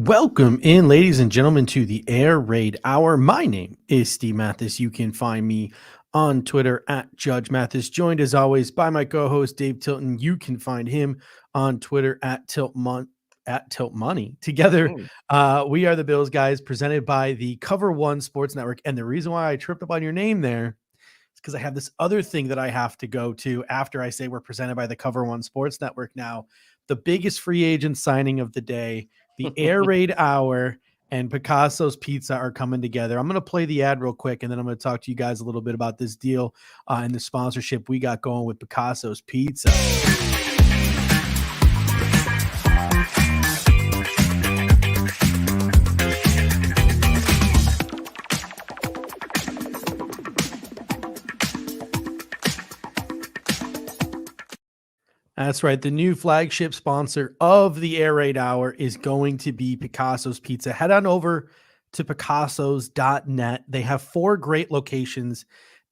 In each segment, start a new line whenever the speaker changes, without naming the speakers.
Welcome in, ladies and gentlemen, to the Air Raid Hour. My name is Steve Mathis. You can find me on Twitter at Judge Mathis, joined as always by my co-host Dave Tilton. You can find him on Twitter at Tilt Money. Together, we are the Bills guys, presented by the Cover One Sports Network. And the reason why I tripped up on your name there is because I have this other thing that I have to go to after I say we're presented by the Cover One Sports Network now. The biggest free agent signing of the day, the Air Raid Hour, and Picasso's Pizza are coming together. I'm going to play the ad real quick, and then I'm going to talk to you guys a little bit about this deal and the sponsorship we got going with Picasso's Pizza. That's right. The new flagship sponsor of the Air Raid Hour is going to be Picasso's Pizza. Head on over to picassos.net. They have 4 great locations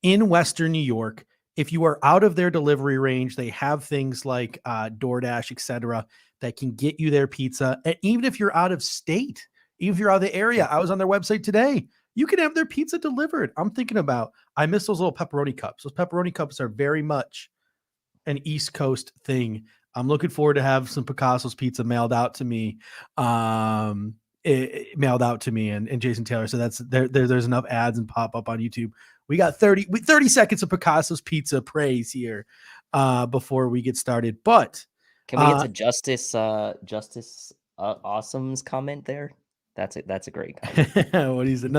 in Western New York. If you are out of their delivery range, they have things like DoorDash, etc., that can get you their pizza. And even if you're out of state, even if you're out of the area, I was on their website today, you can have their pizza delivered. I miss those little pepperoni cups. Those pepperoni cups are very much an East Coast thing. I'm looking forward to have some Picasso's Pizza mailed out to me. And Jason Taylor. So that's there's enough ads and pop up on YouTube. We got 30 seconds of Picasso's Pizza praise here before we get started. But
can we get to Justice Awesome's comment there? That's a great comment.
What is it?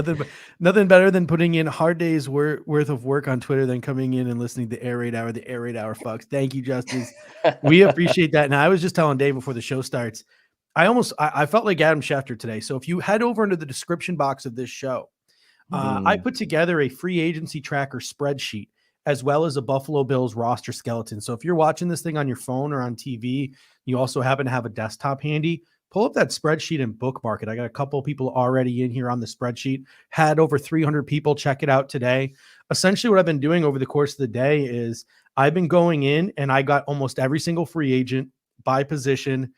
Nothing better than putting in hard days worth of work on Twitter than coming in and listening to the Air Raid Hour fucks. Thank you, Justice. We appreciate that. And I was just telling Dave before the show starts, I felt like Adam Schefter today. So if you head over into the description box of this show, I put together a free agency tracker spreadsheet as well as a Buffalo Bills roster skeleton. So if you're watching this thing on your phone or on TV, you also happen to have a desktop handy, pull up that spreadsheet and bookmark it. I got a couple of people already in here on the spreadsheet, had over 300 people check it out today. Essentially what I've been doing over the course of the day is I've been going in and I got almost every single free agent by position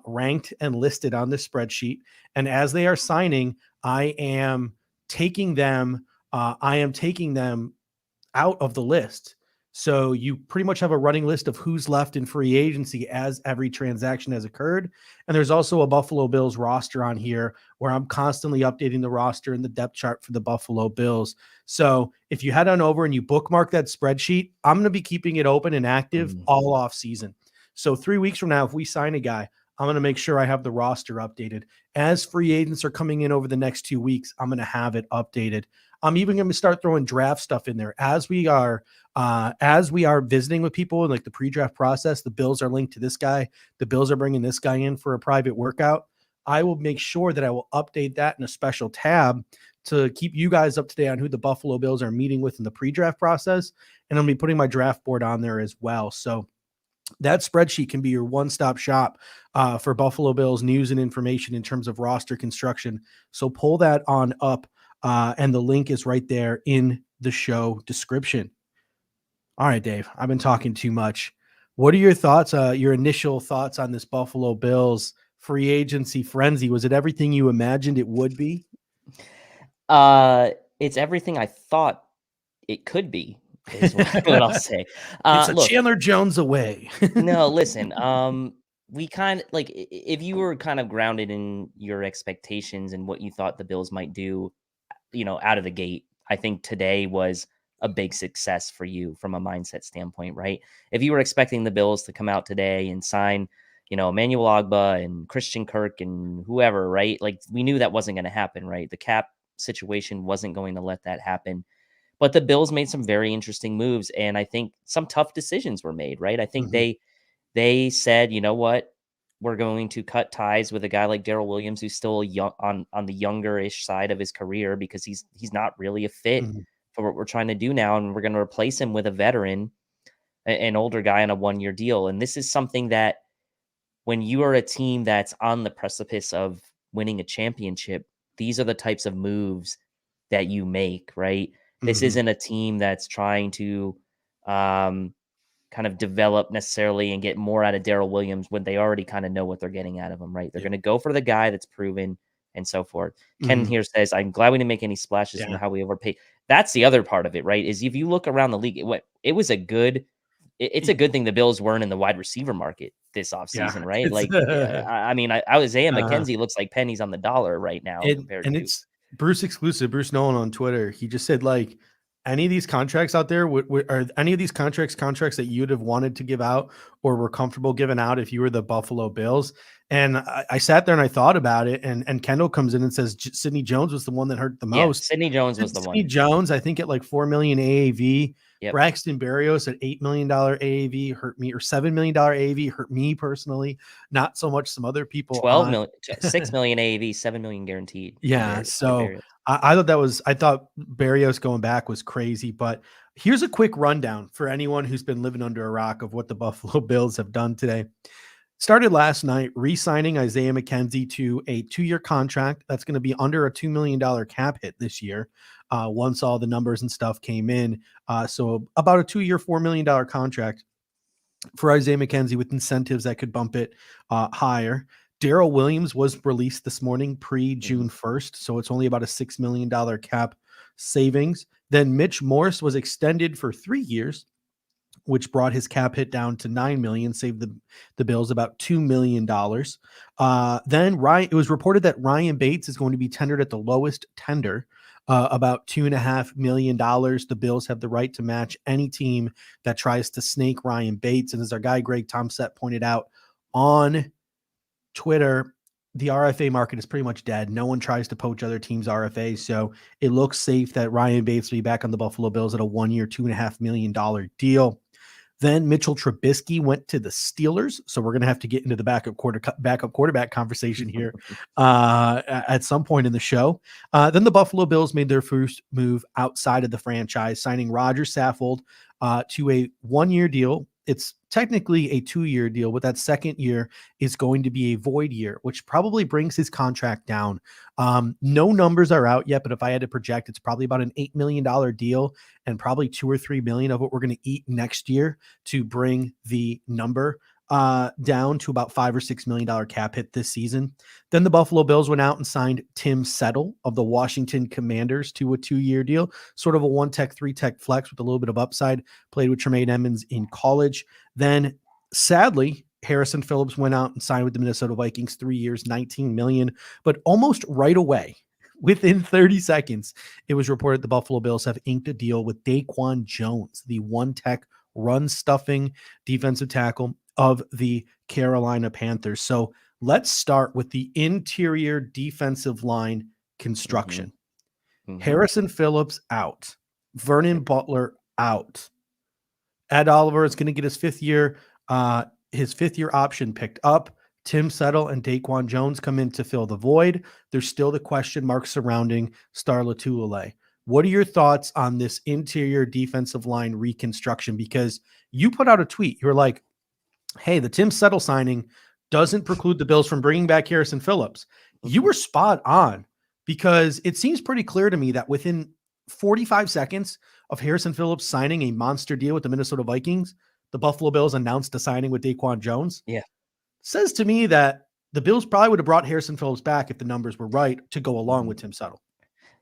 ranked and listed on this spreadsheet. And as they are signing, I am taking them out of the list. So you pretty much have a running list of who's left in free agency as every transaction has occurred. And there's also a Buffalo Bills roster on here where I'm constantly updating the roster and the depth chart for the Buffalo Bills. So if you head on over and you bookmark that spreadsheet, I'm going to be keeping it open and active all off season. So 3 weeks from now, if we sign a guy, I'm going to make sure I have the roster updated. As free agents are coming in over the next 2 weeks, I'm going to have it updated. I'm even going to start throwing draft stuff in there as we are visiting with people in like the pre-draft process. The Bills are linked to this guy. The Bills are bringing this guy in for a private workout. I will make sure that I will update that in a special tab to keep you guys up to date on who the Buffalo Bills are meeting with in the pre-draft process. And I'll be putting my draft board on there as well. So that spreadsheet can be your one-stop shop for Buffalo Bills news and information in terms of roster construction. So pull that on up. And the link is right there in the show description. All right, Dave, I've been talking too much. What are your thoughts, your initial thoughts on this Buffalo Bills free agency frenzy? Was it everything you imagined it would be?
It's everything I thought it could be, is what I'll say.
It's a Chandler Jones away.
No, listen, we kind of like, if you were kind of grounded in your expectations and what you thought the Bills might do, out of the gate, I think today was a big success for you from a mindset standpoint, right? If you were expecting the Bills to come out today and sign, Emmanuel Ogbah and Christian Kirk and whoever, right? Like, we knew that wasn't going to happen, right? The cap situation wasn't going to let that happen. But the Bills made some very interesting moves, and I think some tough decisions were made, right? I think they said, you know what? We're going to cut ties with a guy like Darrell Williams, who's still young, on the younger-ish side of his career, because he's not really a fit for what we're trying to do now, and we're going to replace him with a veteran, an older guy on a 1-year deal. And this is something that, when you are a team that's on the precipice of winning a championship, these are the types of moves that you make, right? This isn't a team that's trying to kind of develop necessarily and get more out of Darrell Williams when they already kind of know what they're getting out of him, right? They're going to go for the guy that's proven and so forth. Ken here says, I'm glad we didn't make any splashes from how we overpaid. That's the other part of it, right? Is if you look around the league, it's a good thing the Bills weren't in the wide receiver market this offseason, right? Like, I mean, Isaiah McKenzie looks like pennies on the dollar right now compared to.
It's Bruce exclusive. Bruce Nolan on Twitter. He just said, like, any of these contracts out there, are any of these contracts that you'd have wanted to give out or were comfortable giving out if you were the Buffalo Bills? And I sat there and I thought about it, and Kendall comes in and says Sidney Jones was the one that hurt the most.
Sidney Jones was the one.
Sidney Jones, I think at like $4 million AAV.
Yep.
Braxton Berrios at $8 million AAV hurt me, or $7 million AAV hurt me personally. Not so much some other people.
12 million, 6 million AAV, 7 million guaranteed.
Yeah. So I thought Berrios going back was crazy, but here's a quick rundown for anyone who's been living under a rock of what the Buffalo Bills have done today. Started last night, re-signing Isaiah McKenzie to a 2-year contract. That's going to be under a $2 million cap hit this year. Once all the numbers and stuff came in. So about a 2-year, $4 million contract for Isaiah McKenzie with incentives that could bump it higher. Darrell Williams was released this morning pre-June 1st. So it's only about a $6 million cap savings. Then Mitch Morse was extended for 3 years, which brought his cap hit down to $9 million, saved the Bills about $2 million. Then it was reported that Ryan Bates is going to be tendered at the lowest tender, about $2.5 million. The Bills have the right to match any team that tries to snake Ryan Bates. And as our guy Greg Tomset pointed out on Twitter, the RFA market is pretty much dead. No one tries to poach other teams' RFA. So it looks safe that Ryan Bates will be back on the Buffalo Bills at a 1-year, $2.5 million deal. Then Mitchell Trubisky went to the Steelers. So we're going to have to get into the backup quarterback conversation here at some point in the show. Then the Buffalo Bills made their first move outside of the franchise, signing Roger Saffold to a 1-year deal. It's technically a 2-year deal, but that second year is going to be a void year, which probably brings his contract down. No numbers are out yet, but if I had to project, it's probably about an $8 million deal and probably $2 or $3 million of what we're going to eat next year to bring the number down to about $5 or $6 million cap hit this season. Then the Buffalo Bills went out and signed Tim Settle of the Washington Commanders to a 2-year deal, sort of a 1-tech, 3-tech flex with a little bit of upside, played with Tremaine Edmonds in college. Then sadly, Harrison Phillips went out and signed with the Minnesota Vikings, 3 years, $19 million, but almost right away, within 30 seconds, it was reported the Buffalo Bills have inked a deal with DaQuan Jones, the 1-tech run-stuffing defensive tackle of the Carolina Panthers. So let's start with the interior defensive line construction. Harrison Phillips out. Vernon Butler out. Ed Oliver is going to get his 5th year option picked up. Tim Settle and DaQuan Jones come in to fill the void. There's still the question marks surrounding Star Lotulelei. What are your thoughts on this interior defensive line reconstruction? Because you put out a tweet. You were like, hey, the Tim Settle signing doesn't preclude the Bills from bringing back Harrison Phillips. You were spot on, because it seems pretty clear to me that within 45 seconds of Harrison Phillips signing a monster deal with the Minnesota Vikings, the Buffalo Bills announced a signing with DaQuan Jones.
Yeah.
Says to me that the Bills probably would have brought Harrison Phillips back if the numbers were right to go along with Tim Settle.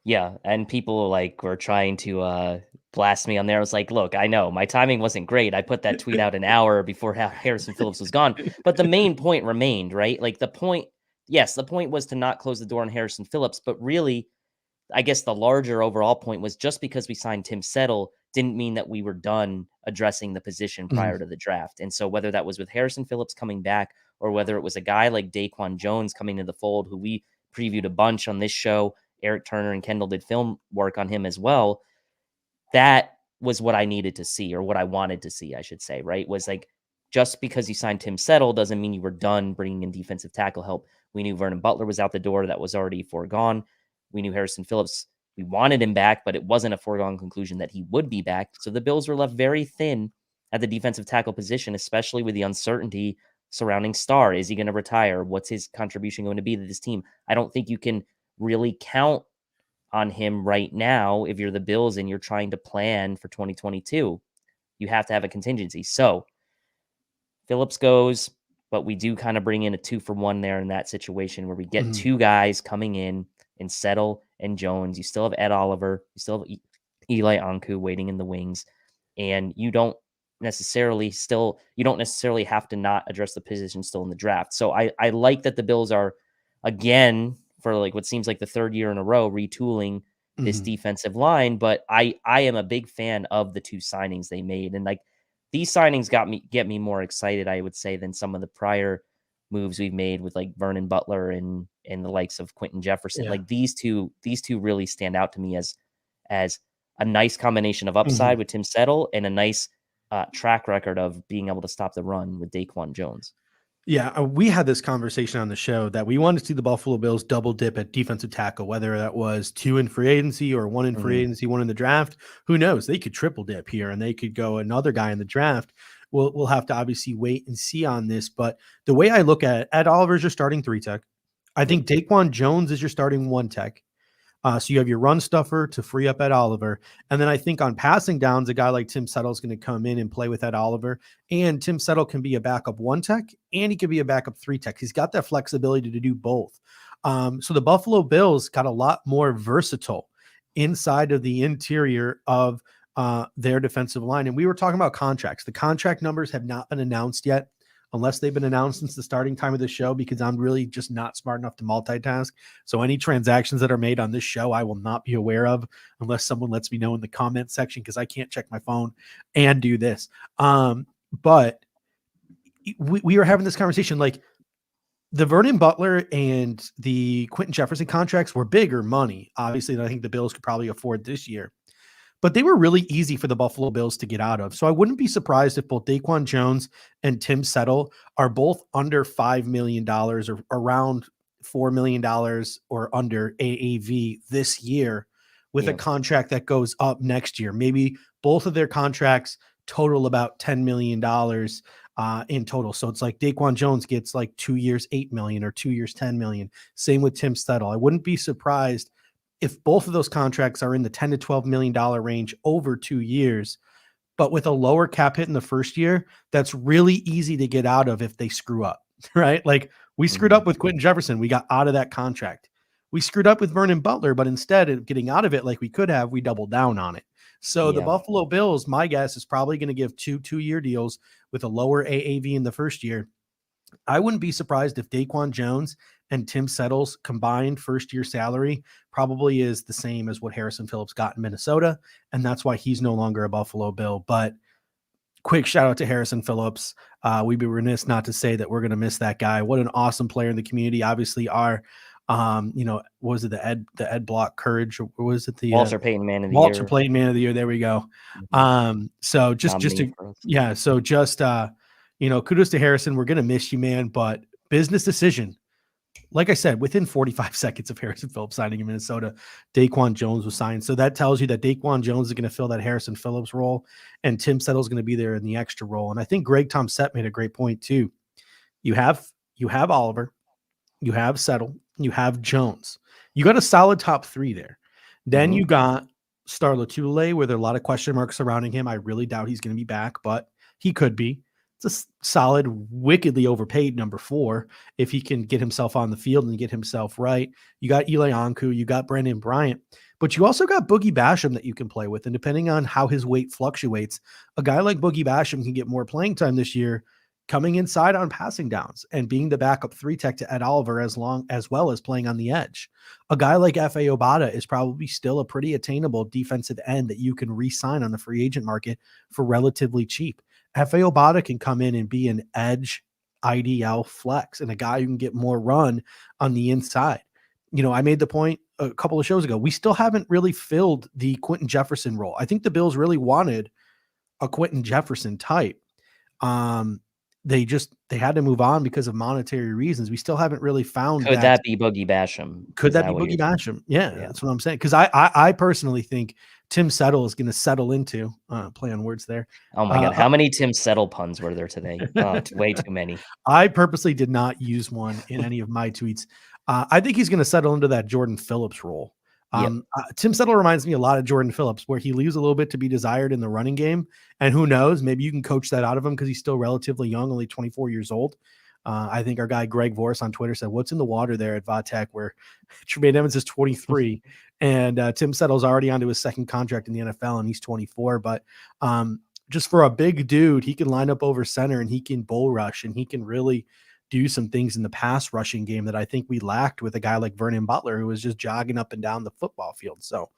Yeah, and people were trying to blast me on there. I was like, look, I know my timing wasn't great. I put that tweet out an hour before Harrison Phillips was gone. But the main point remained, right? Like the point was to not close the door on Harrison Phillips. But really, I guess the larger overall point was just because we signed Tim Settle didn't mean that we were done addressing the position prior to the draft. And so whether that was with Harrison Phillips coming back or whether it was a guy like DaQuan Jones coming to the fold, who we previewed a bunch on this show, Eric Turner and Kendall did film work on him as well. That was what I needed to see, or what I wanted to see, I should say, right? Was like, just because you signed Tim Settle doesn't mean you were done bringing in defensive tackle help. We knew Vernon Butler was out the door. That was already foregone. We knew Harrison Phillips, we wanted him back, but it wasn't a foregone conclusion that he would be back. So the Bills were left very thin at the defensive tackle position, especially with the uncertainty surrounding Starr. Is he going to retire? What's his contribution going to be to this team? I don't think you can really count on him right now if you're the Bills and you're trying to plan for 2022. you have to have a contingency. So Phillips goes, but we do kind of bring in a 2-for-1 there in that situation where we get two guys coming in Settle and Jones. You still have Ed Oliver. You still have Eli Anku waiting in the wings. And you don't necessarily have to not address the position still in the draft. So I like that the Bills are, again, for like what seems like the third year in a row, retooling this defensive line. But I am a big fan of the two signings they made. And like, these signings get me more excited, I would say, than some of the prior moves we've made with like Vernon Butler and the likes of Quentin Jefferson. Yeah. Like these two really stand out to me as a nice combination of upside with Tim Settle and a nice track record of being able to stop the run with DaQuan Jones.
Yeah, we had this conversation on the show that we wanted to see the Buffalo Bills double dip at defensive tackle, whether that was 2 in free agency or 1 in free agency, 1 in the draft. Who knows? They could triple dip here and they could go another guy in the draft. We'll have to obviously wait and see on this. But the way I look at it, Ed Oliver's your starting 3 tech. I think DaQuan Jones is your starting 1 tech. So you have your run stuffer to free up Ed Oliver. And then I think on passing downs, a guy like Tim Settle is going to come in and play with Ed Oliver. And Tim Settle can be a backup 1 tech and he can be a backup 3 tech. He's got that flexibility to do both. So the Buffalo Bills got a lot more versatile inside of the interior of their defensive line. And we were talking about contracts. The contract numbers have not been announced yet, unless they've been announced since the starting time of the show, because I'm really just not smart enough to multitask. So any transactions that are made on this show, I will not be aware of unless someone lets me know in the comment section, because I can't check my phone and do this. But we were having this conversation, like the Vernon Butler and the Quentin Jefferson contracts were bigger money, obviously, than I think the Bills could probably afford this year. But they were really easy for the Buffalo Bills to get out of. So I wouldn't be surprised if both DaQuan Jones and Tim Settle are both under $5 million or around $4 million or under AAV this year with a contract that goes up next year. Maybe both of their contracts total about $10 million in total. So it's like DaQuan Jones gets like 2 years, $8 million or 2 years, $10 million. Same with Tim Settle. I wouldn't be surprised if both of those contracts are in the $10 to $12 million range over 2 years, but with a lower cap hit in the first year, that's really easy to get out of if they screw up, right? Like we screwed up with Quentin Jefferson. We got out of that contract. We screwed up with Vernon Butler, but instead of getting out of it like we could have, we doubled down on it. So the Buffalo Bills, my guess is probably going to give 2-year deals with a lower AAV in the first year. I wouldn't be surprised if DaQuan Jones and Tim Settle's combined first-year salary probably is the same as what Harrison Phillips got in Minnesota, and that's why he's no longer a Buffalo Bill. But quick shout-out to Harrison Phillips. We'd be remiss not to say that we're going to miss that guy. What an awesome player in the community. Obviously, our was it the Ed Block Courage, or was it the
Walter Payton Man of the Year?
Walter Payton Man of the Year. There we go. So just kudos to Harrison. We're going to miss you, man, but business decision. Like I said, within 45 seconds of Harrison Phillips signing in Minnesota, DaQuan Jones was signed. So that tells you that DaQuan Jones is going to fill that Harrison Phillips role, and Tim Settle is going to be there in the extra role. And I think Greg Tomsett made a great point too. You have Oliver, you have Settle, you have Jones. You got a solid top 3 there. Then you got Star Lotulelei, where there are a lot of question marks surrounding him. I really doubt he's going to be back, but he could be. It's a solid, wickedly overpaid number 4 if he can get himself on the field and get himself right. You got Eli Anku, you got Brandon Bryant, but you also got Boogie Basham that you can play with. And depending on how his weight fluctuates, a guy like Boogie Basham can get more playing time this year, coming inside on passing downs and being the backup 3 tech to Ed Oliver as well as playing on the edge. A guy like F.A. Obata is probably still a pretty attainable defensive end that you can re-sign on the free agent market for relatively cheap. F.A. Obata can come in and be an edge IDL flex and a guy who can get more run on the inside. I made the point a couple of shows ago. We still haven't really filled the Quentin Jefferson role. I think the Bills really wanted a Quentin Jefferson type. They had to move on because of monetary reasons. We still haven't really found
Could that be Boogie Basham?
Could that be Boogie Basham? Yeah, that's what I'm saying. Because I personally think Tim Settle is going to settle into play on words there.
Oh my God. How many Tim Settle puns were there today? Way too many.
I purposely did not use one in any of my tweets. I think he's going to settle into that Jordan Phillips role.
Yep.
Tim Settle reminds me a lot of Jordan Phillips, where he leaves a little bit to be desired in the running game. And who knows, maybe you can coach that out of him because he's still relatively young, only 24 years old. I think our guy Greg Vorse on Twitter said, "What's in the water there at Vatek?" Where Tremaine Evans is 23 and Tim Settle's already onto his second contract in the NFL, and he's 24. But just for a big dude, he can line up over center and he can bull rush and he can really do some things in the pass rushing game that I think we lacked with a guy like Vernon Butler, who was just jogging up and down the football field. So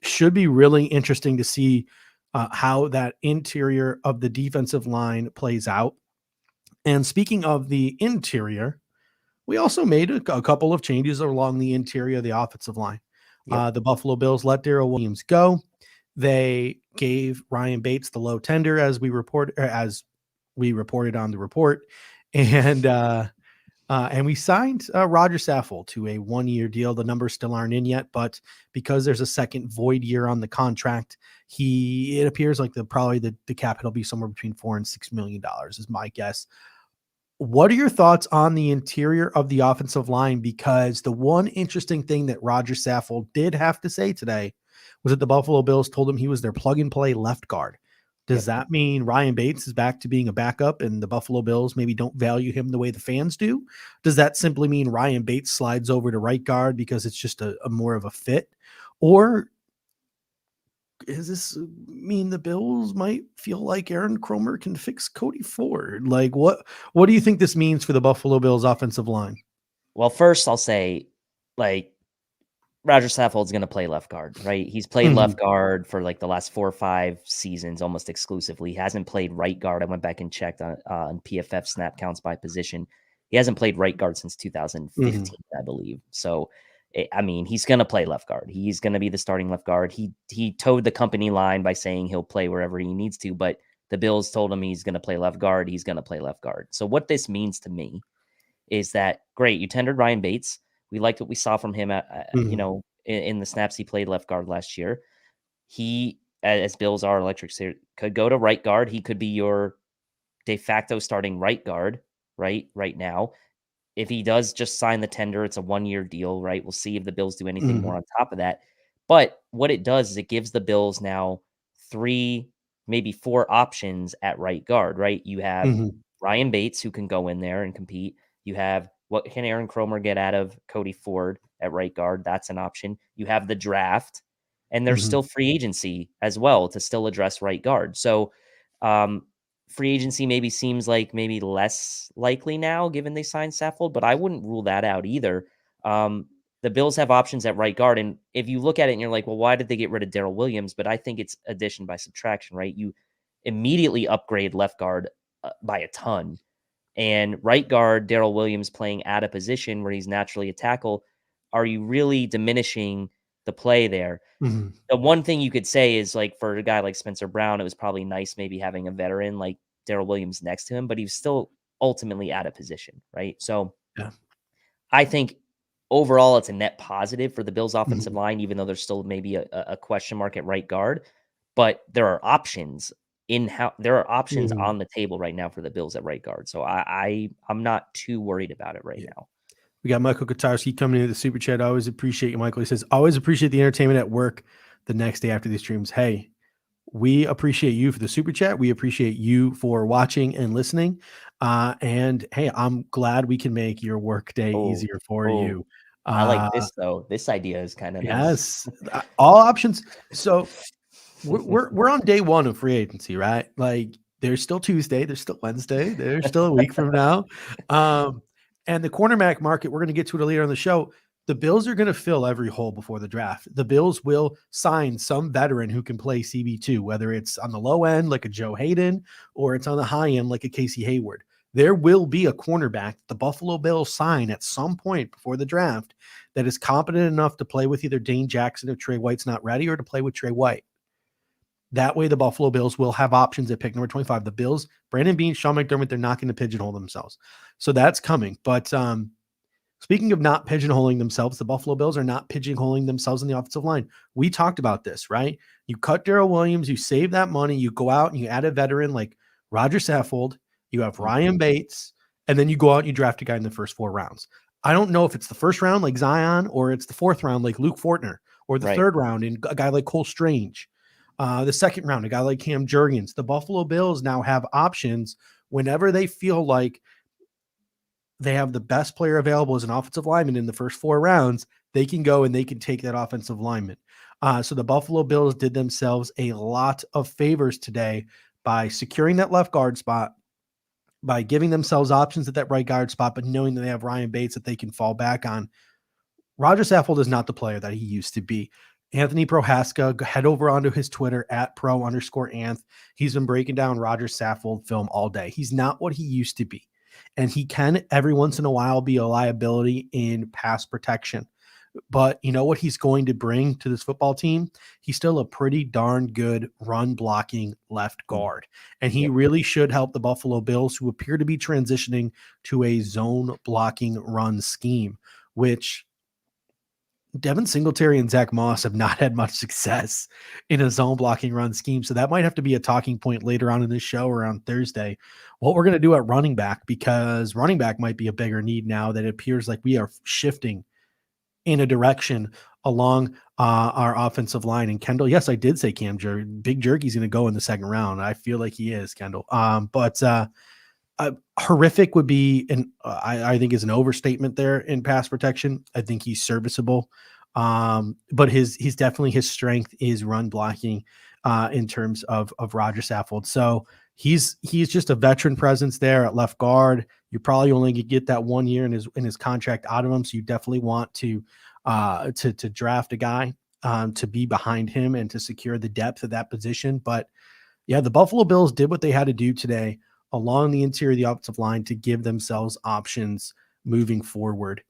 should be really interesting to see how that interior of the defensive line plays out. And speaking of the interior, we also made a couple of changes along the interior of the offensive line.
Yep.
The Buffalo Bills let Darrell Williams go. They gave Ryan Bates the low tender, as we reported on the report, and we signed Roger Saffold to a 1-year deal. The numbers still aren't in yet, but because there's a second void year on the contract, it appears like the cap hit will be somewhere between $4 and $6 million is my guess. What are your thoughts on the interior of the offensive line? Because the one interesting thing that Roger Saffold did have to say today was that the Buffalo Bills told him he was their plug-and-play left guard. Does that mean Ryan Bates is back to being a backup and the Buffalo Bills maybe don't value him the way the fans do? Does that simply mean Ryan Bates slides over to right guard because it's just a more of a fit? Or does this mean the Bills might feel like Aaron Kromer can fix Cody Ford? Like, what do you think this means for the Buffalo Bills offensive line?
Well, first I'll say, like, Roger Saffold's going to play left guard, right? He's played left guard for like the last 4 or 5 seasons almost exclusively. He hasn't played right guard. I went back and checked on PFF snap counts by position. He hasn't played right guard since 2015, I believe. So, I mean, he's going to play left guard. He's going to be the starting left guard. He towed the company line by saying he'll play wherever he needs to, but the Bills told him he's going to play left guard. He's going to play left guard. So what this means to me is that, great, you tendered Ryan Bates. We liked what we saw from him in the snaps he played left guard last year. He, as Bills are electric, could go to right guard. He could be your de facto starting right guard right now. If he does just sign the tender, it's a 1-year deal, right? We'll see if the Bills do anything more on top of that. But what it does is it gives the Bills now 3, maybe 4 options at right guard, right? You have Ryan Bates, who can go in there and compete. You have, what can Aaron Kromer get out of Cody Ford at right guard? That's an option. You have the draft, and there's still free agency as well to still address right guard. So free agency maybe seems like maybe less likely now, given they signed Saffold, but I wouldn't rule that out either. The Bills have options at right guard, and if you look at it and you're like, well, why did they get rid of Darrell Williams? But I think it's addition by subtraction, right? You immediately upgrade left guard by a ton. And right guard, Darrell Williams playing at a position where he's naturally a tackle, are you really diminishing the play there? The one thing you could say is, like, for a guy like Spencer Brown, it was probably nice maybe having a veteran like Darrell Williams next to him, but he's still ultimately out of position, right? So I think overall it's a net positive for the Bills offensive line, even though there's still maybe a question mark at right guard, but there are options on the table right now for the Bills at right guard. So I'm not too worried about it right now.
We got Michael Kotarski coming into the super chat. I always appreciate you, Michael. He says, always appreciate the entertainment at work the next day after these streams. Hey, we appreciate you for the super chat. We appreciate you for watching and listening. And hey, I'm glad we can make your work day easier for you.
I like this though. This idea is kind of
nice. All options. So we're on day 1 of free agency, right? Like, there's still Tuesday, there's still Wednesday, there's still a week from now. And the cornerback market, we're going to get to it later on the show. The Bills are going to fill every hole before the draft. The Bills will sign some veteran who can play CB2, whether it's on the low end like a Joe Hayden or it's on the high end like a Casey Hayward. There will be a cornerback the Buffalo Bills sign at some point before the draft that is competent enough to play with either Dane Jackson if Trey White's not ready, or to play with Trey White. That way, the Buffalo Bills will have options at pick number 25. The Bills, Brandon Beane, Sean McDermott, they're not going to pigeonhole themselves. So that's coming. But speaking of not pigeonholing themselves, the Buffalo Bills are not pigeonholing themselves in the offensive line. We talked about this, right? You cut Darrell Williams, you save that money, you go out and you add a veteran like Roger Saffold, you have Ryan Bates, and then you go out and you draft a guy in the first 4 rounds. I don't know if it's the first round like Zion or it's the fourth round like Luke Fortner or the third round in a guy like Cole Strange. The second round, a guy like Cam Jurgens. The Buffalo Bills now have options whenever they feel like they have the best player available as an offensive lineman in the first 4 rounds. They can go and they can take that offensive lineman. So the Buffalo Bills did themselves a lot of favors today by securing that left guard spot, by giving themselves options at that right guard spot, but knowing that they have Ryan Bates that they can fall back on. Roger Saffold is not the player that he used to be. Anthony Prohaska, head over onto his Twitter at @pro_anth. He's been breaking down Roger Saffold film all day. He's not what he used to be. And he can every once in a while be a liability in pass protection. But you know what he's going to bring to this football team? He's still a pretty darn good run blocking left guard. And he really should help the Buffalo Bills, who appear to be transitioning to a zone blocking run scheme, which Devin Singletary and Zach Moss have not had much success in a zone blocking run scheme. So that might have to be a talking point later on in this show or on Thursday, what we're going to do at running back, because running back might be a bigger need now that it appears like we are shifting in a direction along our offensive line. And Kendall, yes, I did say Big Jerky's going to go in the second round. I feel like he is, Kendall. But horrific would be, I think is an overstatement there in pass protection. I think he's serviceable. But his strength is run blocking in terms of Roger Saffold. So he's just a veteran presence there at left guard. You probably only get that 1 year in his contract out of him. So you definitely want to draft a guy to be behind him and to secure the depth of that position. But yeah, the Buffalo Bills did what they had to do today along the interior of the offensive line to give themselves options moving forward.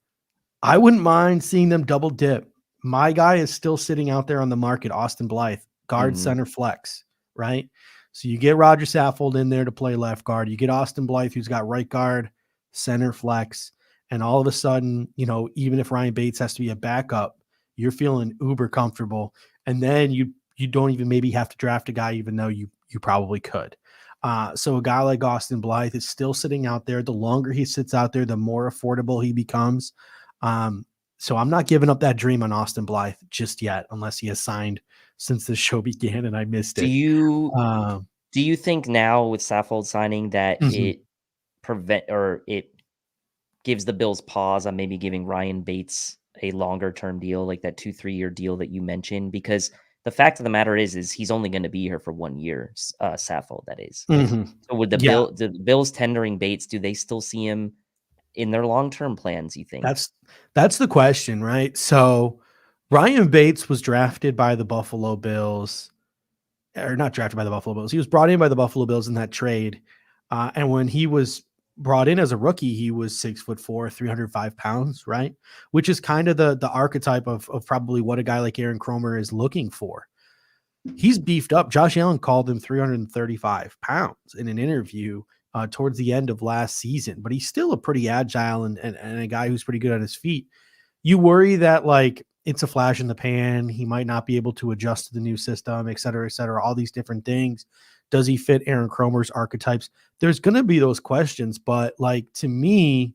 I wouldn't mind seeing them double dip. My guy is still sitting out there on the market, Austin Blythe, guard, center, flex, right? So you get Roger Saffold in there to play left guard. You get Austin Blythe, who's got right guard, center, flex. And all of a sudden, even if Ryan Bates has to be a backup, you're feeling uber comfortable. And then you don't even maybe have to draft a guy, even though you probably could. So a guy like Austin Blythe is still sitting out there. The longer he sits out there, the more affordable he becomes. So I'm not giving up that dream on Austin Blythe just yet, unless he has signed since the show began and I missed it.
Do you think now with Saffold signing that it gives the Bills pause on maybe giving Ryan Bates a longer term deal, like that 2-3 year deal that you mentioned? Because the fact of the matter is he's only going to be here for 1 year. Saffold, that is. So would the Bills tendering Bates, do they still see him in their long-term plans, you think?
That's the question, right? So Ryan Bates was drafted by the Buffalo Bills, or not drafted by the Buffalo Bills. He was brought in by the Buffalo Bills in that trade. And when he was brought in as a rookie, he was 6'4", 305 pounds, right? Which is kind of the archetype of probably what a guy like Aaron Kromer is looking for. He's beefed up. Josh Allen called him 335 pounds in an interview towards the end of last season, but he's still a pretty agile and a guy who's pretty good on his feet. You worry that like it's a flash in the pan. He might not be able to adjust to the new system, et cetera, all these different things. Does he fit Aaron Kromer's archetypes? There's going to be those questions, but like, to me,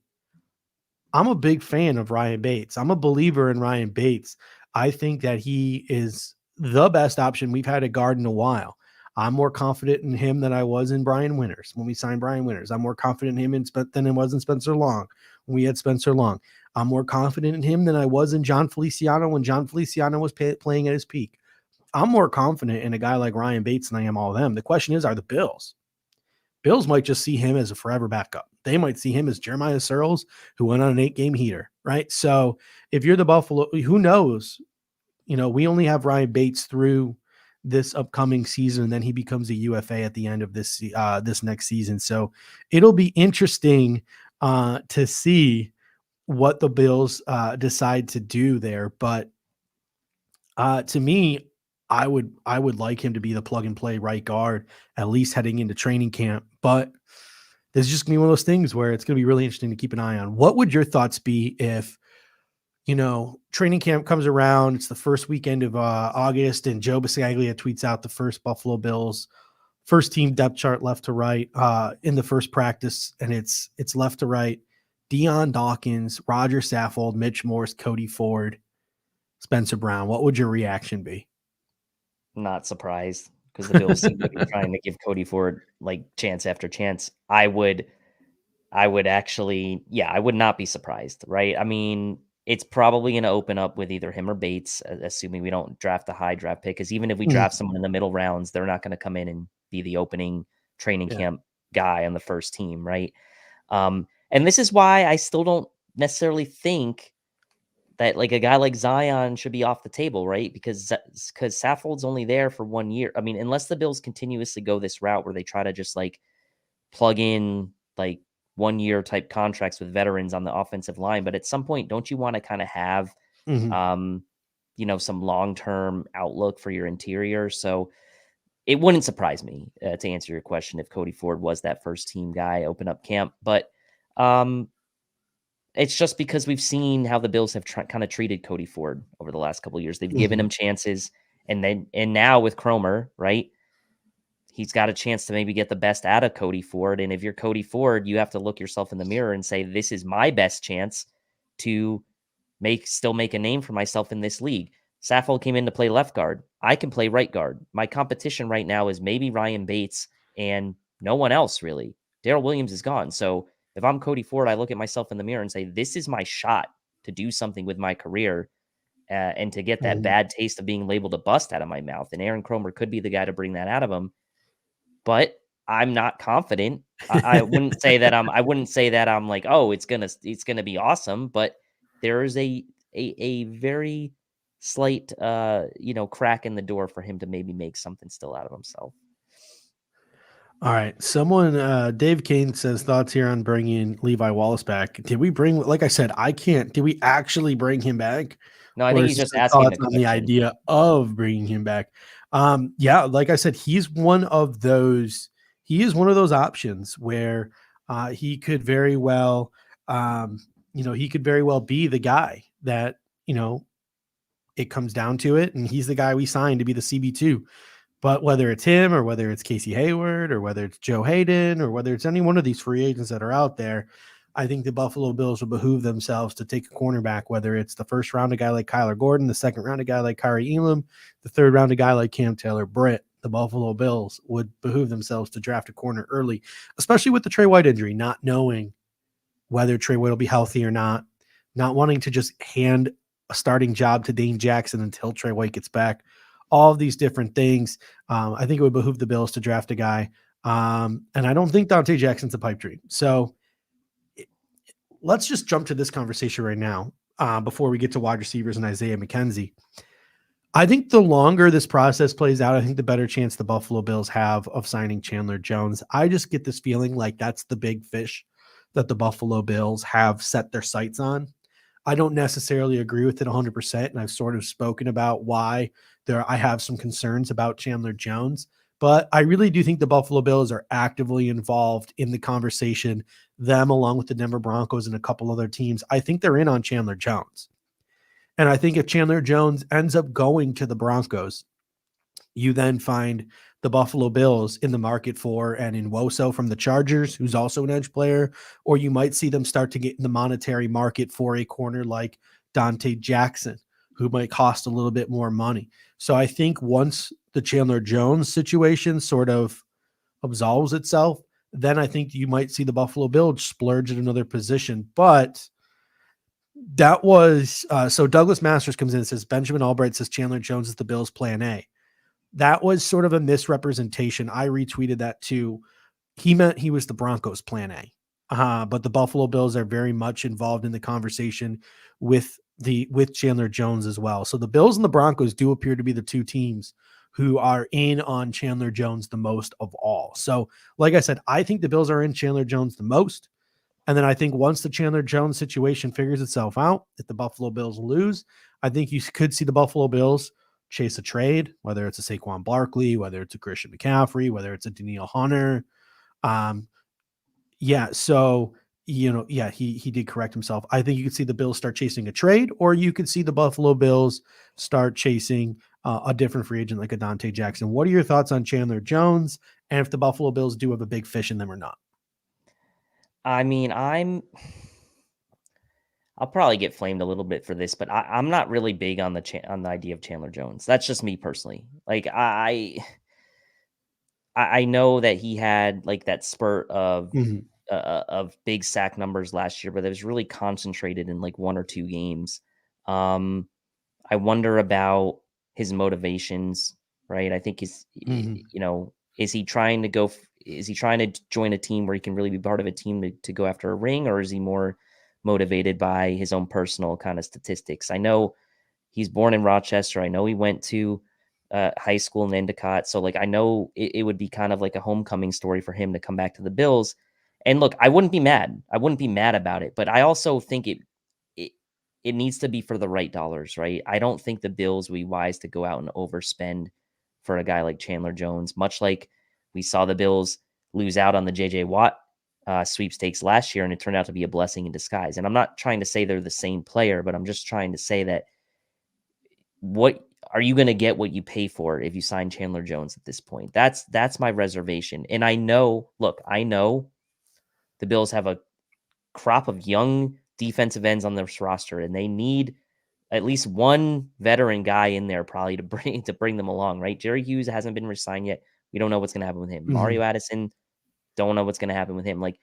I'm a big fan of Ryan Bates. I'm a believer in Ryan Bates. I think that he is the best option we've had at guard in a while. I'm more confident in him than I was in Brian Winters when we signed Brian Winters. I'm more confident in him than I was in Spencer Long when we had Spencer Long. I'm more confident in him than I was in John Feliciano when John Feliciano was playing at his peak. I'm more confident in a guy like Ryan Bates than I am all of them. The question is, are the Bills? Bills might just see him as a forever backup. They might see him as Jeremiah Searles, who went on an 8-game heater, right? So if you're the Buffalo, who knows? We only have Ryan Bates through this upcoming season, and then he becomes a UFA at the end of this next season. So it'll be interesting to see what the Bills decide to do there. But to me, I would like him to be the plug and play right guard, at least heading into training camp. But there's just gonna be one of those things where it's gonna be really interesting to keep an eye on. What would your thoughts be if, training camp comes around, it's the first weekend of August, and Joe Biscaglia tweets out the first Buffalo Bills first team depth chart left to right in the first practice, and it's left to right Deion Dawkins, Roger Saffold, Mitch Morse, Cody Ford, Spencer Brown, what would your reaction be?
Not surprised, because the Bills seem to be trying to give Cody Ford like chance after chance. I would actually, yeah, I would not be surprised, right? I mean, it's probably going to open up with either him or Bates, assuming we don't draft a high draft pick. Because even if we draft someone in the middle rounds, they're not going to come in and be the opening training camp guy on the first team, right? And this is why I still don't necessarily think that like a guy like Zion should be off the table, right? Because Saffold's only there for 1 year. I mean, unless the Bills continuously go this route where they try to just like plug in like 1 year type contracts with veterans on the offensive line. But at some point, don't you want to kind of have, some long-term outlook for your interior? So it wouldn't surprise me, to answer your question, if Cody Ford was that first team guy, open up camp. But it's just because we've seen how the Bills have kind of treated Cody Ford over the last couple of years. They've given him chances, and now with Cromer, right? He's got a chance to maybe get the best out of Cody Ford. And if you're Cody Ford, you have to look yourself in the mirror and say, this is my best chance to still make a name for myself in this league. Saffold came in to play left guard. I can play right guard. My competition right now is maybe Ryan Bates and no one else really. Darrell Williams is gone. So if I'm Cody Ford, I look at myself in the mirror and say, this is my shot to do something with my career and to get that bad taste of being labeled a bust out of my mouth. And Aaron Cromer could be the guy to bring that out of him. But I'm not confident. I wouldn't say that I'm like, oh, it's gonna be awesome. But there is a very slight crack in the door for him to maybe make something still out of himself.
All right. Someone, Dave Kane says thoughts here on bringing Levi Wallace back. Did we bring, like I said, I can't, did we actually bring him back?
No, I think he's just asking the question.
The idea of bringing him back. Yeah, like I said, he is one of those options where he could very well, he could very well be the guy that, it comes down to it. And he's the guy we signed to be the CB2. But whether it's him or whether it's Casey Hayward or whether it's Joe Hayden or whether it's any one of these free agents that are out there, I think the Buffalo Bills will behoove themselves to take a cornerback, whether it's the first round a guy like Kyler Gordon, the second round a guy like Kyrie Elam, the third round a guy like Cam Taylor-Britt. The Buffalo Bills would behoove themselves to draft a corner early, especially with the Trey White injury, not knowing whether Trey White will be healthy or not wanting to just hand a starting job to Dane Jackson until Trey White gets back. All of these different things. I think it would behoove the Bills to draft a guy. And I don't think Dante Jackson's a pipe dream. So let's just jump to this conversation right now before we get to wide receivers and Isaiah McKenzie. I think the longer this process plays out, I think the better chance the Buffalo Bills have of signing Chandler Jones. I just get this feeling like that's the big fish that the Buffalo Bills have set their sights on. I don't necessarily agree with it 100%, and I've sort of spoken about why I have some concerns about Chandler Jones, but I really do think the Buffalo Bills are actively involved in the conversation, them along with the Denver Broncos and a couple other teams. I think they're in on Chandler Jones. And I think if Chandler Jones ends up going to the Broncos, you then find the Buffalo Bills in the market for an Nwosu from the Chargers, who's also an edge player, or you might see them start to get in the monetary market for a corner like Dante Jackson, who might cost a little bit more money. So I think once the Chandler Jones situation sort of absolves itself, then I think you might see the Buffalo Bills splurge at another position. But that was so Douglas Masters comes in and says Benjamin Albright says Chandler Jones is the Bills' plan A. That was sort of a misrepresentation. I retweeted that too. He meant he was the Broncos' plan A. But the Buffalo Bills are very much involved in the conversation with Chandler Jones as well. So the Bills and the Broncos do appear to be the two teams who are in on Chandler Jones the most of all. So like I said, I think the Bills are in Chandler Jones the most. And then I think once the Chandler Jones situation figures itself out, if the Buffalo Bills lose, I think you could see the Buffalo Bills chase a trade, whether it's a Saquon Barkley, whether it's a Christian McCaffrey, whether it's a Danielle Hunter. So, he did correct himself. I think you could see the Bills start chasing a trade, or you could see the Buffalo Bills start chasing a different free agent like a Dante Jackson. What are your thoughts on Chandler Jones, and if the Buffalo Bills do have a big fish in them or not?
I mean, I'll probably get flamed a little bit for this, but I'm not really big on the idea of Chandler Jones. That's just me personally. Like I know that he had like that spurt of big sack numbers last year, but it was really concentrated in like 1 or 2 games. I wonder about his motivations, right? I think is he trying to is he trying to join a team where he can really be part of a team to go after a ring, or is he more motivated by his own personal kind of statistics? I know he's born in Rochester. I know he went to high school in Endicott. So like, I know it would be kind of like a homecoming story for him to come back to the Bills. And look, I wouldn't be mad. I wouldn't be mad about it, but I also think it, it needs to be for the right dollars, right? I don't think the Bills would be wise to go out and overspend for a guy like Chandler Jones, much like we saw the Bills lose out on the JJ Watt sweepstakes last year, and it turned out to be a blessing in disguise. And I'm not trying to say they're the same player, but I'm just trying to say that what are you going to get what you pay for if you sign Chandler Jones at this point? That's my reservation. And I know the Bills have a crop of young defensive ends on this roster, and they need at least one veteran guy in there probably to bring them along, right? Jerry Hughes hasn't been re-signed yet. We don't know what's going to happen with him. Mario Addison, don't know what's going to happen with him. Like,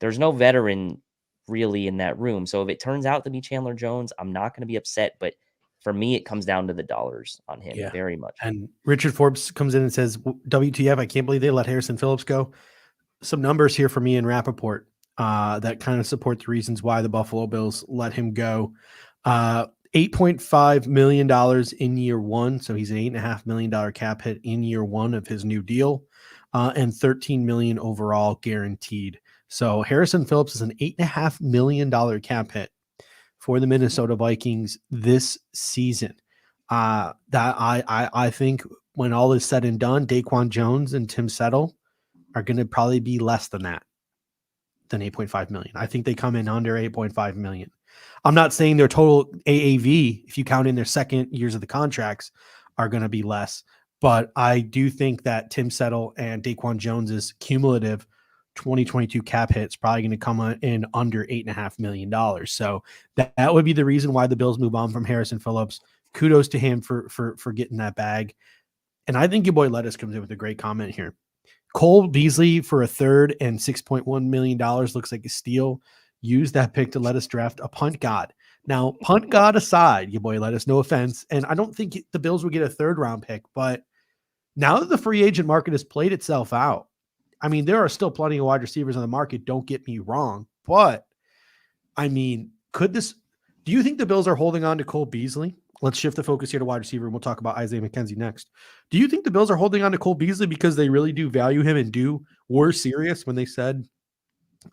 there's no veteran really in that room. So if it turns out to be Chandler Jones, I'm not going to be upset. But for me, it comes down to the dollars on him very much.
And Richard Forbes comes in and says, WTF, I can't believe they let Harrison Phillips go. Some numbers here for me in Rappaport that kind of support the reasons why the Buffalo Bills let him go. $8.5 million in year one. So he's an $8.5 million cap hit in year one of his new deal, and $13 million overall guaranteed. So Harrison Phillips is an $8.5 million cap hit for the Minnesota Vikings this season. That I think when all is said and done, DaQuan Jones and Tim Settle are going to probably be less than that, than 8.5 million. I think they come in under 8.5 million. I'm not saying their total AAV, if you count in their second years of the contracts, are going to be less, but I do think that Tim Settle and DaQuan Jones's cumulative 2022 cap hit is probably going to come in under $8.5 million. So that would be the reason why the Bills move on from Harrison Phillips. Kudos to him for getting that bag. And I think your boy Lettuce comes in with a great comment here. Cole Beasley for a third and $6.1 million looks like a steal. Use that pick to let us draft a punt god. Now, punt god aside, your boy Lettuce, no offense. And I don't think the Bills would get a third round pick, but now that the free agent market has played itself out, I mean, there are still plenty of wide receivers on the market. Don't get me wrong. But I mean, do you think the Bills are holding on to Cole Beasley? Let's shift the focus here to wide receiver, and we'll talk about Isaiah McKenzie next. Do you think the Bills are holding on to Cole Beasley because they really do value him and were serious when they said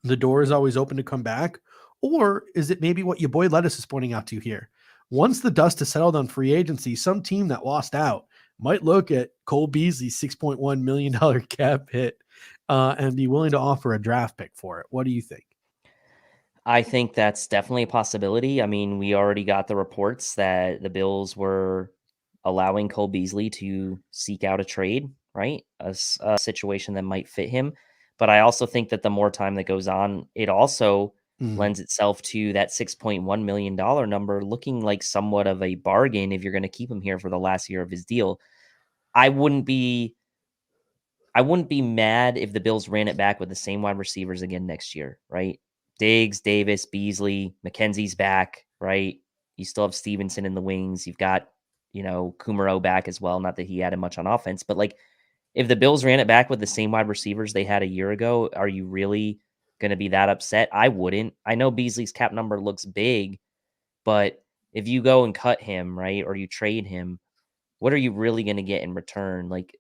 the door is always open to come back? Or is it maybe what your boy Lettuce is pointing out to here? Once the dust has settled on free agency, some team that lost out might look at Cole Beasley's $6.1 million cap hit and be willing to offer a draft pick for it. What do you think?
I think that's definitely a possibility. I mean, we already got the reports that the Bills were allowing Cole Beasley to seek out a trade, right? A situation that might fit him. But I also think that the more time that goes on, it also lends itself to that $6.1 million number looking like somewhat of a bargain if you're going to keep him here for the last year of his deal. I wouldn't be mad if the Bills ran it back with the same wide receivers again next year, right? Diggs, Davis, Beasley, McKenzie's back, right? You still have Stevenson in the wings. You've got, Kumaro back as well. Not that he added much on offense, but like if the Bills ran it back with the same wide receivers they had a year ago, are you really going to be that upset? I wouldn't. I know Beasley's cap number looks big, but if you go and cut him, right, or you trade him, what are you really going to get in return? Like,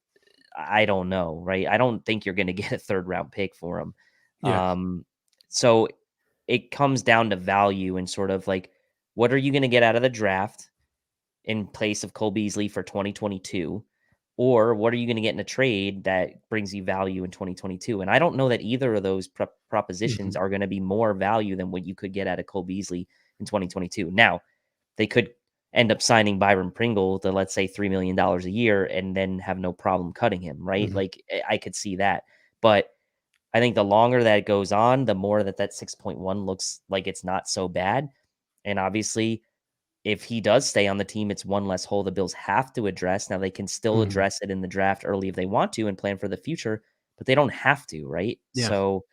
I don't know, right? I don't think you're going to get a third round pick for him.
Yeah.
So it comes down to value and sort of like, what are you going to get out of the draft in place of Cole Beasley for 2022? Or what are you going to get in a trade that brings you value in 2022? And I don't know that either of those propositions are going to be more value than what you could get out of Cole Beasley in 2022. Now, they could end up signing Byron Pringle to, let's say, $3 million a year and then have no problem cutting him, right? Like, I could see that. But I think the longer that goes on, the more that 6.1 looks like it's not so bad. And obviously, if he does stay on the team, it's one less hole the Bills have to address. Now, they can still address it in the draft early if they want to and plan for the future, but they don't have to, right?
Yeah.
So,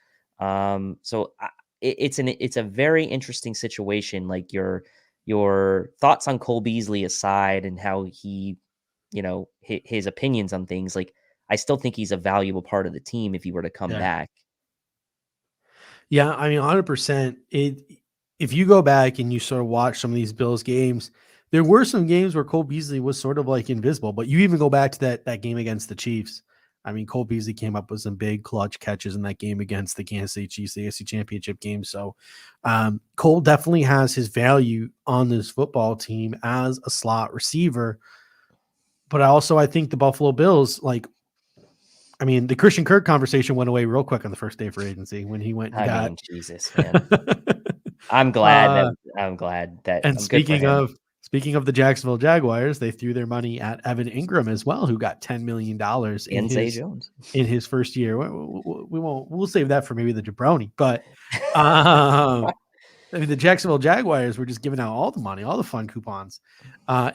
it's a very interesting situation. Like your thoughts on Cole Beasley aside, and how he, his opinions on things. Like, I still think he's a valuable part of the team if he were to come back.
Yeah, I mean, 100%. If you go back and you sort of watch some of these Bills games, there were some games where Cole Beasley was sort of like invisible. But you even go back to that game against the Chiefs. I mean, Cole Beasley came up with some big clutch catches in that game against the Kansas City Chiefs, the AFC Championship game. So Cole definitely has his value on this football team as a slot receiver. But I think the Buffalo Bills, I mean, the Christian Kirk conversation went away real quick on the first day of free agency when he went and got.
Jesus, man. I'm glad that.
And speaking of the Jacksonville Jaguars, they threw their money at Evan Ingram as well, who got $10 million in his first year. We'll save that for maybe the jabroni, but I mean, the Jacksonville Jaguars were just giving out all the money, all the fun coupons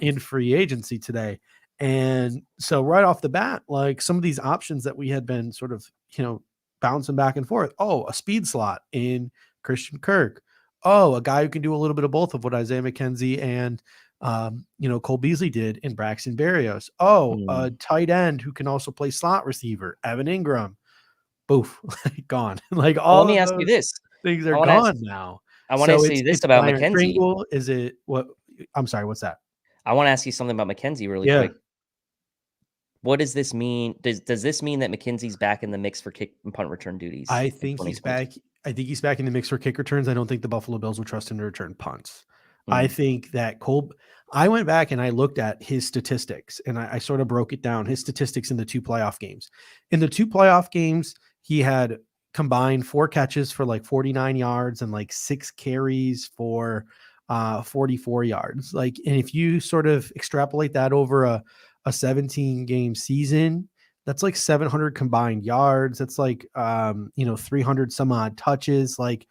in free agency today. And so right off the bat, like some of these options that we had been sort of, bouncing back and forth. Oh, a speed slot in Christian Kirk. Oh, a guy who can do a little bit of both of what Isaiah McKenzie and, Cole Beasley did in Braxton Berrios. Oh, a tight end who can also play slot receiver, Evan Ingram. Boof, gone. Like all.
Let me ask you this:
things are gone now.
I want to ask you this about McKenzie.
Pringle, is it what? I'm sorry. What's that?
I want to ask you something about McKenzie really quick. What does this mean? Does this mean that McKenzie's back in the mix for kick and punt return duties?
I think he's back. I think he's back in the mix for kick returns. I don't think the Buffalo Bills will trust him to return punts. I think that I went back and I looked at his statistics and I sort of broke it down, his statistics in the 2 playoff games. In the 2 playoff games, he had combined 4 catches for like 49 yards and like 6 carries for 44 yards. Like, and if you sort of extrapolate that over a 17 game season, that's like 700 combined yards. That's like, 300 some odd touches. Like,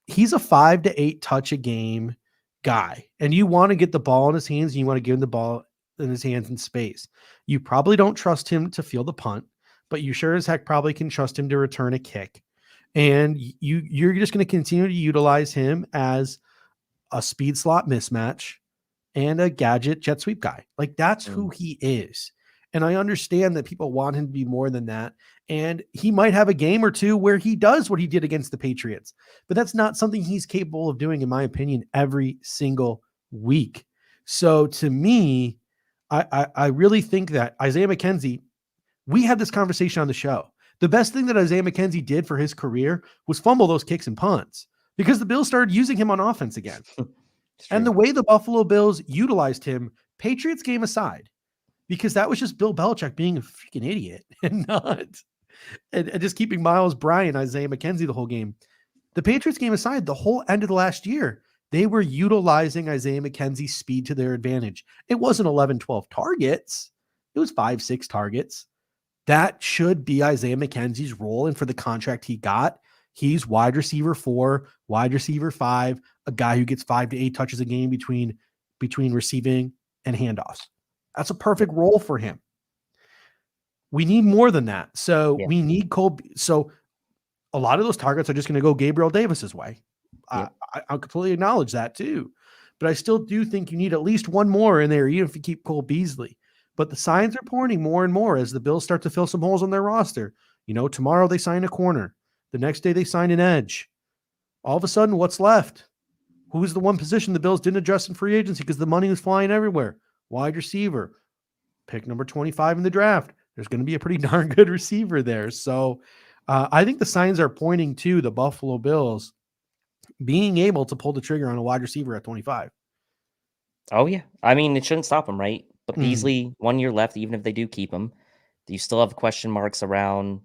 he's a 5 to 8 touch a game guy. And you want to get the ball in his hands. And you want to give him the ball in his hands in space. You probably don't trust him to field the punt, but you sure as heck probably can trust him to return a kick. And you're just going to continue to utilize him as a speed slot mismatch and a gadget jet sweep guy. Like, that's who he is. And I understand that people want him to be more than that. And he might have a game or two where he does what he did against the Patriots, but that's not something he's capable of doing, in my opinion, every single week. So to me, I really think that Isaiah McKenzie, we had this conversation on the show. The best thing that Isaiah McKenzie did for his career was fumble those kicks and punts, because the Bills started using him on offense again. And the way the Buffalo Bills utilized him, Patriots game aside, because that was just Bill Belichick being a freaking idiot and just keeping Miles Bryant, Isaiah McKenzie the whole game. The Patriots game aside, the whole end of the last year, they were utilizing Isaiah McKenzie's speed to their advantage. It wasn't 11, 12 targets. It was 5, 6 targets. That should be Isaiah McKenzie's role. And for the contract he got, he's wide receiver 4, wide receiver 5, a guy who gets 5 to 8 touches a game between receiving and handoffs. That's a perfect role for him. We need more than that. So we need Cole. So a lot of those targets are just going to go Gabriel Davis's way. I completely acknowledge that too. But I still do think you need at least one more in there, even if you keep Cole Beasley. But the signs are pointing more and more as the Bills start to fill some holes on their roster. Tomorrow they sign a corner. The next day they sign an edge. All of a sudden, what's left? Who's the one position the Bills didn't address in free agency because the money was flying everywhere? Wide receiver. Pick number 25 in the draft. There's going to be a pretty darn good receiver there. So I think the signs are pointing to the Buffalo Bills being able to pull the trigger on a wide receiver at 25.
Oh, yeah. I mean, it shouldn't stop him, right? But Beasley, 1 year left, even if they do keep him. Do you still have question marks around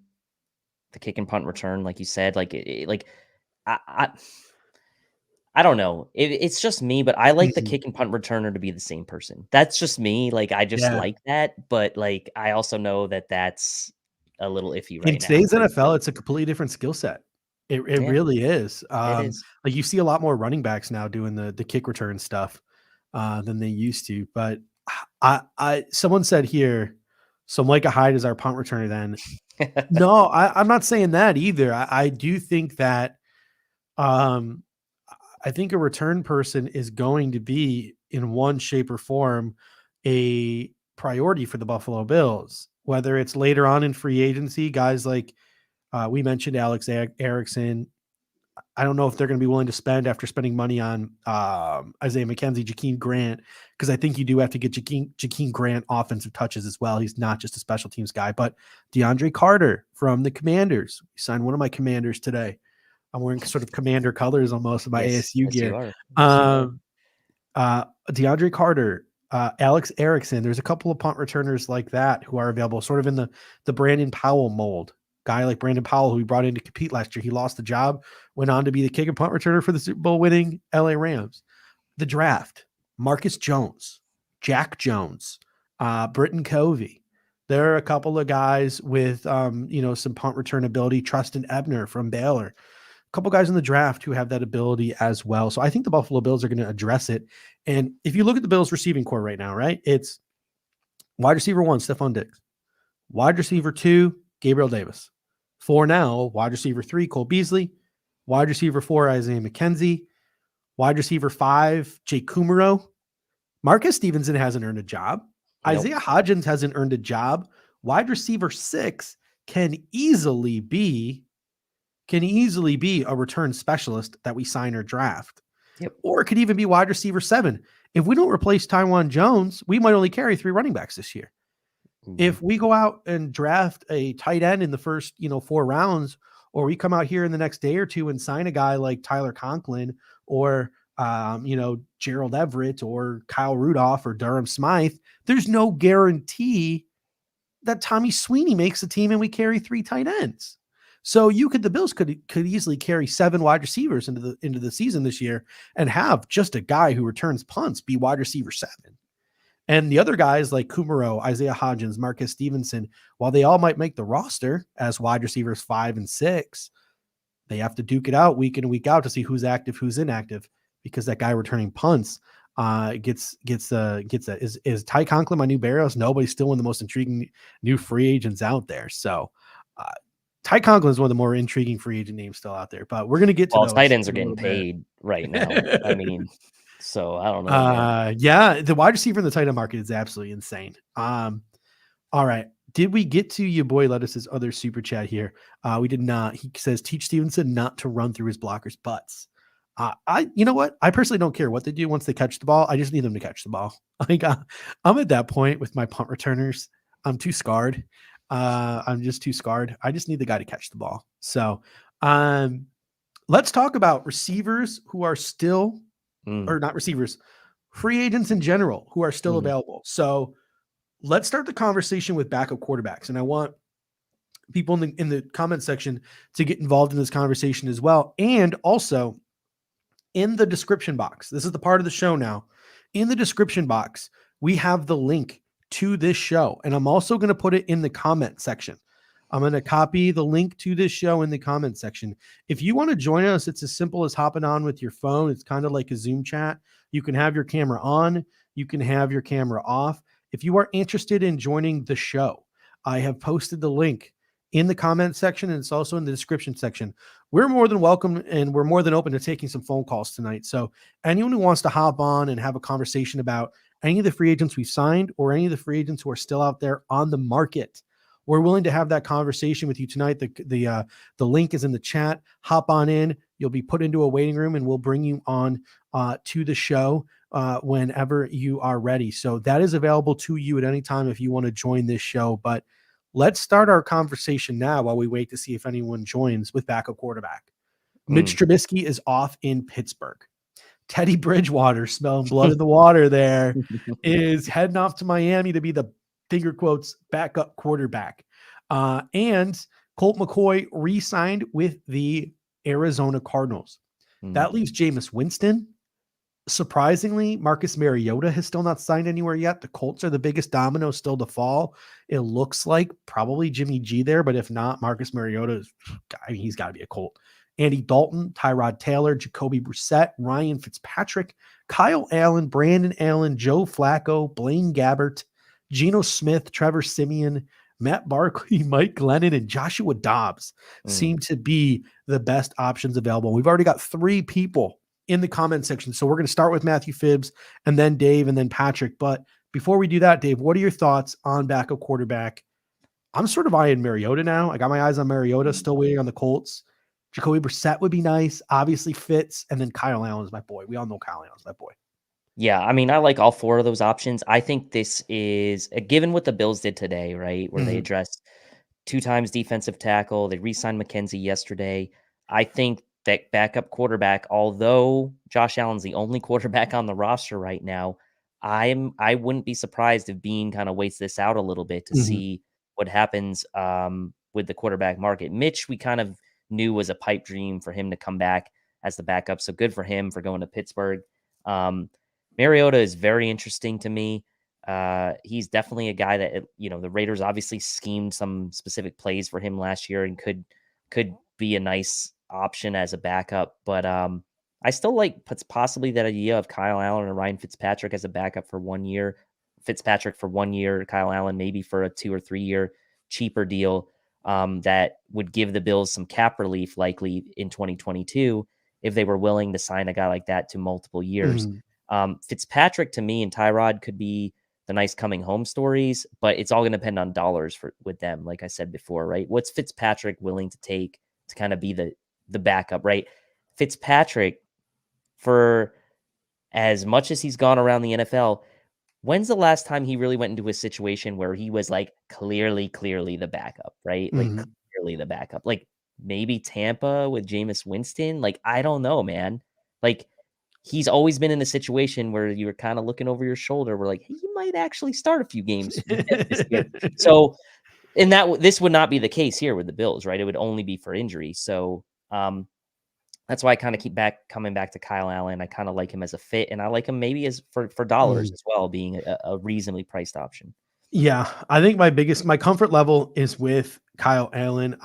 the kick and punt return, like you said? I don't know. It's just me, but I like the kick and punt returner to be the same person. That's just me. Like, I just like that. But, like, I also know that that's a little iffy right now.
In today's NFL, it's a completely different skill set. It
Yeah,
really is.
it is.
Like you see a lot more running backs now doing the kick return stuff than they used to. But someone said here, so Micah Hyde is our punt returner. Then no, I'm not saying that either. I do think that um, I think a return person is going to be in one shape or form a priority for the Buffalo Bills, whether it's later on in free agency, guys like we mentioned Alex Erickson. I don't know if they're going to be willing to spend after spending money on Isaiah McKenzie, Jakeem Grant, because I think you do have to get Jakeem Grant offensive touches as well. He's not just a special teams guy, but DeAndre Carter from the Commanders. He signed one of my Commanders today. I'm wearing sort of Commander colors almost of my
Yes,
ASU
yes, you
gear.
are. Yes, you are.
DeAndre Carter, Alex Erickson. There's a couple of punt returners like that who are available, sort of in the Brandon Powell mold. Guy like Brandon Powell, who we brought in to compete last year, he lost the job, went on to be the kick and punt returner for the Super Bowl winning LA Rams. The draft, Marcus Jones, Jack Jones, Britton Covey. There are a couple of guys with some punt return ability. Tristan Ebner from Baylor. A couple guys in the draft who have that ability as well. So I think the Buffalo Bills are going to address it. And if you look at the Bills receiving core right now, right, it's wide receiver 1, Stephon Diggs. Wide receiver 2, Gabriel Davis. 4 now, wide receiver 3, Cole Beasley. Wide receiver 4, Isaiah McKenzie. Wide receiver 5, Jake Kumaro. Marcus Stevenson hasn't earned a job.
Nope.
Isaiah Hodgins hasn't earned a job. Wide receiver 6 can easily be a return specialist that we sign or draft.
Yep.
Or it could even be wide receiver 7. If we don't replace DaQuan Jones, we might only carry 3 running backs this year. If we go out and draft a tight end in the first, 4 rounds, or we come out here in the next day or two and sign a guy like Tyler Conklin or, Gerald Everett or Kyle Rudolph or Durham Smythe, there's no guarantee that Tommy Sweeney makes the team and we carry 3 tight ends. So the Bills could easily carry 7 wide receivers into the season this year and have just a guy who returns punts be wide receiver 7. And the other guys like Kumaro, Isaiah Hodgins, Marcus Stevenson, while they all might make the roster as wide receivers 5 and 6, they have to duke it out week in and week out to see who's active, who's inactive, because that guy returning punts gets that. Is Ty Conklin my new Barrios? Nobody's still one of the most intriguing new free agents out there. So Ty Conklin is one of the more intriguing free agent names still out there, but we're going to get to those.
Tight ends are getting paid right now. I mean, so I don't know.
Yeah, the wide receiver in the tight end market is absolutely insane. All right. Did we get to your boy Lettuce's other super chat here? We did not. He says, teach Stevenson not to run through his blockers' butts. You know what? I personally don't care what they do once they catch the ball. I just need them to catch the ball. Like I'm at that point with my punt returners. I'm too scarred. I'm just too scarred. I just need the guy to catch the ball. So let's talk about receivers who are still or not receivers, free agents in general who are still available. So let's start the conversation with backup quarterbacks. And I want people in the comment section to get involved in this conversation as well. And also in the description box, this is the part of the show now. In the description box, we have the link to this show. And I'm also going to put it in the comment section. I'm going to copy the link to this show in the comment section. If you want to join us, it's as simple as hopping on with your phone. It's kind of like a Zoom chat. You can have your camera on. You can have your camera off. If you are interested in joining the show, I have posted the link in the comment section, and it's also in the description section. We're more than welcome, and we're more than open to taking some phone calls tonight. So anyone who wants to hop on and have a conversation about any of the free agents we've signed or any of the free agents who are still out there on the market, we're willing to have that conversation with you tonight. The link is in the chat. Hop on in. You'll be put into a waiting room, and we'll bring you on to the show whenever you are ready. So that is available to you at any time if you want to join this show. But let's start our conversation now while we wait to see if anyone joins with backup quarterback. Mitch Trubisky is off in Pittsburgh. Teddy Bridgewater, smelling blood in the water there, is heading off to Miami to be the finger quotes backup quarterback. And Colt McCoy re-signed with the Arizona Cardinals. That leaves Jameis Winston. Surprisingly, Marcus Mariota has still not signed anywhere yet. The Colts are the biggest domino still to fall. It looks like probably Jimmy G there, but if not, Marcus Mariota he's got to be a Colt. Andy Dalton, Tyrod Taylor, Jacoby Brissett, Ryan Fitzpatrick, Kyle Allen, Brandon Allen, Joe Flacco, Blaine Gabbert, Geno Smith, Trevor Siemian, Matt Barkley, Mike Glennon, and Joshua Dobbs seem to be the best options available. We've already got 3 people in the comment section. So we're going to start with Matthew Phibbs and then Dave and then Patrick. But before we do that, Dave, what are your thoughts on backup quarterback? I'm sort of eyeing Mariota now. I got my eyes on Mariota, still waiting on the Colts. Jacoby Brissett would be nice. Obviously Fitz. And then Kyle Allen's my boy. We all know Kyle Allen's my boy.
Yeah, I mean, I like all 4 of those options. I think this is, given what the Bills did today, right, where they addressed 2 times defensive tackle, they re-signed McKenzie yesterday. I think that backup quarterback, although Josh Allen's the only quarterback on the roster right now, I wouldn't be surprised if Bean kind of waits this out a little bit to see what happens with the quarterback market. Mitch, we kind of knew was a pipe dream for him to come back as the backup, so good for him for going to Pittsburgh. Mariota is very interesting to me. He's definitely a guy that, the Raiders obviously schemed some specific plays for him last year and could be a nice option as a backup. But I still like possibly that idea of Kyle Allen and Ryan Fitzpatrick as a backup for 1 year. Fitzpatrick for 1 year, Kyle Allen maybe for a 2 or 3 year cheaper deal that would give the Bills some cap relief likely in 2022 if they were willing to sign a guy like that to multiple years. Fitzpatrick to me and Tyrod could be the nice coming home stories, but it's all going to depend on dollars with them. Like I said before, right? What's Fitzpatrick willing to take to kind of be the backup, right? Fitzpatrick, for as much as he's gone around the NFL, when's the last time he really went into a situation where he was like clearly the backup, right? Like clearly the backup, like maybe Tampa with Jameis Winston. Like, I don't know, man. Like, he's always been in a situation where you were kind of looking over your shoulder. We're like, hey, he might actually start a few games this year. So, and this would not be the case here with the Bills, right? It would only be for injury. So, that's why I kind of keep coming back to Kyle Allen. I kind of like him as a fit, and I like him maybe as for dollars as well, being a reasonably priced option.
Yeah, I think my comfort level is with Kyle Allen.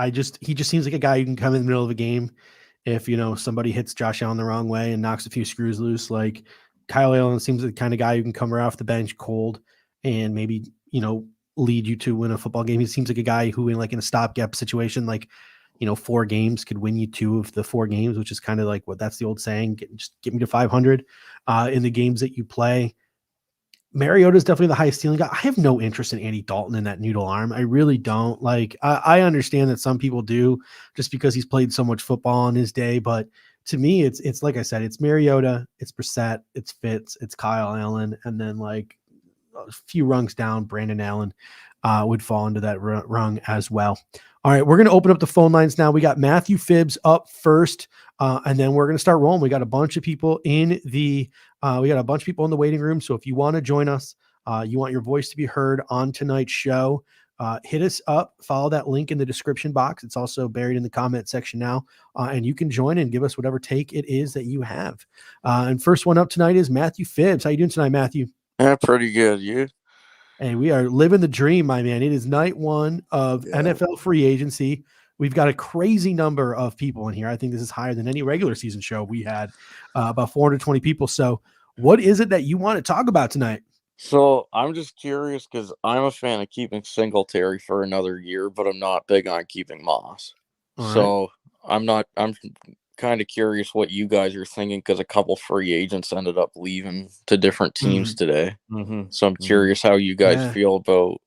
He just seems like a guy who can come in the middle of a game. If, somebody hits Josh Allen the wrong way and knocks a few screws loose, like Kyle Allen seems like the kind of guy who can come right off the bench cold and maybe, lead you to win a football game. He seems like a guy who in a stopgap situation, 4 games could win you 2 of the 4 games, which is kind of like that's the old saying, just get me to 500 in the games that you play. Mariota is definitely the highest ceiling guy. I have no interest in Andy Dalton in that noodle arm. I really don't. I understand that some people do just because he's played so much football in his day. But to me, it's like I said, it's Mariota, it's Brissett, it's Fitz, it's Kyle Allen. And then a few rungs down, Brandon Allen would fall into that rung as well. All right, we're going to open up the phone lines now. We got Matthew Phibbs up first, and then we're going to start rolling. We got a bunch of people in the waiting room. So if you want to join us, you want your voice to be heard on tonight's show, hit us up. Follow that link in the description box. It's also buried in the comment section now, and you can join and give us whatever take it is that you have. And first one up tonight is Matthew Phibbs. How you doing tonight, Matthew?
Yeah, pretty good. You?
Hey, we are living the dream, my man. It is night 1 of NFL free agency. We've got a crazy number of people in here. I think this is higher than any regular season show we had, about 420 people. So what is it that you want to talk about tonight?
So I'm just curious because I'm a fan of keeping Singletary for another year, but I'm not big on keeping Moss. So I'm kind of curious what you guys are thinking because a couple free agents ended up leaving to different teams today. So I'm curious how you guys feel about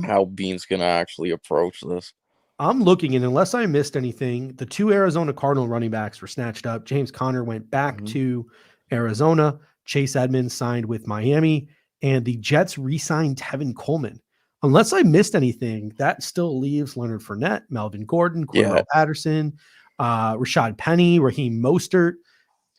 how Bean's going to actually approach this.
I'm looking, and unless I missed anything, the 2 Arizona Cardinal running backs were snatched up. James Conner went back to Arizona. Chase Edmonds signed with Miami, and the Jets re-signed Tevin Coleman. Unless I missed anything, that still leaves Leonard Fournette, Melvin Gordon, Cordell Patterson, Rashad Penny, Raheem Mostert.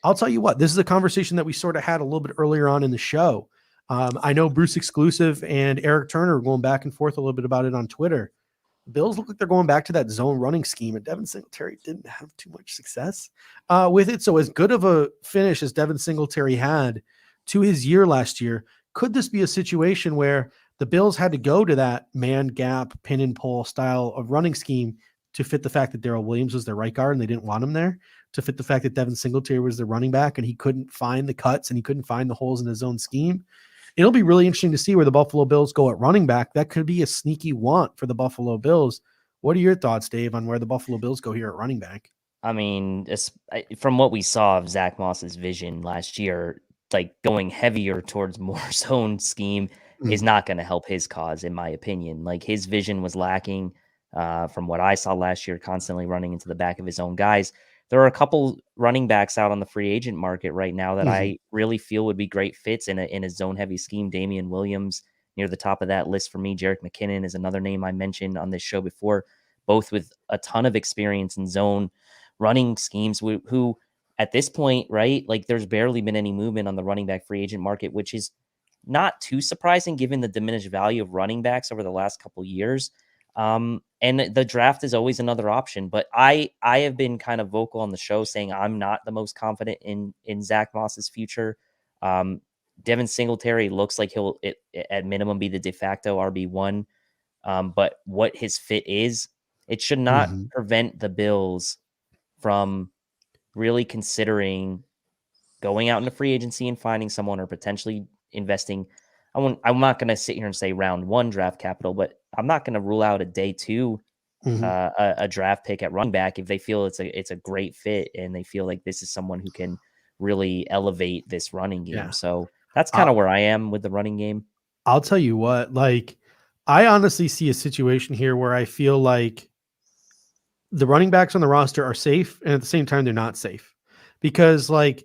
I'll tell you what, this is a conversation that we sort of had a little bit earlier on in the show. I know Bruce Exclusive and Eric Turner are going back and forth a little bit about it on Twitter. The Bills look like they're going back to that zone running scheme, and Devin Singletary didn't have too much success with it. So as good of a finish as Devin Singletary had to his year last year, could this be a situation where the Bills had to go to that man gap, pin and pull style of running scheme to fit the fact that Darrell Williams was their right guard and they didn't want him there, to fit the fact that Devin Singletary was the running back and he couldn't find the cuts and he couldn't find the holes in his own scheme. It'll be really interesting to see where the Buffalo Bills go at running back. That could be a sneaky want for the Buffalo Bills. What are your thoughts, Dave, on where the Buffalo Bills go here at running back?
I mean, from what we saw of Zach Moss's vision last year, like going heavier towards more zone scheme is not going to help his cause, in my opinion. Like his vision was lacking from what I saw last year, constantly running into the back of his own guys. There are a couple running backs out on the free agent market right now that I really feel would be great fits in a zone heavy scheme. Damian Williams near the top of that list for me. Jerick McKinnon is another name I mentioned on this show before, both with a ton of experience in zone running schemes who at this point, right, like there's barely been any movement on the running back free agent market, which is not too surprising given the diminished value of running backs over the last couple of years. And the draft is always another option, but I have been kind of vocal on the show saying I'm not the most confident in Zach Moss's future. Devin Singletary looks like he'll at minimum be the de facto RB1. But what his fit is, it should not prevent the Bills from really considering going out into free agency and finding someone or potentially investing. I'm not going to sit here and say round 1 draft capital, but I'm not going to rule out a day 2 a draft pick at running back if they feel it's a great fit and they feel like this is someone who can really elevate this running game. Yeah. So that's kind of where I am with the running game.
I'll tell you what, like I honestly see a situation here where I feel like the running backs on the roster are safe and at the same time they're not safe, because like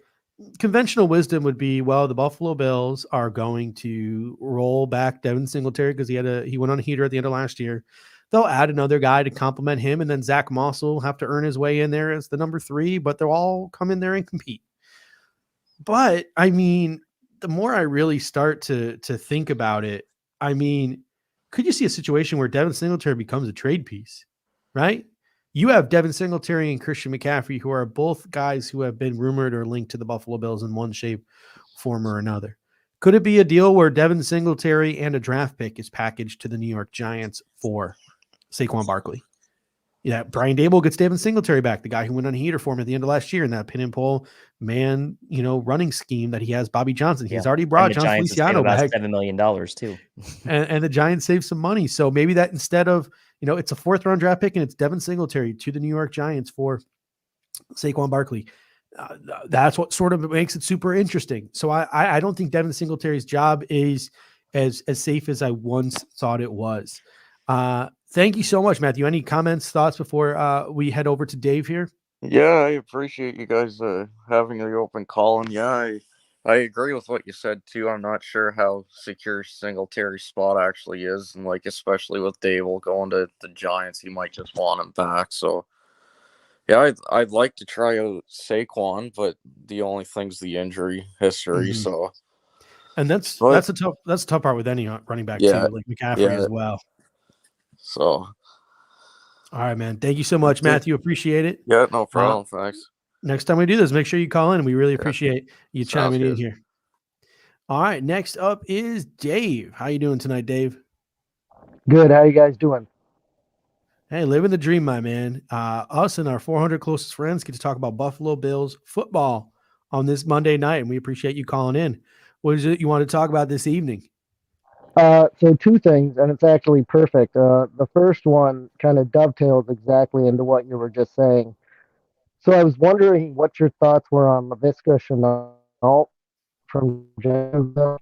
conventional wisdom would be, well, the Buffalo Bills are going to roll back Devin Singletary because he went on a heater at the end of last year. They'll add another guy to complement him, and then Zach Moss will have to earn his way in there as the number 3, but they'll all come in there and compete. But I mean, the more I really start to think about it, I mean, could you see a situation where Devin Singletary becomes a trade piece, right? You have Devin Singletary and Christian McCaffrey, who are both guys who have been rumored or linked to the Buffalo Bills in one shape, form, or another. Could it be a deal where Devin Singletary and a draft pick is packaged to the New York Giants for Saquon Barkley? Yeah, Brian Dable gets Devin Singletary back, the guy who went on a heater for him at the end of last year in that pin and pull man, running scheme that he has Bobby Johnson. He's already brought John Feliciano back.
$7 million too.
and the Giants saved some money. So maybe that instead of, it's a 4th round draft pick and it's Devin Singletary to the New York Giants for Saquon Barkley. That's what sort of makes it super interesting. So I don't think Devin Singletary's job is as safe as I once thought it was. Thank you so much, Matthew. Any comments, thoughts before we head over to Dave here?
Yeah, I appreciate you guys having the open call. And yeah, I agree with what you said too. I'm not sure how secure Singletary's spot actually is, and like especially with Dable going to the Giants, he might just want him back. So yeah, I'd like to try out Saquon, but the only thing's the injury history. So,
and that's a tough part with any running back too, like McCaffrey as well.
So,
all right, man. Thank you so much, Matthew. Appreciate it.
Yeah, no problem. Thanks.
Next time we do this, make sure you call in. We really appreciate you chiming in here. All right, next up is Dave. How you doing tonight, Dave?
Good. How you guys doing?
Hey, living the dream, my man. Us and our 400 closest friends get to talk about Buffalo Bills football on this Monday night, and we appreciate you calling in. What is it you want to talk about this evening?
So 2 things, and it's actually perfect. The first one kind of dovetails exactly into what you were just saying. So I was wondering what your thoughts were on Leviska Shenault from Jacksonville.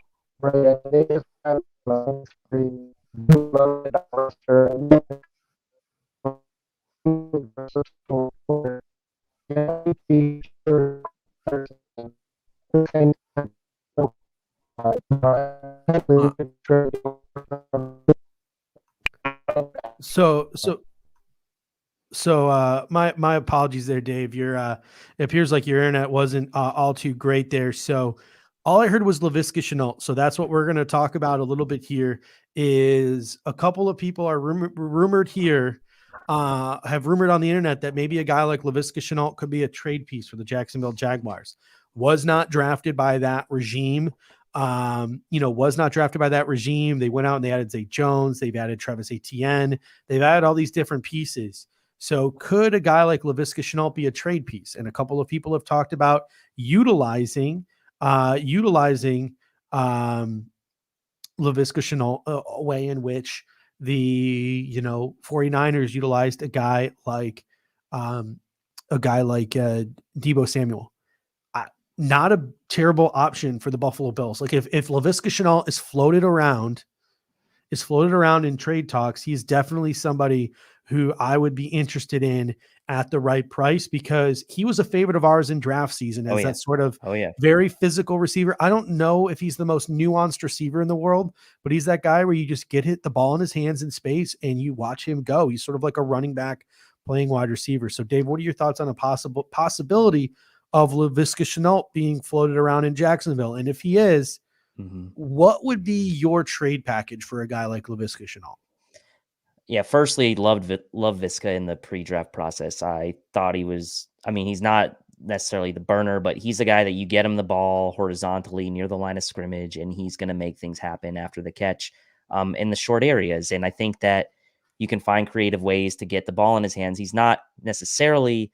So my apologies there, Dave. It appears like your internet wasn't all too great there. So all I heard was Leviska Shenault. So that's what we're going to talk about a little bit here. Is a couple of people are rumored here, have rumored on the internet that maybe a guy like Leviska Shenault could be a trade piece for the Jacksonville Jaguars. Was not drafted by that regime. Was not drafted by that regime. They went out and they added Zay Jones. They've added Travis Etienne. They've added all these different pieces. So could a guy like Leviska Shenault be a trade piece? And a couple of people have talked about utilizing Leviska Shenault, a way in which the 49ers utilized a guy like Deebo Samuel. Not a terrible option for the Buffalo Bills. Like if Leviska Shenault is floated around in trade talks, he's definitely somebody who I would be interested in at the right price, because he was a favorite of ours in draft season as that sort of very physical receiver. I don't know if he's the most nuanced receiver in the world, but he's that guy where you just hit the ball in his hands in space and you watch him go. He's sort of like a running back playing wide receiver. So Dave, what are your thoughts on a possibility of Leviska Shenault being floated around in Jacksonville? And if he is, what would be your trade package for a guy like Leviska Shenault?
Yeah, firstly, loved Viska in the pre-draft process. I thought he's not necessarily the burner, but he's a guy that you get him the ball horizontally near the line of scrimmage, and he's going to make things happen after the catch in the short areas. And I think that you can find creative ways to get the ball in his hands. He's not necessarily,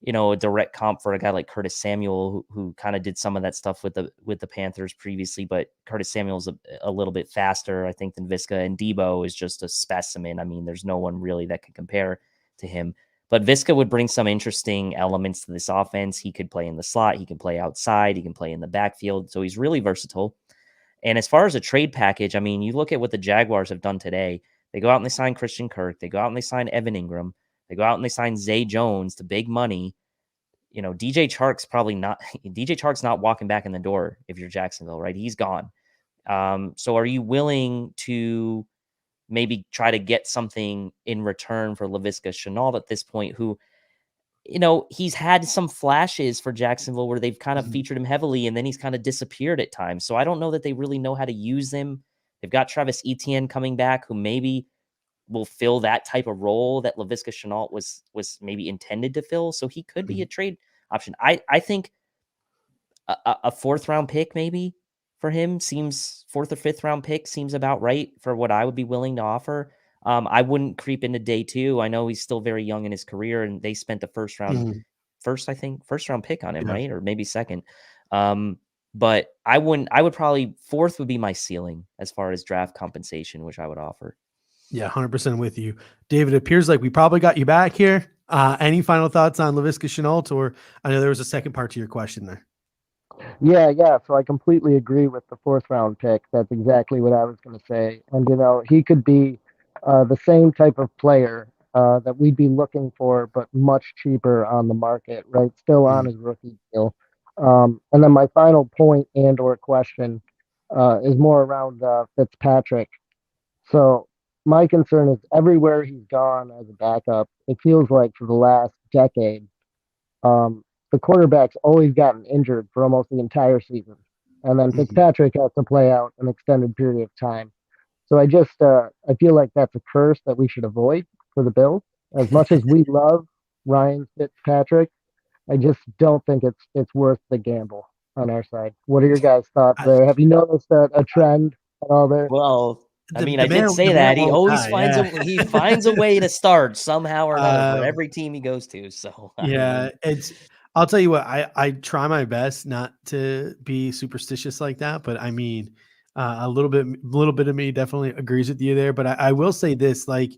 a direct comp for a guy like Curtis Samuel, who kind of did some of that stuff with the Panthers previously, but Curtis Samuel's a little bit faster, I think, than Viska, and Deebo is just a specimen. I mean, there's no one really that can compare to him, but Viska would bring some interesting elements to this offense. He could play in the slot, he can play outside, he can play in the backfield, so he's really versatile. And as far as a trade package, I mean, you look at what the Jaguars have done today. They go out and they sign Christian Kirk, they go out and they sign Evan Ingram, they go out and they sign Zay Jones to big money. DJ Chark's not walking back in the door if you're Jacksonville, right? He's gone. So are you willing to maybe try to get something in return for Leviska Shenault at this point, who, he's had some flashes for Jacksonville where they've kind of featured him heavily, and then he's kind of disappeared at times. So I don't know that they really know how to use him. They've got Travis Etienne coming back, who maybe will fill that type of role that Leviska Shenault was maybe intended to fill. So he could be a trade option. I think a 4th round pick maybe for him seems 4th or 5th round pick seems about right for what I would be willing to offer. I wouldn't creep into day 2. I know he's still very young in his career, and they spent the first round pick on him, right? Or maybe 2nd. But I would probably 4th would be my ceiling as far as draft compensation, which I would offer.
Yeah, 100% with you. David, it appears like we probably got you back here. Any final thoughts on Leviska Shenault, or I know there was a second part to your question there.
Yeah. So I completely agree with the 4th round pick. That's exactly what I was going to say. And, he could be the same type of player that we'd be looking for, but much cheaper on the market, right? Still on his rookie deal. And then my final point and or question is more around Fitzpatrick. So my concern is everywhere he's gone as a backup, it feels like for the last decade, the quarterback's always gotten injured for almost the entire season. And then Fitzpatrick has to play out an extended period of time. So I feel like that's a curse that we should avoid for the Bills. As much as we love Ryan Fitzpatrick, I just don't think it's worth the gamble on our side. What are your guys' thoughts there? Have you noticed a trend at all there?
Well, I did say that he always finds a way to start somehow or another for every team he goes to. So
I'll tell you what, I try my best not to be superstitious like that, but I mean, a little bit of me definitely agrees with you there. But I will say this, like,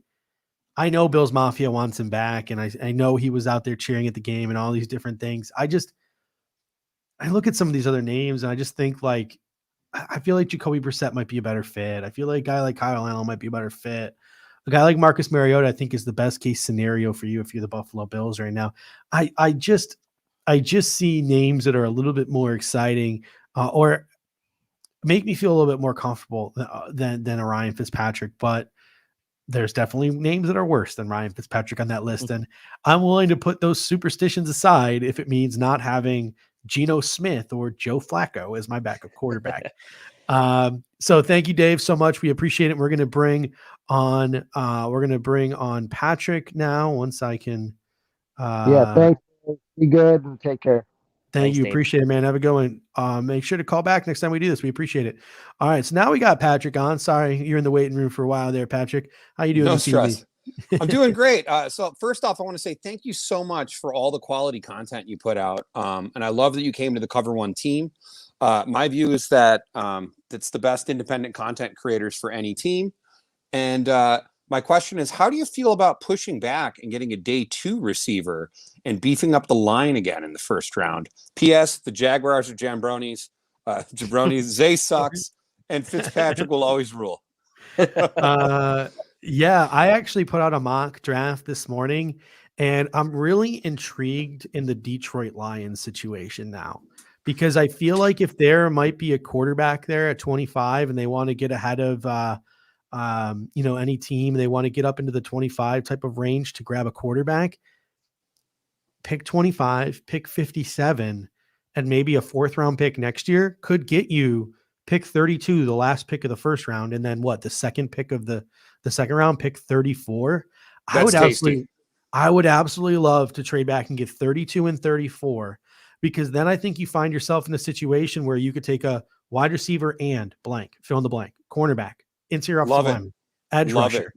I know Bills Mafia wants him back, and I know he was out there cheering at the game and all these different things. I look at some of these other names and I just think, like, I feel like Jacoby Brissett might be a better fit. I feel like a guy like Kyle Allen might be a better fit. A guy like Marcus Mariota, I think, is the best case scenario for you if you're the Buffalo Bills right now. I just see names that are a little bit more exciting or make me feel a little bit more comfortable than a Ryan Fitzpatrick. But there's definitely names that are worse than Ryan Fitzpatrick on that list. And I'm willing to put those superstitions aside if it means not having Geno Smith or Joe Flacco as my backup quarterback. So thank you, Dave, so much. We appreciate it. We're going to bring on Patrick now once I can.
Thanks. Be good and take care.
Thanks, you.
Dave.
Appreciate it, man. Have a good one. Make sure to call back next time we do this. We appreciate it. All right. So now we got Patrick on. Sorry, you're in the waiting room for a while there, Patrick. How you doing?
No stress. I'm doing great. So first off, I want to say thank you so much for all the quality content you put out. And I love that you came to the Cover One team. My view is that it's the best independent content creators for any team. And my question is, how do you feel about pushing back and getting a day 2 receiver and beefing up the line again in the first round? P.S. The Jaguars are jambronis. Zay sucks, and Fitzpatrick will always rule.
Yeah, I actually put out a mock draft this morning, and I'm really intrigued in the Detroit Lions situation now, because I feel like if there might be a quarterback there at 25 and they want to get ahead of any team, they want to get up into the 25 type of range to grab a quarterback, pick 25, pick 57, and maybe a 4th round pick next year could get you pick 32, the last pick of the first round. And then the second pick of the second round, pick 34. I would absolutely love to trade back and get 32 and 34, because then I think you find yourself in a situation where you could take a wide receiver and blank, fill in the blank, cornerback, interior offensive lineman, edge rusher.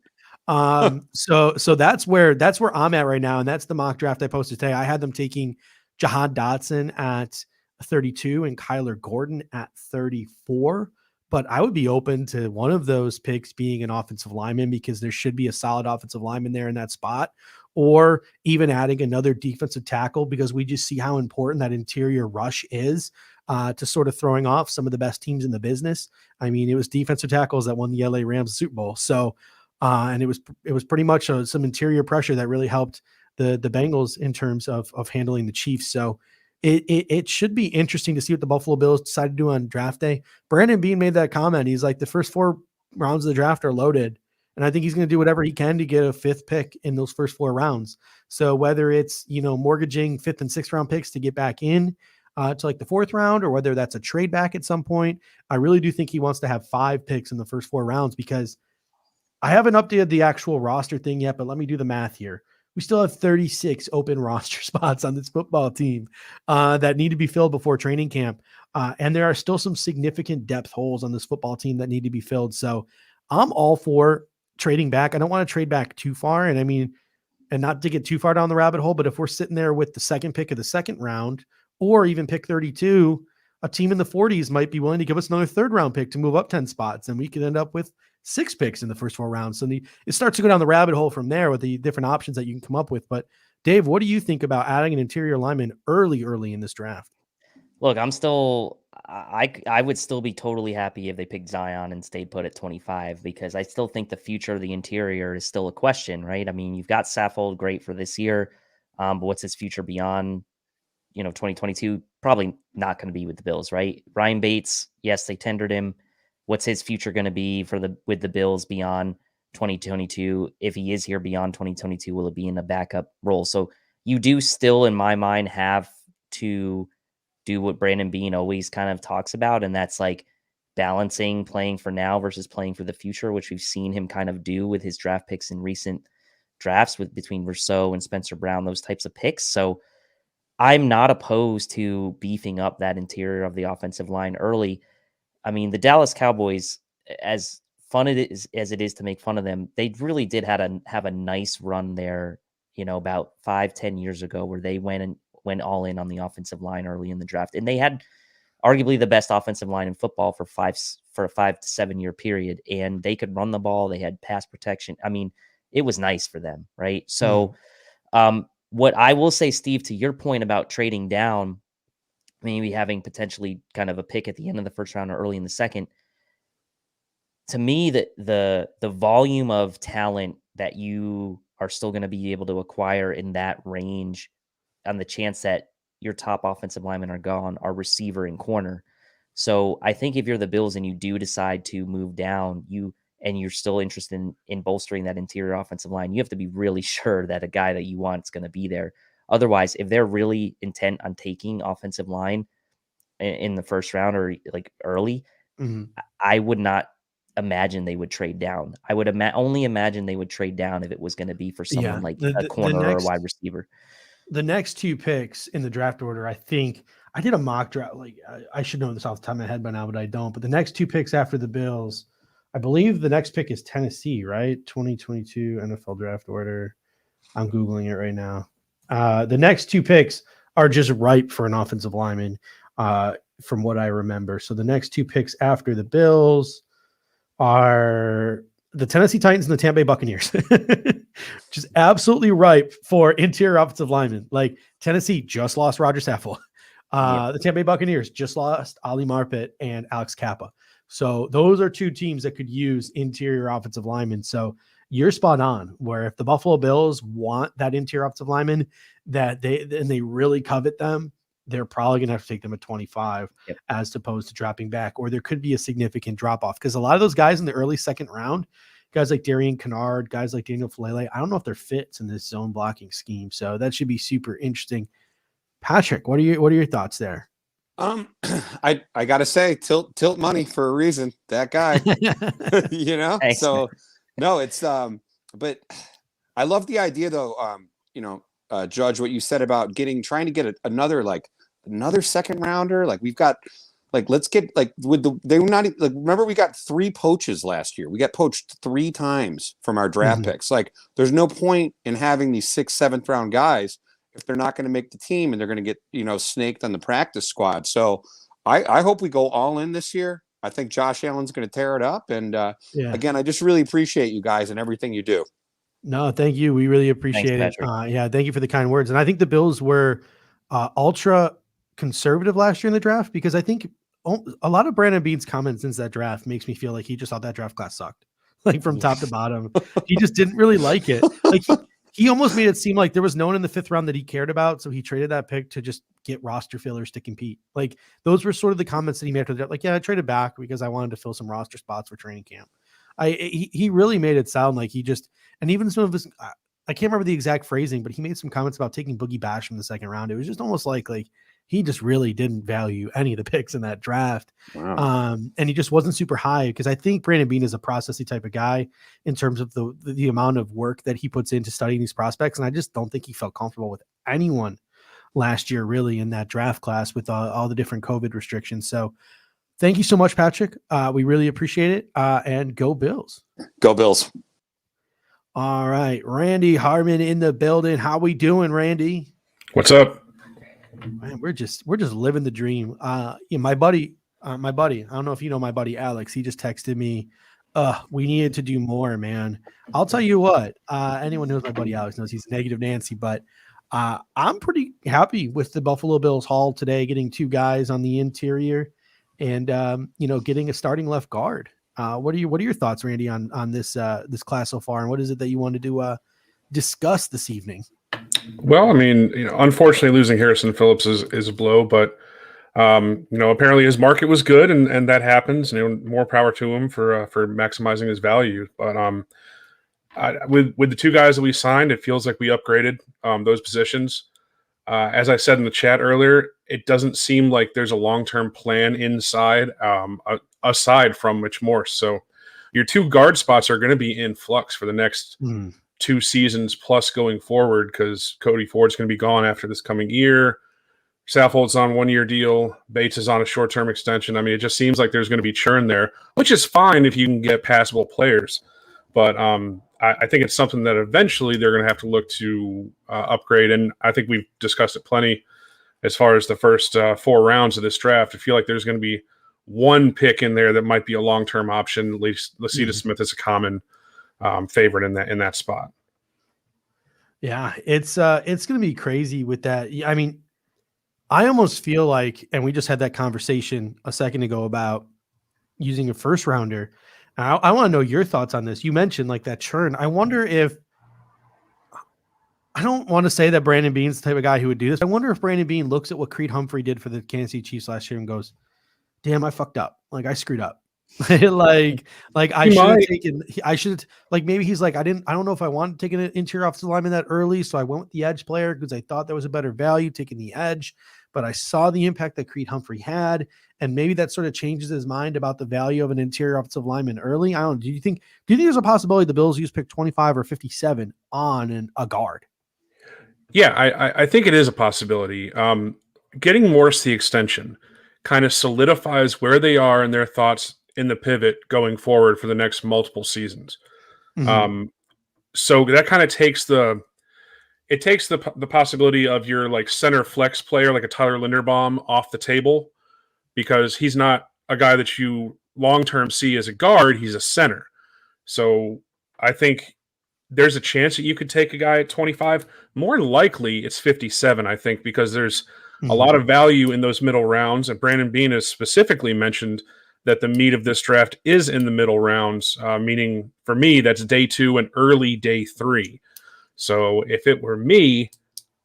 So that's where I'm at right now. And that's the mock draft I posted today. I had them taking Jahan Dotson at 32 and Kyler Gordon at 34, but I would be open to one of those picks being an offensive lineman, because there should be a solid offensive lineman there in that spot, or even adding another defensive tackle, because we just see how important that interior rush is to sort of throwing off some of the best teams in the business. I mean, it was defensive tackles that won the LA Rams Super Bowl. So, and it was pretty much some interior pressure that really helped the Bengals in terms of handling the Chiefs. So it should be interesting to see what the Buffalo Bills decide to do on draft day. Brandon Beane made that comment. He's like, the first 4 rounds of the draft are loaded, and I think he's going to do whatever he can to get a 5th pick in those first 4 rounds. So whether it's, mortgaging 5th and 6th round picks to get back in to like the 4th round, or whether that's a trade back at some point, I really do think he wants to have 5 picks in the first 4 rounds, because I haven't updated the actual roster thing yet, but let me do the math here. We still have 36 open roster spots on this football team that need to be filled before training camp. And there are still some significant depth holes on this football team that need to be filled. So I'm all for trading back. I don't want to trade back too far. And not to get too far down the rabbit hole, but if we're sitting there with the second pick of the second round, or even pick 32, a team in the 40s might be willing to give us another 3rd round pick to move up 10 spots. And we could end up with 6 picks in the first 4 rounds. So it starts to go down the rabbit hole from there with the different options that you can come up with. But Dave, what do you think about adding an interior lineman early in this draft?
Look, I would still be totally happy if they picked Zion and stayed put at 25, because I still think the future of the interior is still a question, right? I mean, you've got Saffold, great for this year, but what's his future beyond 2022? Probably not going to be with the Bills, right? Ryan Bates, yes, they tendered him. What's his future going to be with the Bills beyond 2022? If he is here beyond 2022, will it be in a backup role? So you do still, in my mind, have to do what Brandon Beane always kind of talks about, and that's like balancing playing for now versus playing for the future, which we've seen him kind of do with his draft picks in recent drafts between Rousseau and Spencer Brown, those types of picks. So I'm not opposed to beefing up that interior of the offensive line early. I mean, the Dallas Cowboys, as fun as it is to make fun of them, they really did have a nice run there, about 5-10 years ago, where they went all in on the offensive line early in the draft. And they had arguably the best offensive line in football for a 5 to 7 year period. And they could run the ball. They had pass protection. I mean, it was nice for them, right? So what I will say, Steve, to your point about trading down, maybe having potentially kind of a pick at the end of the first round or early in the second, to me, the volume of talent that you are still going to be able to acquire in that range, on the chance that your top offensive linemen are gone, are receiver and corner. So I think if you're the Bills and you do decide to move down, and you're still interested in bolstering that interior offensive line, you have to be really sure that a guy that you want is going to be there. Otherwise, if they're really intent on taking offensive line in the first round or like early, I would not imagine they would trade down. I would only imagine they would trade down if it was going to be for someone like a corner or a wide receiver.
The next 2 picks in the draft order, I think I did a mock draft. Like I should know this off the top of my head by now, but I don't. But the next 2 picks after the Bills, I believe the next pick is Tennessee, right? 2022 NFL draft order. I'm Googling it right now. The next 2 picks are just ripe for an offensive lineman, from what I remember. So the next 2 picks after the Bills are the Tennessee Titans and the Tampa Bay Buccaneers. Just absolutely ripe for interior offensive linemen. Like Tennessee just lost Roger Saffold. The Tampa Bay Buccaneers just lost Ali Marpet and Alex Kappa. So those are 2 teams that could use interior offensive linemen. So you're spot on, where if the Buffalo Bills want that interior offensive lineman that they really covet them, they're probably going to have to take them at 25 as opposed to dropping back, or there could be a significant drop off because a lot of those guys in the early second round, guys like Darian Kennard, guys like Daniel Falele, I don't know if they're fits in this zone blocking scheme. So that should be super interesting. Patrick, what are your thoughts there?
I gotta say, tilt money for a reason. That guy,
Thanks,
so no, it's but I love the idea though. Judge, what you said about trying to get another second rounder. Like we've got, let's get they were not remember we got 3 poaches last year. We got poached 3 times from our draft picks. Like there's no point in having these 6th, 7th round guys if they're not going to make the team and they're going to get, snaked on the practice squad. So I hope we go all in this year. I think Josh Allen's going to tear it up. And again, I just really appreciate you guys and everything you do.
No, thank you. We really appreciate it. Thank you for the kind words. And I think the Bills were ultra conservative last year in the draft because I think a lot of Brandon Beane's comments since that draft makes me feel like he just thought that draft class sucked, like from top to bottom. He just didn't really like it. Like he almost made it seem like there was no one in the 5th round that he cared about. So he traded that pick to just get roster fillers to compete. Like those were sort of the comments that he made after that. Like, yeah, I traded back because I wanted to fill some roster spots for training camp. He really made it sound like he just, and even some of his, I can't remember the exact phrasing, but he made some comments about taking Boogie Bash from the 2nd round. It was just almost like he just really didn't value any of the picks in that draft.
Wow.
And he just wasn't super high because I think Brandon Beane is a processy type of guy in terms of the amount of work that he puts into studying these prospects. And I just don't think he felt comfortable with anyone last year, really, in that draft class with all the different COVID restrictions. So thank you so much, Patrick. We really appreciate it. And go Bills.
Go Bills.
All right. Randy Harmon in the building. How we doing, Randy?
What's up?
Man, we're just living the dream. My buddy, I don't know if you know my buddy Alex. He just texted me. We needed to do more, man. I'll tell you what. Anyone who knows my buddy Alex knows he's Negative Nancy, but I'm pretty happy with the Buffalo Bills haul today, getting 2 guys on the interior, and getting a starting left guard. What are your thoughts, Randy, on this class so far, and what is it that you wanted to discuss this evening?
Well, I mean, unfortunately, losing Harrison Phillips is a blow, but apparently his market was good, and that happens. More power to him for maximizing his value. But with the 2 guys that we signed, it feels like we upgraded those positions. As I said in the chat earlier, it doesn't seem like there's a long-term plan inside, aside from Mitch Morse. So your 2 guard spots are going to be in flux for the next 2 seasons plus going forward because Cody Ford's going to be gone after this coming year. Saffold's on 1-year deal. Bates is on a short-term extension. I mean, it just seems like there's going to be churn there, which is fine if you can get passable players. But I think it's something that eventually they're going to have to look to upgrade. And I think we've discussed it plenty as far as the first 4 rounds of this draft. I feel like there's going to be 1 pick in there that might be a long-term option. At least Lacita Smith is a common favorite in that spot.
Yeah, it's going to be crazy with that. I mean, I almost feel like, and we just had that conversation a second ago about using a 1st rounder. I want to know your thoughts on this. You mentioned like that churn. I wonder if, I don't want to say that Brandon Beane's the type of guy who would do this. I wonder if Brandon Beane looks at what Creed Humphrey did for the Kansas City Chiefs last year and goes, damn, I fucked up. Like I screwed up. like I should have taken, maybe he's like, I don't know if I wanted to take an interior offensive lineman that early. So I went with the edge player because I thought there was a better value taking the edge, but I saw the impact that Creed Humphrey had. And maybe that sort of changes his mind about the value of an interior offensive lineman early. I don't know. Do you think there's a possibility the Bills use pick 25 or 57 on a guard?
Yeah, I think it is a possibility. Getting Morse the extension kind of solidifies where they are and their thoughts in the pivot going forward for the next multiple seasons.
Mhm.
So that kind of takes the possibility of your like center flex player, like a Tyler Linderbaum, off the table, because he's not a guy that you long-term see as a guard. He's a center. So I think there's a chance that you could take a guy at 25. More likely it's 57, I think, because there's a
Mhm.
lot of value in those middle rounds. And Brandon Bean has specifically mentioned that the meat of this draft is in the middle rounds, meaning for me, that's day 2 and early day 3. So if it were me,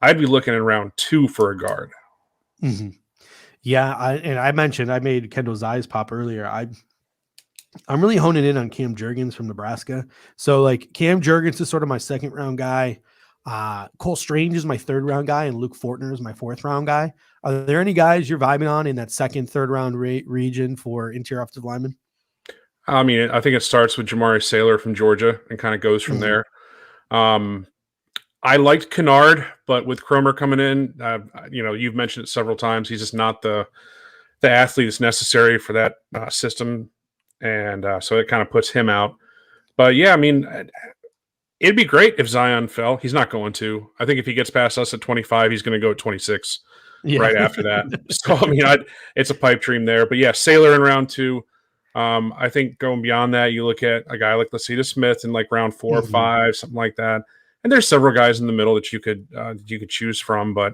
I'd be looking in round 2 for a guard.
Mhm. Yeah, I mentioned I made Kendall's eyes pop earlier. I'm really honing in on Cam Jurgens from Nebraska. So like Cam Jurgens is sort of my second round guy. Cole Strange is my third round guy, and Luke Fortner is my fourth round guy. Are there any guys you're vibing on in that second, third round region for interior offensive linemen?
I mean, I think it starts with Jamari Saylor from Georgia and kind of goes from there. I liked Kennard, but with Cromer coming in, you've mentioned it several times. He's just not the athlete that's necessary for that system. And so it kind of puts him out. But yeah, I mean, it'd be great if Zion fell. He's not going to. I think if he gets past us at 25, he's going to go at 26 right after that. So, I mean, it's a pipe dream there. But yeah, Saylor in round 2. I think going beyond that, you look at a guy like Lasita Smith in like round 4 or 5, something like that. And there's several guys in the middle that you could choose from. But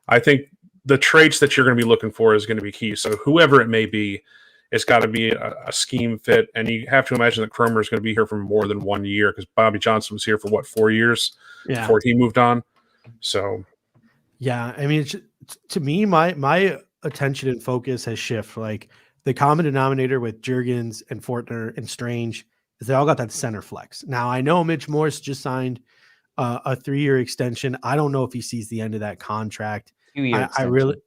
I think the traits that you're going to be looking for is going to be key. So whoever it may be, it's got to be a scheme fit. And you have to imagine that Cromer is going to be here for more than 1 year, because Bobby Johnson was here for 4 years before he moved on. So,
yeah, I mean, to me, my attention and focus has shifted. Like the common denominator with Jurgens and Fortner and Strange is they all got that center flex. Now I know Mitch Morse just signed a 3-year extension. I don't know if he sees the end of that contract.
2-year
I
extension.
really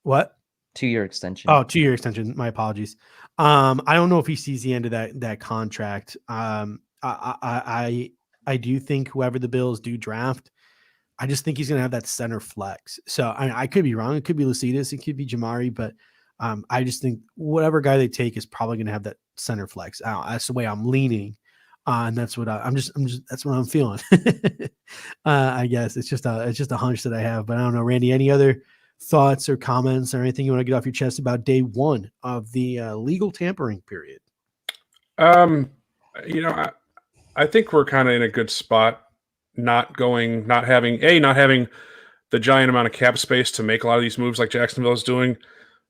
what?
2-year extension.
Oh, 2-year extension. My apologies. I don't know if he sees the end of that contract. I do think whoever the Bills do draft, I just think he's going to have that center flex. So I could be wrong. It could be Lucidas. It could be Jamari, but I just think whatever guy they take is probably going to have that center flex. That's the way I'm leaning. And that's what I'm just that's what I'm feeling. I guess it's just a hunch that I have, but I don't know. Randy, any other thoughts or comments or anything you want to get off your chest about day 1 of the legal tampering period?
I think we're kind of in a good spot, not having the giant amount of cap space to make a lot of these moves like Jacksonville is doing.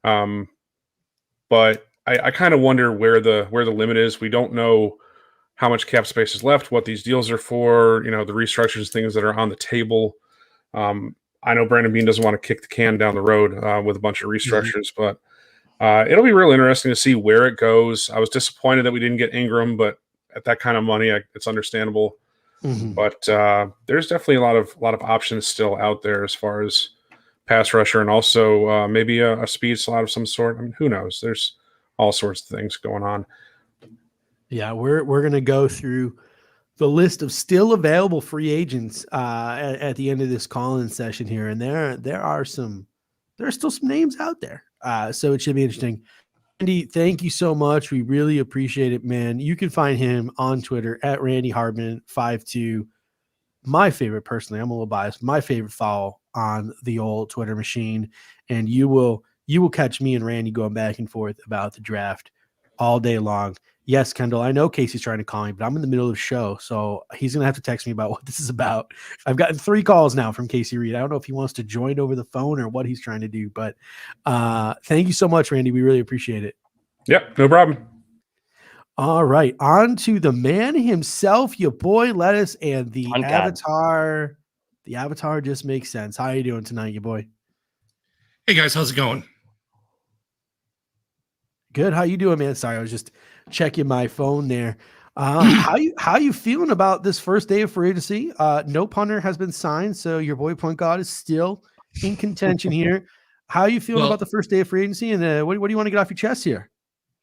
But I kind of wonder where the limit is. We don't know how much cap space is left, what these deals are for, the restructures, things that are on the table. I know Brandon Bean doesn't want to kick the can down the road with a bunch of restructures, but it'll be real interesting to see where it goes. I was disappointed that we didn't get Ingram, but at that kind of money, it's understandable. But there's definitely a lot of options still out there as far as pass rusher, and also maybe a speed slot of some sort. I mean, who knows? There's all sorts of things going on.
Yeah, we're going to go through the list of still available free agents at the end of this call-in session here, and there are still some names out there, so it should be interesting. Randy, thank you so much. We really appreciate it, man. You can find him on Twitter at Randy Hardman52. My favorite, personally, I'm a little biased, my favorite follow on the old Twitter machine, and you will catch me and Randy going back and forth about the draft all day long. Yes, Kendall, I know Casey's trying to call me, but I'm in the middle of the show, so he's going to have to text me about what this is about. I've gotten 3 calls now from Casey Reed. I don't know if he wants to join over the phone or what he's trying to do, but thank you so much, Randy. We really appreciate it.
Yep, no problem.
All right, on to the man himself, your boy Lettuce, and the
Punt
avatar. God. The avatar just makes sense. How are you doing tonight, your boy?
Hey guys, how's it going?
Good. How you doing, man? Sorry, I was just checking my phone there. How you feeling about this first day of free agency? No punter has been signed, so your boy Point God is still in contention here. How are you feeling about the first day of free agency, and what do you want to get off your chest here?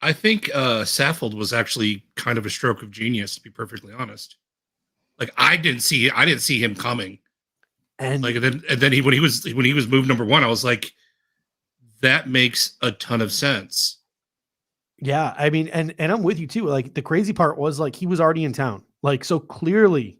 I think Saffold was actually kind of a stroke of genius, to be perfectly honest. Like I didn't see him coming, and then when he was moved number 1, I was like, that makes a ton of sense.
Yeah, I mean, and I'm with you too. Like the crazy part was like he was already in town. Like so clearly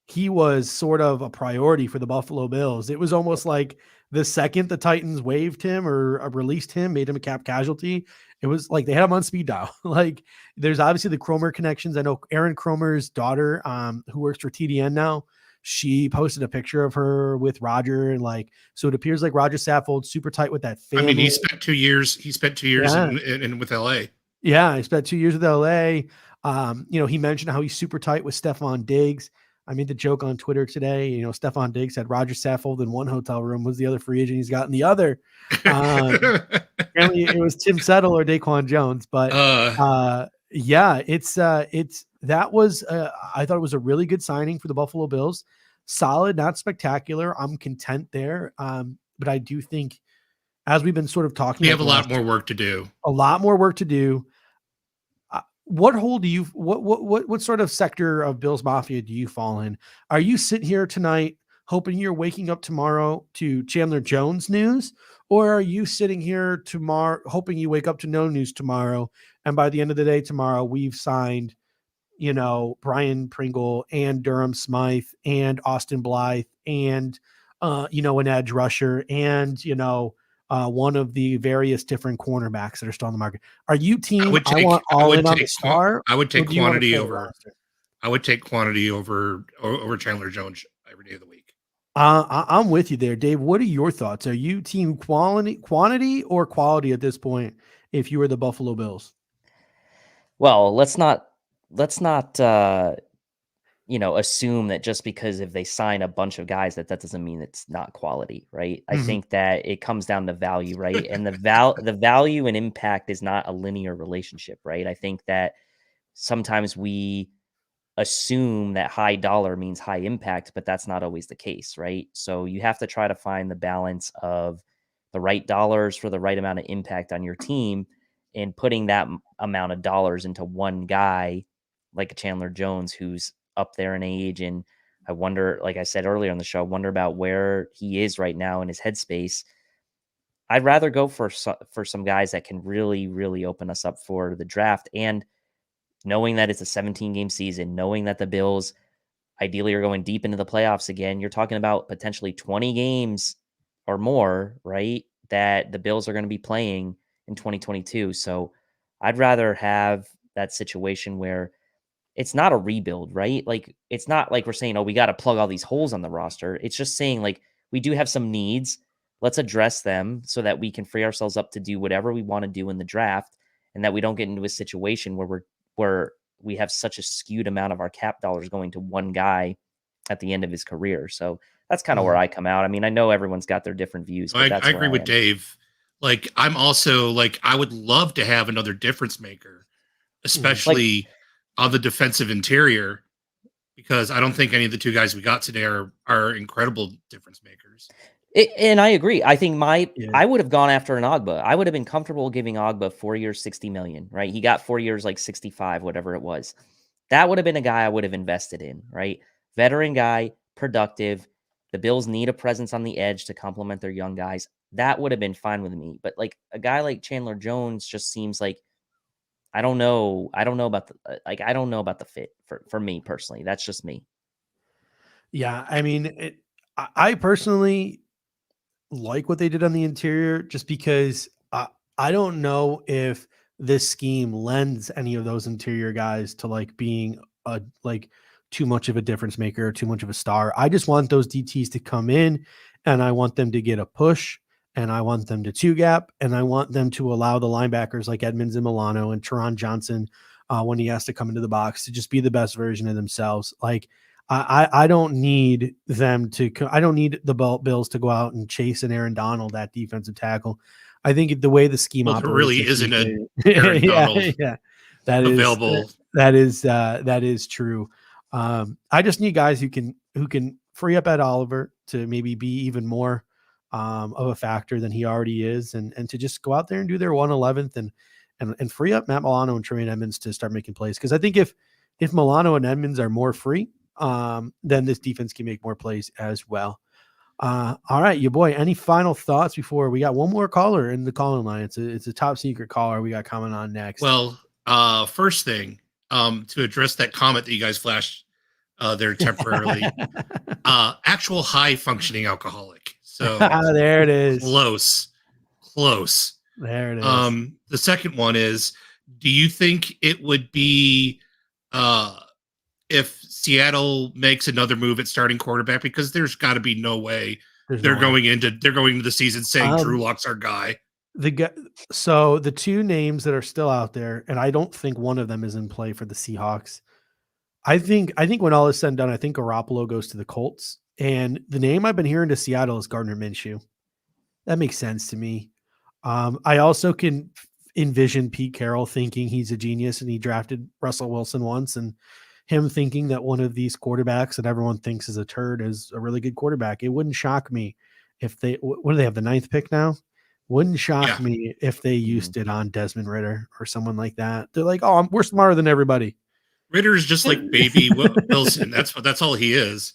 he was sort of a priority for the Buffalo Bills. It was almost like the second the Titans waived him or released him, made him a cap casualty, it was like they had him on speed dial. Like there's obviously the Cromer connections. I know Aaron Cromer's daughter, who works for TDN now, she posted a picture of her with Roger, and like so it appears like Roger Saffold super tight with that family.
I mean, he spent 2 years. He spent 2 years in with LA.
Yeah, he spent 2 years with LA. He mentioned how he's super tight with Stephon Diggs. I made the joke on Twitter today. Stephon Diggs had Roger Saffold in one hotel room, was the other free agent he's got in the other. Apparently it was Tim Settle or DaQuan Jones, but yeah, that was I thought it was a really good signing for the Buffalo Bills. Solid, not spectacular. I'm content there. But I do think, as we've been sort of talking,
we have a lot more work to do.
A lot more work to do. What hole do you? What sort of sector of Bills Mafia do you fall in? Are you sitting here tonight hoping you're waking up tomorrow to Chandler Jones news, or are you sitting here tomorrow hoping you wake up to no news tomorrow, and by the end of the day tomorrow we've signed, Brian Pringle and Durham Smythe and Austin Blythe and an edge rusher and one of the various different cornerbacks that are still on the market. Are you team? I want all in on the star.
I would take quantity over. I would take quantity over Chandler Jones every day of the week.
I'm with you there, Dave. What are your thoughts? Are you team quantity or quality at this point? If you were the Buffalo Bills,
well, let's not assume that just because if they sign a bunch of guys that doesn't mean it's not quality, right? I think that it comes down to value, right? And the value and impact is not a linear relationship, right? I think that sometimes we assume that high dollar means high impact, but that's not always the case, right? So you have to try to find the balance of the right dollars for the right amount of impact on your team, and putting that amount of dollars into one guy like a Chandler Jones who's up there in age. And I wonder, like I said earlier on the show, I wonder about where he is right now in his headspace. I'd rather go for some guys that can really, really open us up for the draft. And knowing that it's a 17-game season, knowing that the Bills ideally are going deep into the playoffs again, you're talking about potentially 20 games or more, right, that the Bills are going to be playing in 2022. So I'd rather have that situation where it's not a rebuild, right? Like, it's not like we're saying, oh, we got to plug all these holes on the roster. It's just saying, like, we do have some needs. Let's address them so that we can free ourselves up to do whatever we want to do in the draft, and that we don't get into a situation where we have such a skewed amount of our cap dollars going to one guy at the end of his career. So that's kind of where I come out. I mean, I know everyone's got their different views. But
I agree with Dave. Like, I'm also like, I would love to have another difference maker, especially on the defensive interior, because I don't think any of the two guys we got today are incredible difference makers.
And I agree. I think I would have gone after an Ogba. I would have been comfortable giving Ogba 4 years, $60 million, right? He got 4 years, like 65, whatever it was. That would have been a guy I would have invested in, right? Veteran guy, productive. The Bills need a presence on the edge to complement their young guys. That would have been fine with me. But like a guy like Chandler Jones just seems like, I don't know about the fit for me personally. That's just me.
Yeah, I mean, I personally like what they did on the interior, just because I don't know if this scheme lends any of those interior guys to like being too much of a difference maker or too much of a star. I just want those DTs to come in, and I want them to get a push, and I want them to two gap, and I want them to allow the linebackers like Edmonds and Milano and Teron Johnson when he has to come into the box to just be the best version of themselves. Like, I don't need them to. I don't need the Bills to go out and chase an Aaron Donald at defensive tackle. I think the way the scheme operates,
there really isn't an Aaron Donald available.
That is true. I just need guys who can free up Ed Oliver to maybe be even more of a factor than he already is, and to just go out there and do their 111th and free up Matt Milano and Tremaine Edmonds to start making plays. Because I think if Milano and Edmonds are more free, then this defense can make more plays as well. All right, your boy. Any final thoughts before we got one more caller in the calling line? It's a top secret caller we got coming on next.
Well, first thing, to address that comment that you guys flashed there temporarily, actual high functioning alcoholic. So
there it is.
Close.
There it is.
The second one is, do you think it would be if Seattle makes another move at starting quarterback? Because there's got to be no way they're going into the season saying Drew Lock's our guy.
So the two names that are still out there, and I don't think one of them is in play for the Seahawks. I think when all is said and done, I think Garoppolo goes to the Colts, and the name I've been hearing to Seattle is Gardner Minshew. That makes sense to me. I also can envision Pete Carroll thinking he's a genius and he drafted Russell Wilson once, and him thinking that one of these quarterbacks that everyone thinks is a turd is a really good quarterback. It wouldn't shock me if what do they have, the 9th pick now? Wouldn't shock me if they used it on Desmond Ridder or someone like that. They're like, oh, we're smarter than everybody.
Ridder is just like baby Wilson. That's all he is.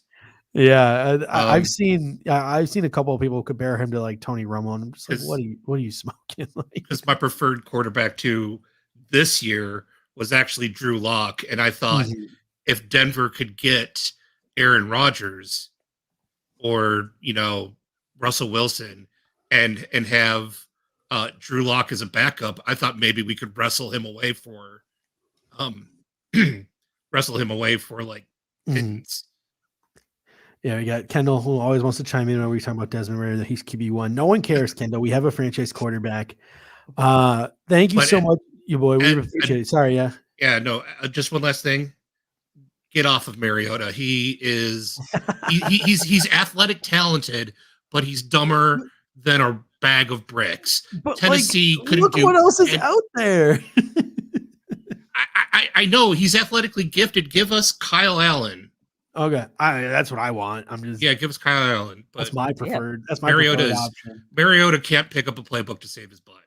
Yeah, I've seen a couple of people compare him to like Tony Romo, and I'm just like, what are you smoking?
Because my preferred quarterback too this year was actually Drew Lock, and I thought if Denver could get Aaron Rodgers or Russell Wilson and have Drew Lock as a backup, I thought maybe we could wrestle him away for like pittance.
Yeah, we got Kendall, who always wants to chime in when we talk about Desmond Ridder, that he's QB1. No one cares, Kendall. We have a franchise quarterback. Thank you so much, you boy. We appreciate it. Sorry, yeah.
Yeah, no, just one last thing. Get off of Mariota. He is he's athletic, talented, but he's dumber than a bag of bricks. But Tennessee couldn't
look
do
what else is out there.
I know he's athletically gifted. Give us Kyle Allen.
Okay, that's what I want.
Give us Kyle Allen. But
that's my preferred. That's my
Mariota's
preferred option.
Mariota can't pick up a playbook to save his butt.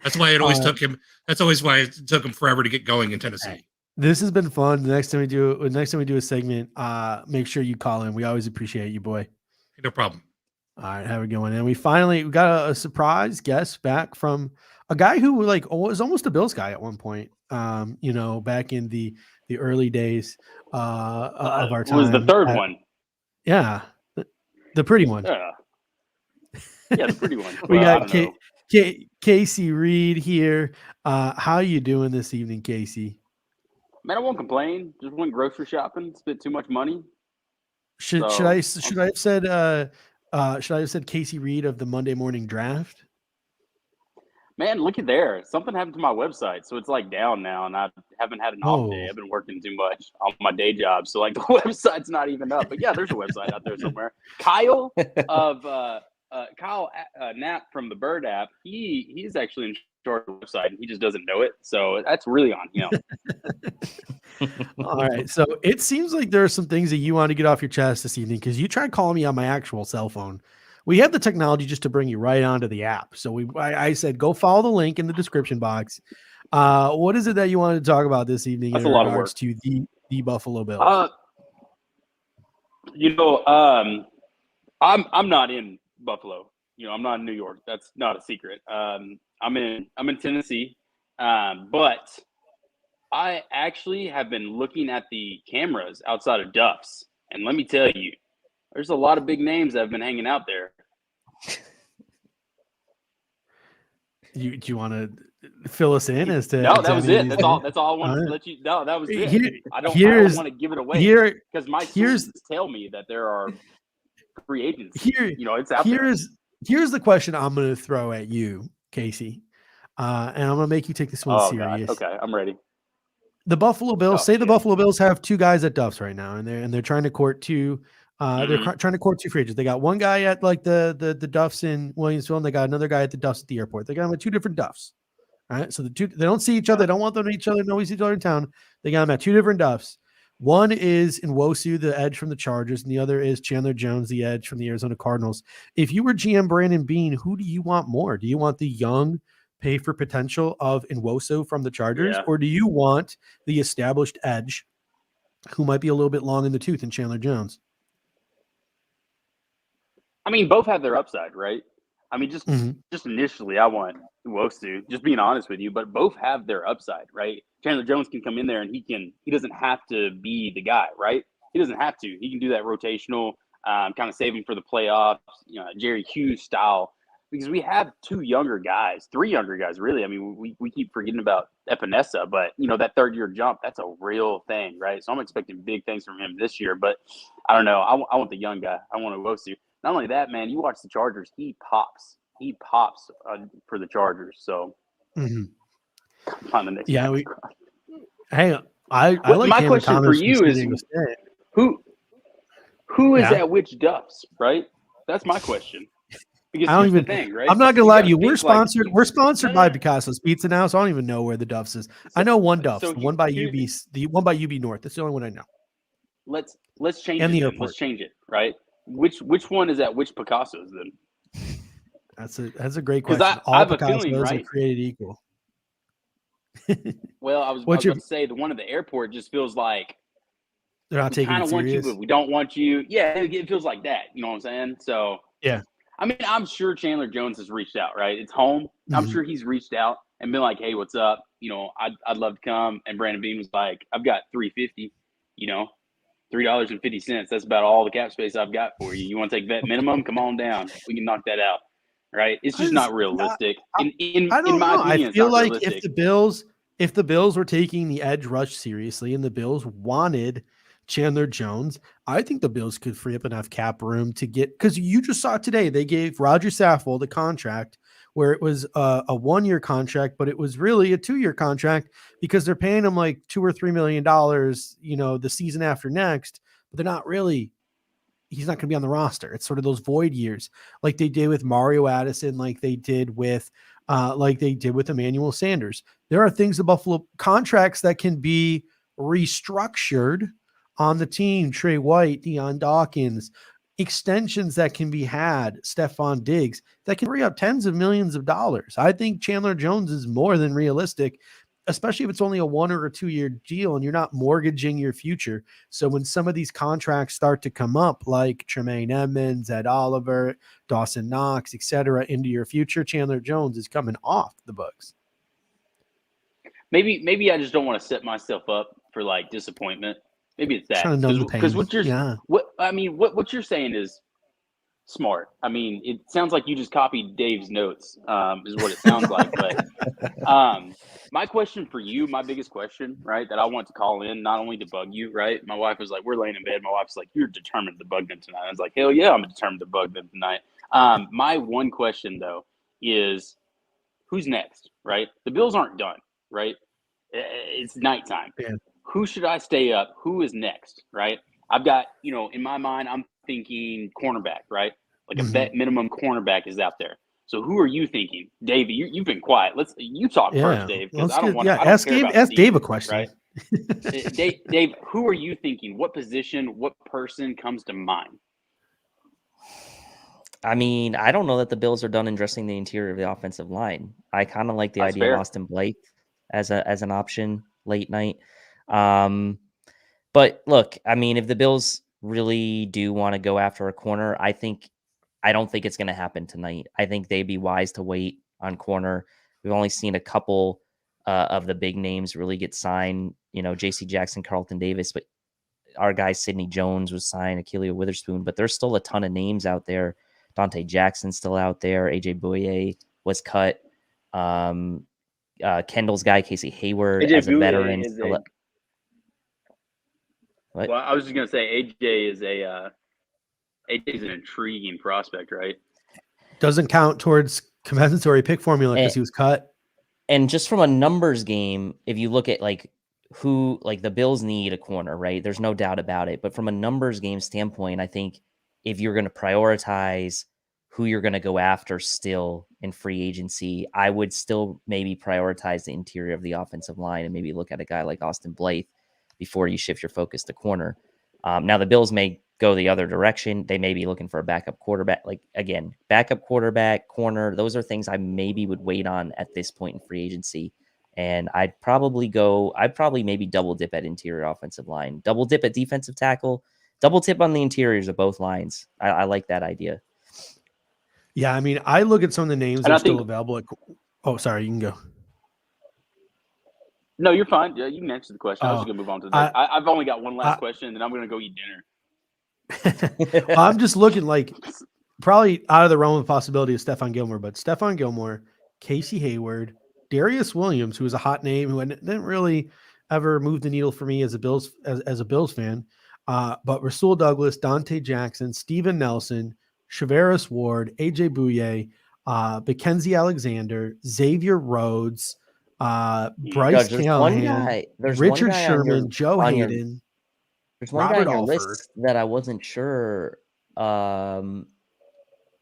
That's why it always took him. That's always why it took him forever to get going in Tennessee.
This has been fun. The next time we do a segment, make sure you call in. We always appreciate you, boy.
No problem.
All right, have a good one. And we got a surprise guest back from a guy who was almost a Bills guy at one point. Back in the early days of our time.
Was the third one?
Yeah, the pretty one.
Yeah, the pretty one.
We got Casey Reed here. How you doing this evening, Casey?
Man, I won't complain. Just went grocery shopping, spent too much money.
Should I have said Casey Reed of the Monday Morning Draft?
Man, look at there. Something happened to my website, so it's down now, and I haven't had an off day. I've been working too much on my day job, so the website's not even up. But yeah, there's a website out there somewhere. Kyle Knapp from the Bird app. He's actually in charge of the website, and he just doesn't know it. So that's really on him.
All right. So it seems like there are some things that you want to get off your chest this evening because you tried calling me on my actual cell phone. We have the technology just to bring you right onto the app. So I said, go follow the link in the description box. What is it that you wanted to talk about this evening in regards to the Buffalo Bills?
I'm not in Buffalo. I'm not in New York. That's not a secret. I'm in Tennessee. But I actually have been looking at the cameras outside of Duff's, and let me tell you, there's a lot of big names that have been hanging out there.
Do you want to fill us in as to?
No, that was it. That's all I wanted to let you know. That was it. I don't want to give it away because my sources tell me that there are free agents. It's out there.
Here's the question I'm going to throw at you, Casey, and I'm going to make you take this one serious.
God. Okay, I'm ready.
The Buffalo Bills. The Buffalo Bills have two guys at Duff's right now, and they're trying to court two. They're trying to court two free agents. They got one guy at the Duff's in Williamsville, and they got another guy at the Duff's at the airport. They got them at two different Duff's. All right, so they don't see each other. They don't want them to each other. Know each other in town. They got them at two different Duff's. One is Nwosu, the edge from the Chargers, and the other is Chandler Jones, the edge from the Arizona Cardinals. If you were GM Brandon Beane, who do you want more? Do you want the young, pay for potential of Nwosu from the Chargers, or do you want the established edge, who might be a little bit long in the tooth, in Chandler Jones?
I mean, both have their upside, right? I mean, just
Mhm.
just initially, I want Nwosu, just being honest with you, but both have their upside, right? Chandler Jones can come in there and he doesn't have to be the guy, right? He doesn't have to. He can do that rotational, kind of saving for the playoffs, Jerry Hughes style. Because we have three younger guys, really. I mean, we keep forgetting about Epinesa, but that 3rd-year jump, that's a real thing, right? So I'm expecting big things from him this year, but I don't know. I want the young guy. I want Nwosu. Not only that, man, you watch the Chargers, he pops for the Chargers. So
Mhm.
on the next
Yeah,
guy.
hey, I like
My
Cameron
question for
Thomas from
you
San
is
Diego State.
who is
Yeah.
at which Duffs, right? That's my question. Because
I don't
here's
even.
the thing, right?
I'm not gonna lie to you.
gotta
We're
think, like,
sponsored. We're sponsored by
no.
Picasso's Pizza now, so I don't even know where the Duffs is. I know one Duffs,
So
the one by
here-
UB, the one by UB North. That's the only one I know.
Let's change
And
it.
the
Then.
airport.
Let's change it, right? Which one is at which Picasso's then?
That's a great
'Cause
question.
I
All
have a feeling,
Picassos are
right?
created equal.
Well, I was
What's
about to say the one at the airport just feels like
They're not
we
taking
kind
it
of want you,
serious.
but we don't want you. Yeah, it feels like that. You know what I'm saying? So
Yeah.
I mean, I'm sure Chandler Jones has reached out, right? It's home. I'm
Mhm.
sure he's reached out and been like, "Hey, what's up? I'd love to come." And Brandon Bean was like, "I've got $3.50. $3.50. That's about all the cap space I've got for you. You want to take vet minimum? Come on down. We can knock that out." Right? It's just not realistic. In
I don't
my
know. I
opinion, it's
feel
not
like
realistic.
if the Bills were taking the edge rush seriously and the Bills wanted Chandler Jones, I think the Bills could free up enough cap room to get, because you just saw today they gave Roger Saffold a contract where it was a 1-year contract, but it was really a 2-year contract because they're paying him like $2 or $3 million, the season after next, but they're not really. He's not going to be on the roster. It's sort of those void years, like they did with Mario Addison, like they did with Emmanuel Sanders. There are things the Buffalo contracts that can be restructured on the team. Trey White, Deion Dawkins, extensions that can be had, Stephon Diggs, that can free up tens of millions of dollars. I think Chandler Jones is more than realistic, especially if it's only a 1 or a 2-year deal and you're not mortgaging your future. So when some of these contracts start to come up, like Tremaine Edmonds, Ed Oliver, Dawson Knox, etc., into your future, Chandler Jones is coming off the books.
Maybe I just don't want to set myself up for like disappointment. Maybe it's that.
Trying to numb the pain.
Because what you're saying is smart. I mean, it sounds like you just copied Dave's notes, is what it sounds like. But my question for you, my biggest question, right, that I want to call in, not only to bug you, right? My wife was like, we're laying in bed. My wife's like, you're determined to bug them tonight. I was like, hell yeah, I'm determined to bug them tonight. My one question, though, is who's next, right? The Bills aren't done, right? It's nighttime.
Yeah.
Who should I stay up? Who is next, right? I've got, in my mind, I'm thinking cornerback, right? Like a vet minimum cornerback is out there. So who are you thinking, Dave? You've been quiet. You talk first, Dave, because I don't want to.
Ask Dave a question.
Right? Dave, who are you thinking? What position? What person comes to mind?
I mean, I don't know that the Bills are done addressing the interior of the offensive line. I kind of like the
That's
idea
fair.
of Austin Blythe as an option late night. But look, I mean, if the Bills really do want to go after a corner, I don't think it's going to happen tonight. I think they'd be wise to wait on corner. We've only seen a couple of the big names really get signed, J.C. Jackson, Carlton Davis, but our guy Sidney Jones was signed, Akeelia Witherspoon, but there's still a ton of names out there. Dante Jackson's still out there. AJ Bouye was cut. Kendall's guy, Casey Hayward,
AJ
as a
Bouye
veteran.
is
What?
Well, I was just gonna say AJ is an intriguing prospect, right?
Doesn't count towards compensatory pick formula because he was cut.
And just from a numbers game, if you look at who the Bills need a corner, right? There's no doubt about it. But from a numbers game standpoint, I think if you're going to prioritize who you're going to go after still in free agency, I would still maybe prioritize the interior of the offensive line and maybe look at a guy like Austin Blythe before you shift your focus to corner. Now the Bills may go the other direction. They may be looking for a backup quarterback. Backup quarterback, corner, those are things I maybe would wait on at this point in free agency. And I'd probably maybe double dip at interior offensive line, double dip at defensive tackle, double tip on the interiors of both lines. I like that idea.
Yeah, I mean, I look at some of the names that
And
are
I
still
think
available. Oh, sorry, you can go.
no, you're fine. Yeah, you can answer the question. I was
Oh,
just gonna move on to the next. I've only got one last question, and then I'm gonna go eat dinner.
I'm just looking like probably out of the realm of possibility of Stephon Gilmore, but Stephon Gilmore, Casey Hayward, Darius Williams, who was a hot name who didn't really ever move the needle for me as a Bills fan. But Rasul Douglas, Dante Jackson, Steven Nelson, Chavaris Ward, AJ Bouye, McKenzie Alexander, Xavier Rhodes, Bryce
Judge, there's one
Callahan,
guy. There's
Richard
one guy
Sherman, Joe
on your.
Hayden,
There's one guy
Robert
on your
Alford.
list that I wasn't sure.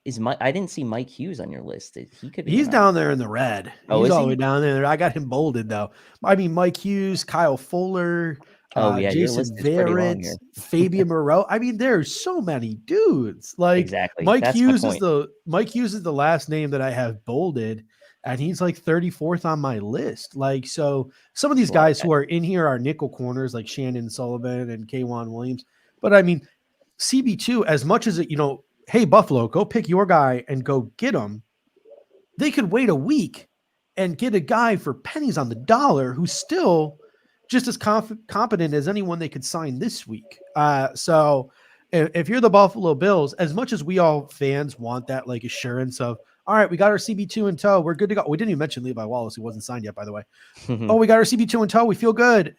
Is Mike? I didn't see Mike Hughes on your list. He could be.
He's down there in the red.
Oh,
He's
is
all the way
he?
down there. I got him bolded though. I mean, Mike Hughes, Kyle Fuller,
Oh yeah, your
Jason
list is pretty long
Verrett,
here.
Fabian Moreau. I mean, there's so many dudes. Like
Exactly.
Mike
That's
Hughes
my
is the last name that I have bolded, and he's like 34th on my list. Like, so some of these
Well,
guys who are in here are nickel corners like Shannon Sullivan and K'Wan Williams. But I mean, CB2, as much as it, hey, Buffalo, go pick your guy and go get him. They could wait a week and get a guy for pennies on the dollar who's still just as competent as anyone they could sign this week. So if you're the Buffalo Bills, as much as we all fans want that like assurance of, all right, we got our CB2 in tow, we're good to go. We didn't even mention Levi Wallace, who wasn't signed yet, by the way. Oh, we got our CB2 in tow, we feel good.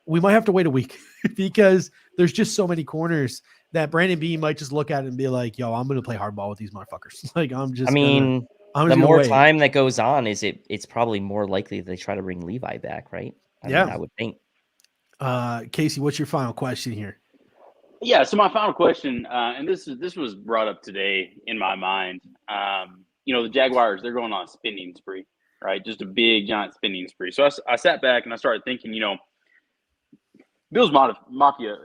We might have to wait a week because there's just so many corners that Brandon Beane might just look at it and be like, yo, I'm going to play hardball with these motherfuckers. Like,
the more time that goes on, it's probably more likely they try to bring Levi back, right? I mean, I would think.
Casey, what's your final question here?
Yeah, so my final question, and this was brought up today in my mind. The Jaguars, they're going on a spending spree, right? Just a big, giant spending spree. So I sat back and I started thinking, Bills Mafia,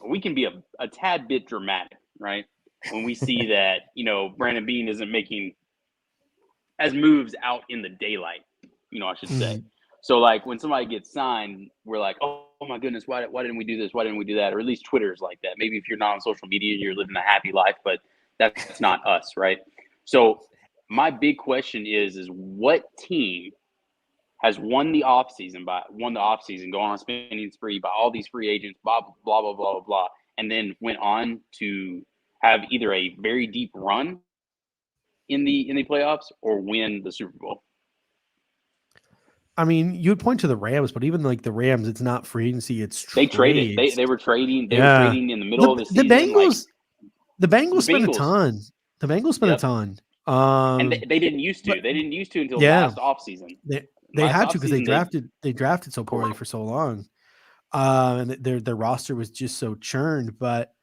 we can be a tad bit dramatic, right? When we see that, Brandon Beane isn't making as moves out in the daylight, I should say. So like when somebody gets signed, we're like, oh my goodness, why didn't we do this? Why didn't we do that? Or at least Twitter's like that. Maybe if you're not on social media, you're living a happy life, but that's not us, right? So my big question is what team has won the offseason, going on a spending spree by all these free agents, blah, blah, blah, blah, blah, blah, and then went on to have either a very deep run in the playoffs or win the Super Bowl?
I mean, you'd point to the Rams, but even like the Rams, it's not free agency, it's
they traded. They were trading. They were trading in the middle of the season.
The Bengals spent a ton. The Bengals spent a ton.
And they didn't used to. They didn't used to until last offseason.
They had to because they drafted so poorly for so long, and their roster was just so churned. But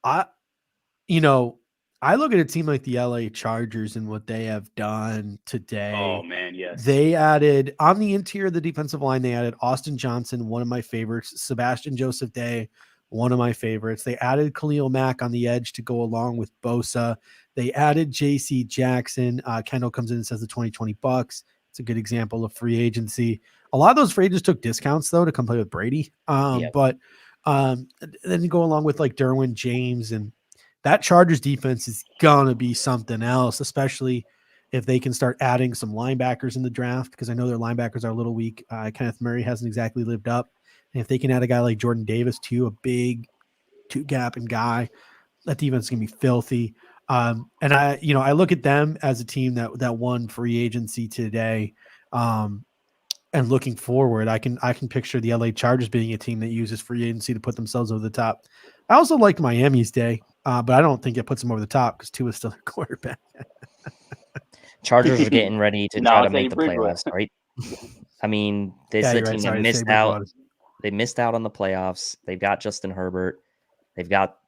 I look at a team like the LA Chargers and what they have done today.
Oh man, yes.
They added on the interior of the defensive line. They added Austin Johnson, one of my favorites. Sebastian Joseph Day, one of my favorites. They added Khalil Mack on the edge to go along with Bosa. They added J.C. Jackson. Kendall comes in and says the 2020 Bucks. It's a good example of free agency. A lot of those free agents took discounts though to come play with Brady. But then you go along with like Derwin James, and that Chargers defense is gonna be something else, especially if they can start adding some linebackers in the draft, because I know their linebackers are a little weak. Kenneth Murray hasn't exactly lived up. And if they can add a guy like Jordan Davis too, a big two-gapping guy, that defense is gonna be filthy. And I look at them as a team that won free agency today. And looking forward, I can picture the LA Chargers being a team that uses free agency to put themselves over the top. I also liked Miami's day, but I don't think it puts them over the top because Tua is still their quarterback.
Chargers are getting ready to try to make the playoffs, right? I mean, this is a team that missed out. They missed out on the playoffs. They've got Justin Herbert. They've got,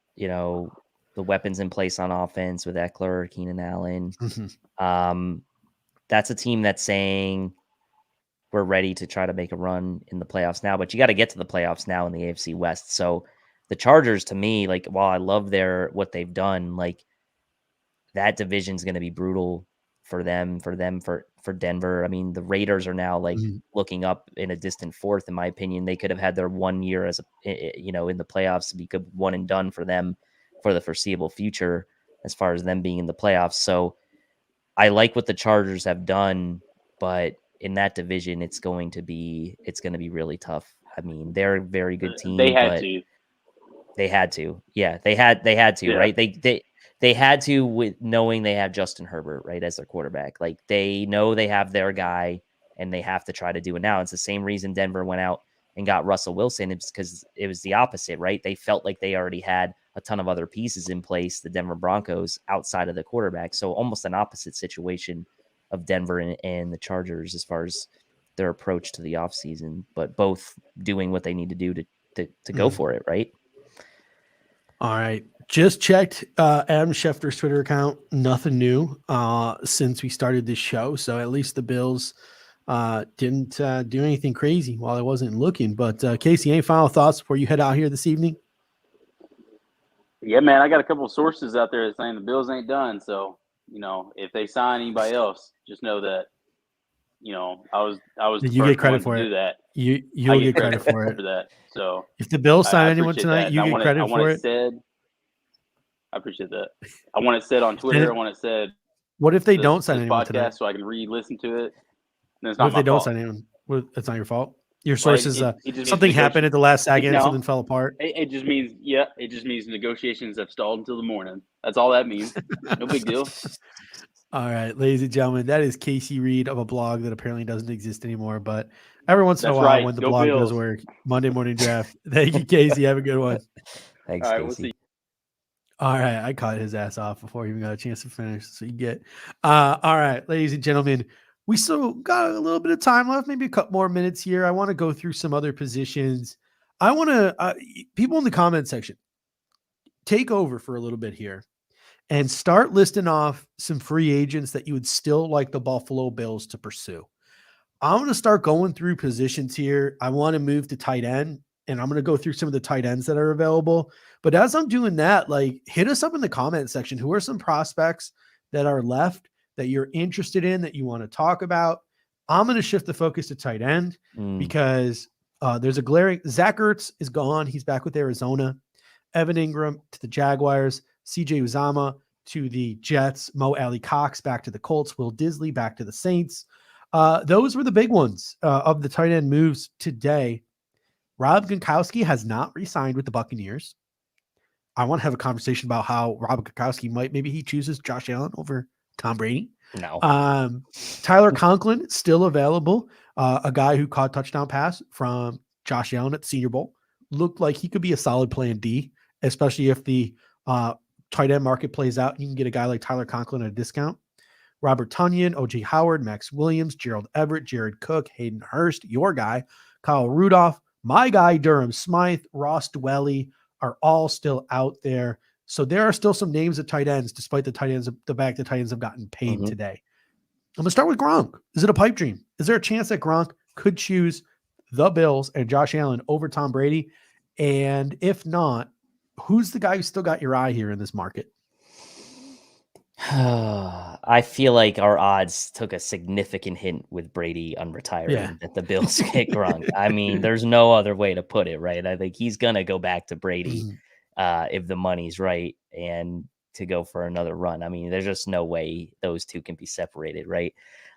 the weapons in place on offense with Eckler, Keenan Allen.
Mm-hmm.
That's a team that's saying we're ready to try to make a run in the playoffs now, but you got to get to the playoffs now in the AFC West. So the Chargers, to me, like, while I love what they've done, like, that division's going to be brutal for Denver. I mean, the Raiders are now looking up in a distant fourth, in my opinion. They could have had their 1 year in the playoffs to be good, one and done for them for the foreseeable future. as far as them being in the playoffs. So I like what the Chargers have done, but in that division, it's going to be really tough. I mean, they're a very good team.
They had
but
to.
They had to. Yeah, they had to,
Yeah.
right? They had to, with knowing they have Justin Herbert, right, as their quarterback. Like, they know they have their guy and they have to try to do it now. It's the same reason Denver went out and got Russell Wilson. It's because it was the opposite, right? They felt like they already had a ton of other pieces in place, the Denver Broncos, outside of the quarterback. So almost an opposite situation of Denver and the Chargers as far as their approach to the offseason, but both doing what they need to do to go for it, right?
All right. Just checked Adam Schefter's Twitter account. Nothing new since we started this show. So at least the Bills didn't do anything crazy while I wasn't looking. But Casey, any final thoughts before you head out here this evening?
Yeah, man, I got a couple of sources out there saying the Bills ain't done. So, if they sign anybody else, just know that, I was the
You
first
get credit
one
for
to
it.
do that.
You'll get credit for it.
that. So
if the Bills sign
I
anyone
appreciate
tonight,
that.
you get credit for it.
I appreciate that. I want it said on Twitter. I want it said.
What if they don't sign anyone
podcast
tonight?
so I can re-listen to it. And it's
What
not
if
my
they don't
fault.
sign anyone? It's not your fault. Your
Well,
source is
it just
something
means
happened at the last second,
No.
something fell apart.
It just means it just means negotiations have stalled until the morning. That's all that means. No big deal.
All right, ladies and gentlemen, that is Casey Reed of a blog that apparently doesn't exist anymore, but every once in a
That's
while
right.
when the
Go
blog
Bills.
does work, Monday Morning Draft. Thank you, Casey. Have a good one.
Thanks,
All right,
Casey.
we'll see.
All right, I caught his ass off before he even got a chance to finish. So you get. All right, ladies and gentlemen, we still got a little bit of time left, maybe a couple more minutes here. I want to go through some other positions. I want to people in the comment section take over for a little bit here and start listing off some free agents that you would still like the Buffalo Bills to pursue. I'm going to start going through positions here. I want to move to tight end, and I'm going to go through some of the tight ends that are available. But as I'm doing that, hit us up in the comment section. Who are some prospects that are left that you're interested in, that you want to talk about? I'm going to shift the focus to tight end because there's a glaring Zach Ertz is gone. He's back with Arizona. Evan Ingram to the Jaguars. CJ Uzama to the Jets. Mo Alley Cox back to the Colts. Will Disley back to the Saints. Those were the big ones of the tight end moves today. Rob Gronkowski has not re-signed with the Buccaneers. I want to have a conversation about how Rob Gronkowski maybe he chooses Josh Allen over Tom Brady.
No.
Tyler Conklin still available. A guy who caught touchdown pass from Josh Allen at the Senior Bowl. Looked like he could be a solid plan D, especially if the tight end market plays out. You can get a guy like Tyler Conklin at a discount. Robert Tonyan, O.J. Howard, Max Williams, Gerald Everett, Jared Cook, Hayden Hurst, your guy, Kyle Rudolph, my guy, Durham Smythe, Ross Dwelly are all still out there. So there are still some names at tight ends, despite the tight ends have gotten paid today. I'm going to start with Gronk. Is it a pipe dream? Is there a chance that Gronk could choose the Bills and Josh Allen over Tom Brady? And if not, who's the guy who still got your eye here in this market?
I feel like our odds took a significant hint with Brady unretiring that the Bills get Gronk. I mean, there's no other way to put it, right? I think he's going to go back to Brady if the money's right and to go for another run. I mean, there's just no way those two can be separated, right?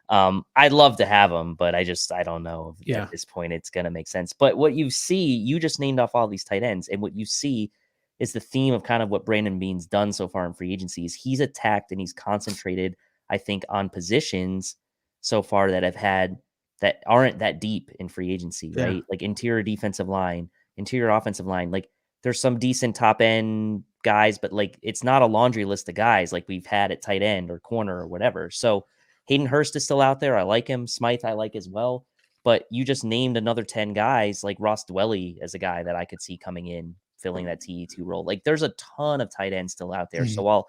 I'd love to have them, but I don't know if at this point it's going to make sense. But what you see, you just named off all these tight ends, and what you see is the theme of kind of what Brandon Beane's done so far in free agency is he's attacked and he's concentrated, I think, on positions so far that aren't that deep in free agency, right? Like interior defensive line, interior offensive line. Like there's some decent top end guys, but like it's not a laundry list of guys like we've had at tight end or corner or whatever. So Hayden Hurst is still out there. I like him. Smythe I like as well. But you just named another 10 guys like Ross Dwelly as a guy that I could see coming in, filling that TE2 role. Like there's a ton of tight ends still out there. So while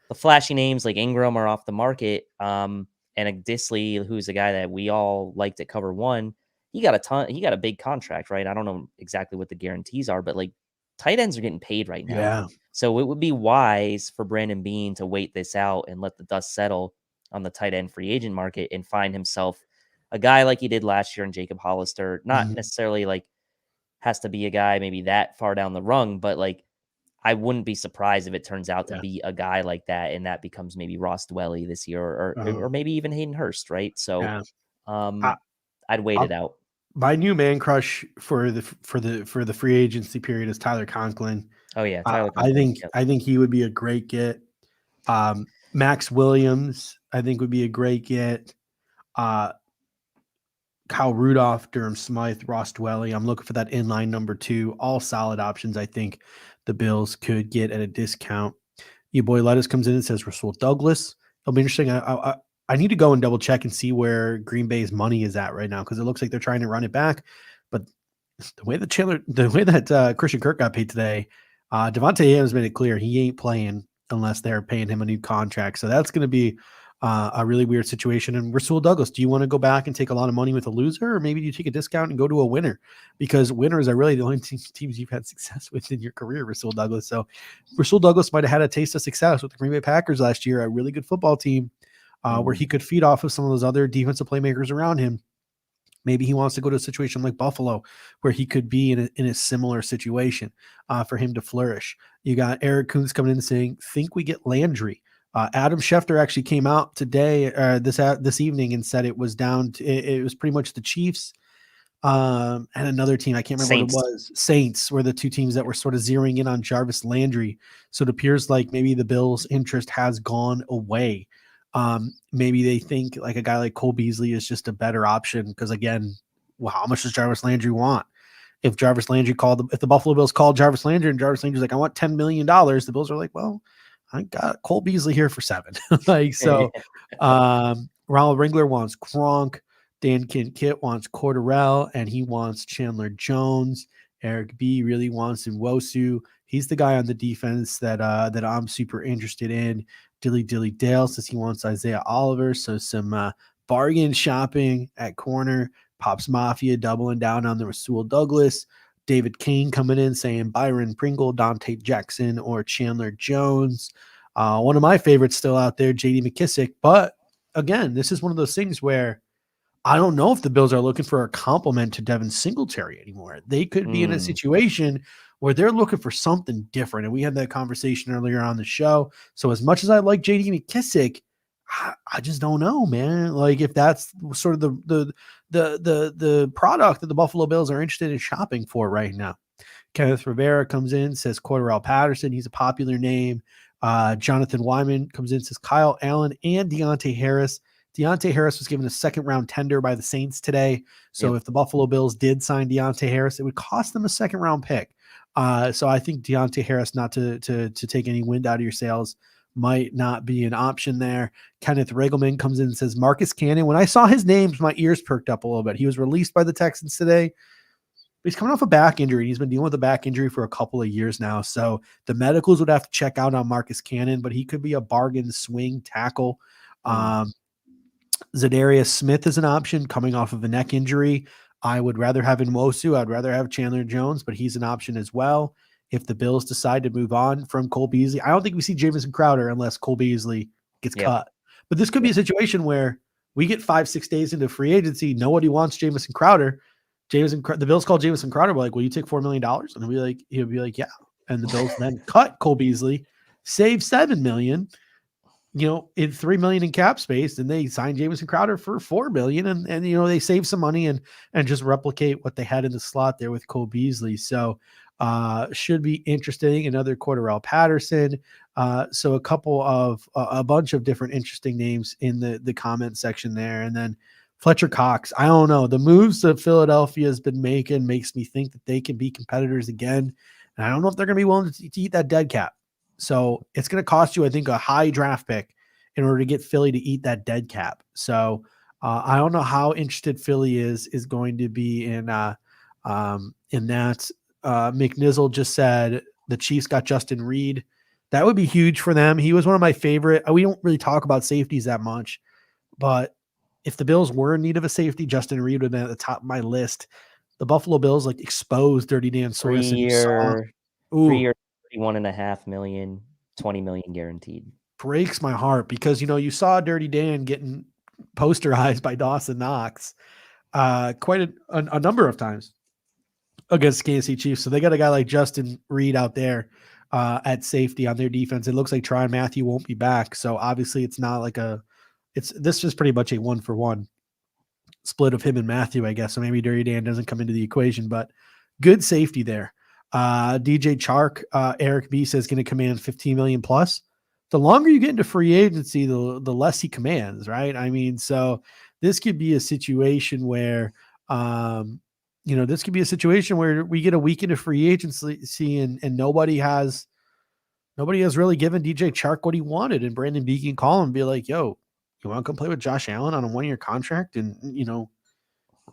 the flashy names like Ingram are off the market, and a Disley, who's a guy that we all liked at cover one, he got a big contract, right? I don't know exactly what the guarantees are, but like tight ends are getting paid right now.
Yeah.
So it would be wise for Brandon Beane to wait this out and let the dust settle on the tight end free agent market and find himself a guy like he did last year in Jacob Hollister, not necessarily like has to be a guy maybe that far down the rung, but like I wouldn't be surprised if it turns out to
Yeah.
be a guy like that, and that becomes maybe Ross Dwelly this year, or maybe even Hayden Hurst, right? So,
Yeah.
I'd wait it out.
My new man crush for the free agency period is Tyler Conklin.
Oh yeah, Tyler
I
Conklin,
think he would be a great get. Max Williams, I think, would be a great get. Kyle Rudolph, Durham Smythe, Ross Dwelly. I'm looking for that inline number 2. All solid options. I think the Bills could get at a discount. Your boy Lettuce comes in and says Rasul Douglas. It'll be interesting. I need to go and double check and see where Green Bay's money is at right now, because it looks like they're trying to run it back. But the way that Christian Kirk got paid today, Devontae Adams made it clear he ain't playing unless they're paying him a new contract. So that's going to be a really weird situation. And Rasul Douglas, do you want to go back and take a lot of money with a loser, or maybe you take a discount and go to a winner? Because winners are really the only teams you've had success with in your career, Rasul Douglas. So Rasul Douglas might have had a taste of success with the Green Bay Packers last year, a really good football team where he could feed off of some of those other defensive playmakers around him. Maybe he wants to go to a situation like Buffalo where he could be in a similar situation for him to flourish. You got Eric Kuntz coming in saying, think we get Landry. Adam Schefter actually came out today, this evening, and said it was down to, it was pretty much the Chiefs and another team. I can't remember what it was. Saints were the two teams that were sort of zeroing in on Jarvis Landry. So it appears like maybe the Bills' interest has gone away. Maybe they think like a guy like Cole Beasley is just a better option because, again, well, how much does Jarvis Landry want? If Jarvis Landry if the Buffalo Bills called Jarvis Landry and Jarvis Landry's like, I want $10 million, the Bills are like, well, I got Cole Beasley here for 7. Ronald Ringler wants Gronk. Dan Kit wants Cordarrelle, and he wants Chandler Jones. Eric B really wants Nwosu. He's the guy on the defense that I'm super interested in. Dilly Dale says he wants Isaiah Oliver. So some bargain shopping at corner. Pops Mafia doubling down on the Rasul Douglas. David Kane coming in saying Byron Pringle, Dante Jackson, or Chandler Jones. One of my favorites still out there, J.D. McKissick. But again, this is one of those things where I don't know if the Bills are looking for a compliment to Devin Singletary anymore. They could be in a situation where they're looking for something different. And we had that conversation earlier on the show. So as much as I like J.D. McKissick, I just don't know, man. Like if that's sort of the product that the Buffalo Bills are interested in shopping for right now. Kenneth Rivera comes in, says Cordarrelle Patterson. He's a popular name. Jonathan Wyman comes in, says Kyle Allen and Deontay Harris. Deontay Harris was given a second-round tender by the Saints today. So if the Buffalo Bills did sign Deontay Harris, it would cost them a second-round pick. So I think Deontay Harris, not to take any wind out of your sails, might not be an option there. Kenneth Regelman comes in and says Marcus Cannon. When I saw his name, my ears perked up a little bit. He was released by the Texans today. He's coming off a back injury. He's been dealing with a back injury for a couple of years now. So the medicals would have to check out on Marcus Cannon, but he could be a bargain swing tackle. Zadarius Smith is an option coming off of a neck injury. I would rather have Nwosu. I'd rather have Chandler Jones, but he's an option as well. If the Bills decide to move on from Cole Beasley, I don't think we see Jamison Crowder unless Cole Beasley gets cut. But this could be a situation where we get 5-6 days into free agency. Nobody wants Jamison Crowder. The Bills call Jamison Crowder. We're like, will you take $4 million? And he'll be like, yeah. And the Bills then cut Cole Beasley, save $7 million, in $3 million in cap space, and they signed Jamison Crowder for $4 million, and they save some money and just replicate what they had in the slot there with Cole Beasley. So should be interesting. Another Cordarrelle Patterson. So a bunch of different interesting names in the comment section there. And then Fletcher Cox. I don't know. The moves that Philadelphia has been making makes me think that they can be competitors again. And I don't know if they're going to be willing to eat that dead cap. So it's going to cost you, I think, a high draft pick in order to get Philly to eat that dead cap. So I don't know how interested Philly is going to be in that. McNizzle just said the Chiefs got Justin Reed. That would be huge for them. He was one of my favorite. We don't really talk about safeties that much, but if the Bills were in need of a safety, Justin Reed would have been at the top of my list. The Buffalo Bills exposed Dirty Dan Sorensen.
3-year, $31.5 million, $20 million guaranteed.
Breaks my heart because you saw Dirty Dan getting posterized by Dawson Knox quite a number of times. against Kansas City Chiefs. So they got a guy like Justin Reed out there at safety on their defense. It looks like Tron Matthew won't be back. So obviously it's not like this is pretty much a 1-for-1 split of him and Matthew, I guess. So maybe Dirty Dan doesn't come into the equation, but good safety there. DJ Chark, Eric B says going to command 15 million plus. The longer you get into free agency, the less he commands, right? I mean, so this could be a situation where, this could be a situation where we get a week into free agency and nobody has really given DJ Chark what he wanted. And Brandon B can call him and be like, yo, you want to come play with Josh Allen on a 1-year contract and,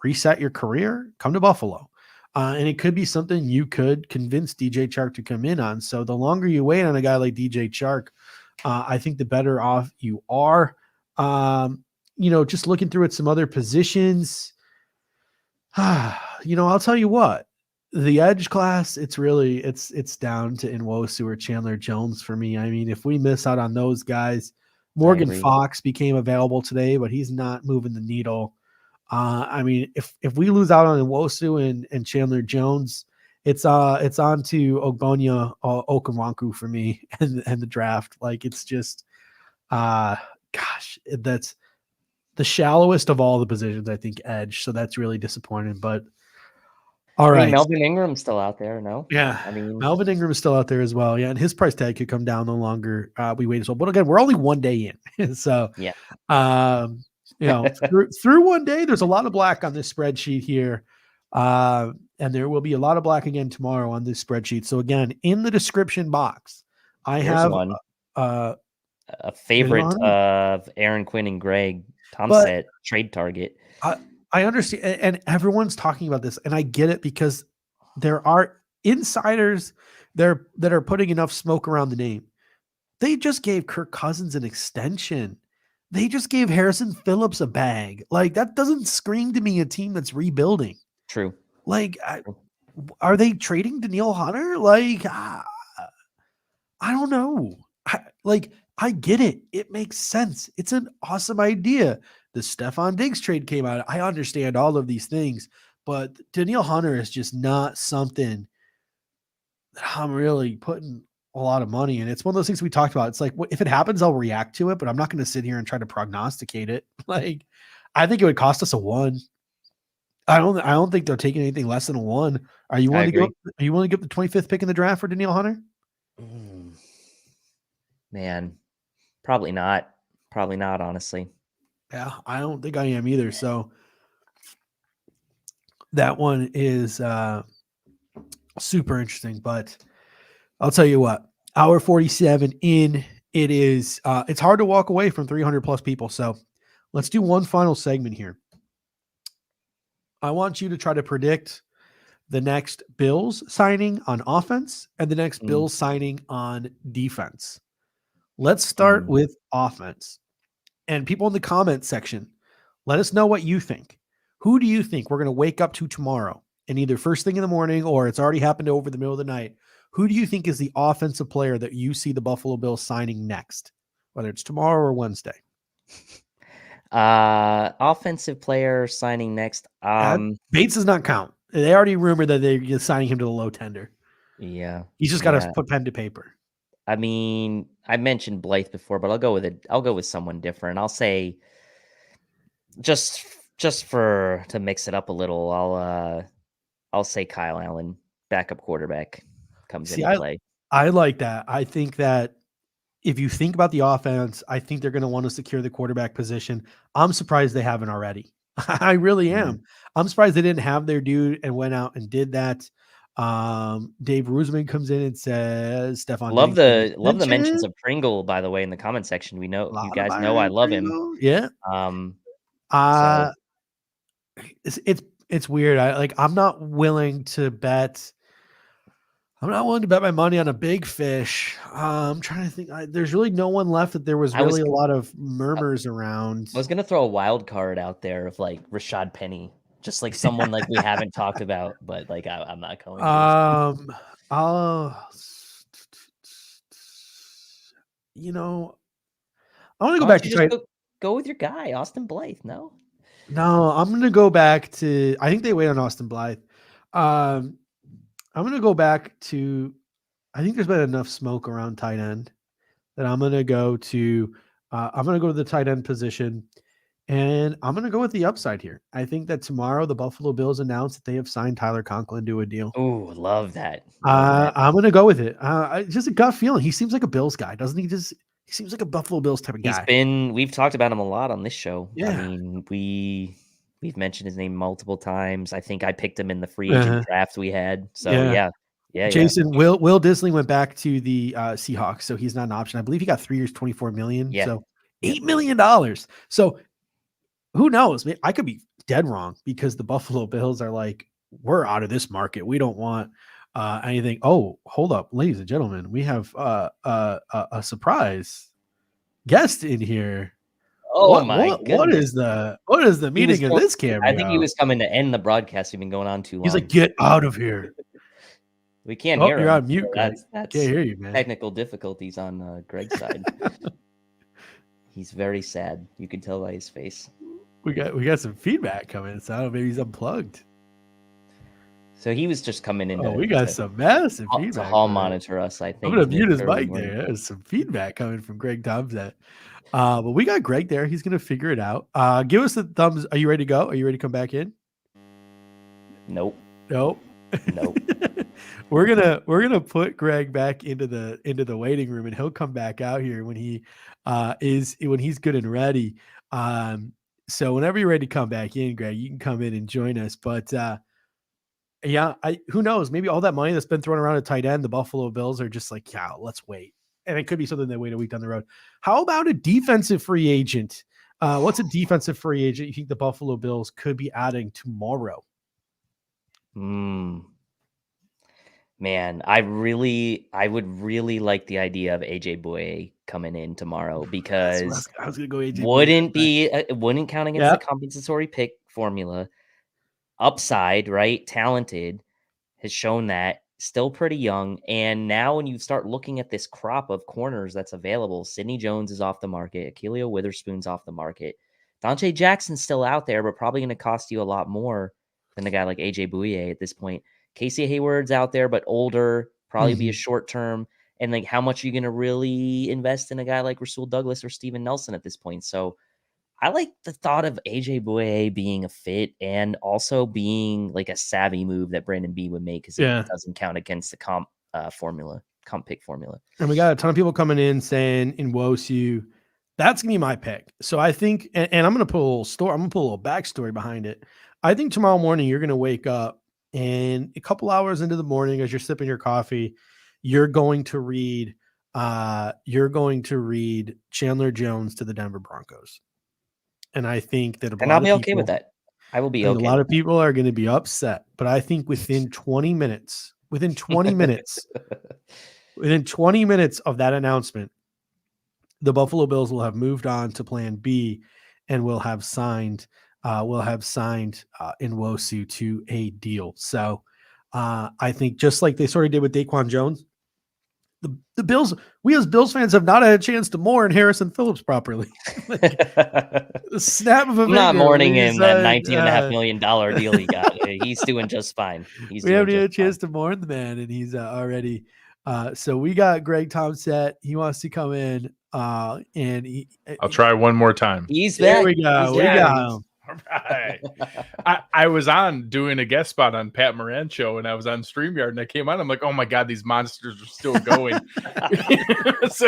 reset your career? Come to Buffalo. And it could be something you could convince DJ Chark to come in on. So the longer you wait on a guy like DJ Chark, I think the better off you are. Just looking through at some other positions, I'll tell you what, the edge class, it's down to Nwosu or Chandler Jones for me. I mean, if we miss out on those guys, Morgan Fox became available today, but he's not moving the needle. I mean, if we lose out on Nwosu and Chandler Jones, it's on to Ogbonya Okonwanku for me and the draft. Like, it's just, that's the shallowest of all the positions, I think, edge. So that's really disappointing. But all right,
Melvin Ingram's still out there, no?
Yeah,
I mean,
Melvin Ingram is still out there as well. Yeah, and his price tag could come down the longer we wait as well. But again, we're only 1 day in, so
yeah.
Through 1 day, there's a lot of black on this spreadsheet here. And there will be a lot of black again tomorrow on this spreadsheet. So again, in the description box,
Here's
have
one. A favorite of Aaron Quinn and Greg. Tom said trade target.
I understand, and everyone's talking about this, and I get it because there are insiders there that are putting enough smoke around the name. They just gave Kirk Cousins an extension. They just gave Harrison Phillips a bag. Like, that doesn't scream to me a team that's rebuilding.
True.
Like, are they trading Danielle Hunter? Like, I don't know. I get it. It makes sense. It's an awesome idea. The Stephon Diggs trade came out. I understand all of these things, but Danielle Hunter is just not something that I'm really putting a lot of money in. It's one of those things we talked about. It's like, if it happens, I'll react to it, but I'm not going to sit here and try to prognosticate it. Like, I think it would cost us a 1. I don't think they're taking anything less than a 1. Are you willing to give up the 25th pick in the draft for Danielle Hunter?
Man, probably not. Probably not, honestly.
Yeah, I don't think I am either. So that one is super interesting. But I'll tell you what, hour 47 in, it is. It's hard to walk away from 300 plus people. So let's do one final segment here. I want you to try to predict the next Bills signing on offense and the next Bills signing on defense. Let's start with offense. And people in the comment section, let us know what you think. Who do you think we're going to wake up to tomorrow? And either first thing in the morning or it's already happened over the middle of the night. Who do you think is the offensive player that you see the Buffalo Bills signing next? Whether it's tomorrow or Wednesday.
Offensive player signing next.
Bates does not count. They already rumored that they're signing him to the low tender.
Yeah.
He's just got to put pen to paper.
I mean, I mentioned Blythe before, but I'll go with it. I'll go with someone different. I'll say just to mix it up a little, I'll say Kyle Allen, backup quarterback, comes into play.
I like that. I think that if you think about the offense, I think they're going to want to secure the quarterback position. I'm surprised they haven't already. I really am. I'm surprised they didn't have their dude and went out and did that. Dave Rusman comes in and says, Stephon.
Love the mentions of Pringle, by the way, in the comment section. We know you guys know I love him.
Yeah. It's weird. I'm not willing to bet. I'm not willing to bet my money on a big fish. I'm trying to think. There's really no one left that there was really a lot of murmurs around.
I was going to throw a wild card out there of like Rashad Penny, just like someone like we haven't talked about, but like I'm not going.
I want to go back to
go with your guy, Austin Blythe. No,
I'm going to go back to. I think they wait on Austin Blythe. I'm going to go back to, I think there's been enough smoke around tight end that I'm going to go to the tight end position, and I'm going to go with the upside here. I think that tomorrow the Buffalo Bills announced that they have signed Tyler Conklin to a deal.
Oh, love that. Love that.
I'm going to go with it. Just a gut feeling. He seems like a Bills guy, doesn't he? He seems like a Buffalo Bills type of guy.
We've talked about him a lot on this show.
Yeah.
I mean, we've mentioned his name multiple times. I think I picked him in the free agent draft we had. So yeah.
Jason, Will Disley went back to the Seahawks, so he's not an option. I believe he got 3 years, $24 million.
Yeah.
So $8 million. So who knows? I could be dead wrong because the Buffalo Bills are like, we're out of this market. We don't want anything. Oh, hold up, ladies and gentlemen, we have a surprise guest in here.
Oh my goodness.
What is the meaning of this camera?
I think he was coming to end the broadcast. We've been going on too long.
He's like, get out of here.
We can't hear him.
You're on mute.
That's
can't hear you, man.
Technical difficulties on Greg's side. He's very sad. You can tell by his face.
We got some feedback coming. So I don't know, maybe he's unplugged.
So he was just coming in.
We got some massive feedback.
To hall monitor us, I think.
I'm gonna mute his mic there. There's some feedback coming from Greg Tomzet. But we got Greg there. He's gonna figure it out. Give us the thumbs. Are you ready to go? Are you ready to come back in?
Nope.
We're gonna put Greg back into the waiting room, and he'll come back out here when he's good and ready. So whenever you're ready to come back in, Greg, you can come in and join us. But who knows? Maybe all that money that's been thrown around at tight end, the Buffalo Bills are just like, yeah, let's wait. And it could be something they wait a week down the road. How about a defensive free agent? What's a defensive free agent you think the Buffalo Bills could be adding tomorrow?
Man, I would really like the idea of AJ Bouye coming in tomorrow because
I was gonna go AJ.
Wouldn't count against the compensatory pick formula. Upside, right? Talented, has shown that. Still pretty young, and now when you start looking at this crop of corners that's available, Sidney Jones is off the market, Akilio Witherspoon's off the market, Dante Jackson's still out there, but probably going to cost you a lot more than a guy like AJ Bouye at this point. Casey Hayward's out there, but older, probably be a short term. And like, how much are you going to really invest in a guy like Rasul Douglas or Steven Nelson at this point? So I like the thought of AJ Bouye being a fit and also being like a savvy move that Brandon B would make because it doesn't count against the comp pick formula. And
we got a ton of people coming in saying Nwosu, that's gonna be my pick. So I think, and I'm gonna put a little story. I'm gonna put a little backstory behind it. I think tomorrow morning you're gonna wake up, and a couple hours into the morning, as you're sipping your coffee, you're going to read Chandler Jones to the Denver Broncos. And I think that
I'll be okay with that. I will be okay.
A lot of people are going to be upset, but I think within 20 minutes of that announcement, the Buffalo Bills will have moved on to plan B and will have signed Nwosu to a deal. So I think just like they sort of did with DaQuan Jones, the Bills, we as Bills fans have not had a chance to mourn Harrison Phillips properly. The snap of a finger.
Not mourning him that $19.5 million deal he got. He's doing just fine.
We haven't had a chance to mourn the man, and he's already. So we got Greg Tomzet. He wants to come in, and
I'll try one more time.
He's back.
There we go. We got him.
All right. I was on doing a guest spot on Pat Moran show, and I was on StreamYard, and I came on. I'm like, oh my God, these monsters are still going. So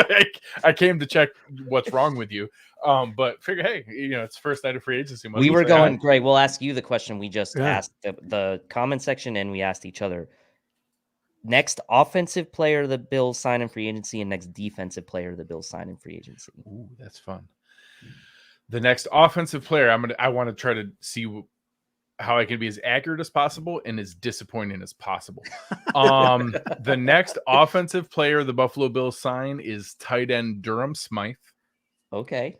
I came to check what's wrong with you. But figure, hey, it's first night of free agency.
We were going, Greg, we'll ask you the question we just asked the comment section, and we asked each other. Next offensive player the Bills sign in free agency, and next defensive player the Bills sign in free agency.
Ooh, that's fun. The next offensive player, I want to try to see how I can be as accurate as possible and as disappointing as possible. The next offensive player the Buffalo Bills sign is tight end Durham Smythe.
Okay.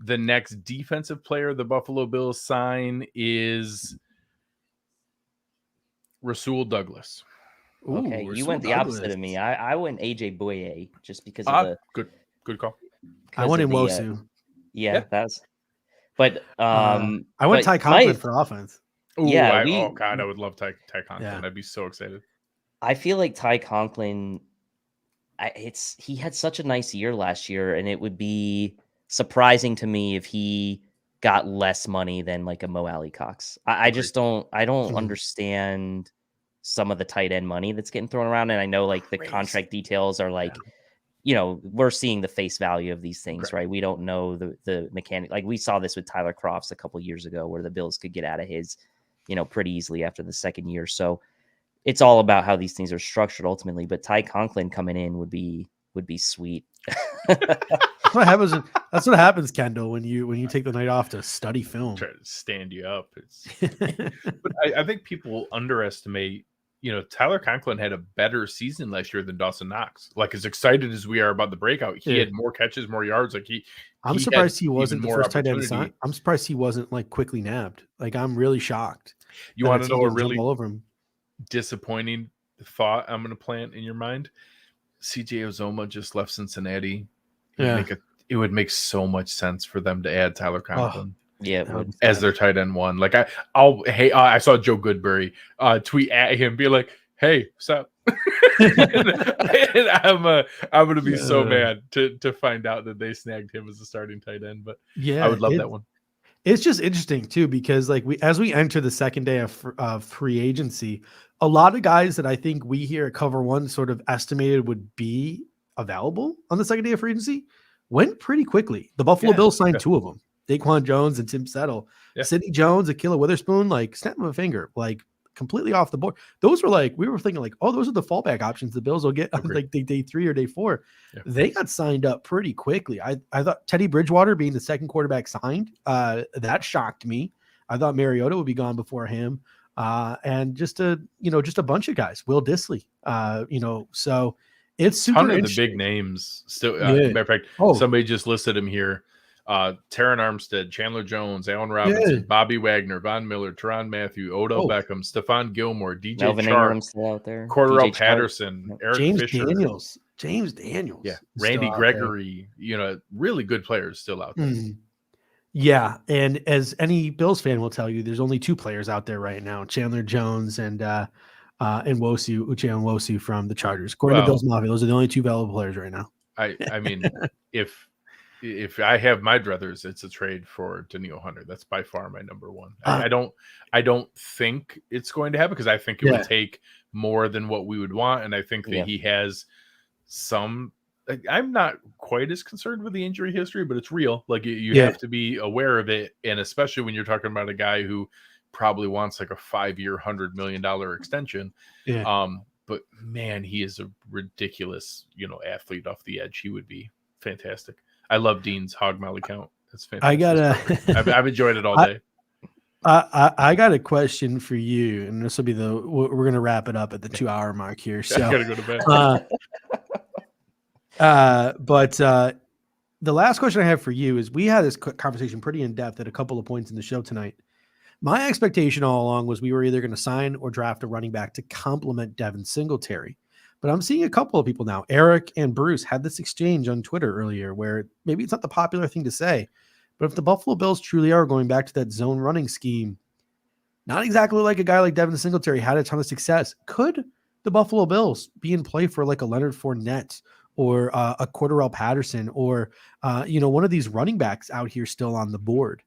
The next defensive player the Buffalo Bills sign is Rasul Douglas.
Ooh, okay, you went the opposite of me. I went AJ Bouye just because of the
good call.
I went Nwosu.
Yeah, that's. But
I went Ty Conklin for offense.
Ooh, I would love Ty Conklin.
Yeah.
I'd be so excited.
I feel like Ty Conklin, he had such a nice year last year, and it would be surprising to me if he got less money than like a Mo Alley Cox. I just don't understand some of the tight end money that's getting thrown around. And I know like the contract details are like, we're seeing the face value of these things, right? We don't know the mechanic. Like we saw this with Tyler Crofts a couple years ago where the Bills could get out of his, pretty easily after the second year. So it's all about how these things are structured ultimately, but Ty Conklin coming in would be sweet.
That's what happens, Kendall, when you take the night off to study film.
Try to stand you up. But I think people underestimate, Tyler Conklin had a better season last year than Dawson Knox. Like as excited as we are about the breakout, he had more catches, more yards. Like
I'm surprised he wasn't the first tight end signed. I'm surprised he wasn't like quickly nabbed. Like I'm really shocked.
You want to know a really
all over him.
Disappointing thought I'm going to plant in your mind? CJ Uzomah just left Cincinnati. It would make so much sense for them to add Tyler Conklin. As their tight end one. Like I saw Joe Goodberry tweet at him, be like, "Hey, what's up?" and I'm gonna be so mad to find out that they snagged him as a starting tight end. But I would love that one.
It's just interesting too because like as we enter the second day of free agency, a lot of guys that I think we here at Cover One sort of estimated would be available on the second day of free agency went pretty quickly. The Buffalo Bills signed two of them, DaQuan Jones and Tim Settle. Sidney Jones, Akila Witherspoon, like snap of a finger, like completely off the board. Those were like, we were thinking like, oh, those are the fallback options the Bills will get on like day 3 or day 4. They got signed up pretty quickly. I thought Teddy Bridgewater being the second quarterback signed, that shocked me. I thought Mariota would be gone before him. And just a bunch of guys, Will Dissly, so it's super
ton of the big names still. Matter of fact, somebody just listed him here. Taron Armstead, Chandler Jones, Allen Robinson, Bobby Wagner, Von Miller, Teron Matthew, Odell Beckham, Stephon Gilmore, DJ Chark,
still out there,
Cordarrelle Patterson, Eric
James
Fisher,
James Daniels,
Randy Gregory. Really good players still out there.
Yeah, and as any Bills fan will tell you, there's only 2 players out there right now: Chandler Jones and Nwosu, Uche Nwosu from the Chargers. According to Bills Mafia, those are the only 2 valuable players right now.
I mean, if I have my druthers, it's a trade for Daniil Hunter. That's by far my number one. I don't think it's going to happen because I think it would take more than what we would want, and I think that he has some. I'm not quite as concerned with the injury history, but it's real. Like you have to be aware of it, and especially when you're talking about a guy who probably wants like a 5-year, $100 million extension. But man, he is a ridiculous, athlete off the edge. He would be fantastic. I love Dean's hog molly count. That's fantastic. I've enjoyed it all day.
I got a question for you, and this will be we're going to wrap it up at the 2-hour mark here. So
I gotta go to bed.
But the last question I have for you is we had this conversation pretty in depth at a couple of points in the show tonight. My expectation all along was we were either going to sign or draft a running back to complement Devin Singletary. But I'm seeing a couple of people now. Eric and Bruce had this exchange on Twitter earlier where maybe it's not the popular thing to say, but if the Buffalo Bills truly are going back to that zone running scheme, not exactly like a guy like Devin Singletary had a ton of success, could the Buffalo Bills be in play for like a Leonard Fournette or a Cordarrelle Patterson or, one of these running backs out here still on the board?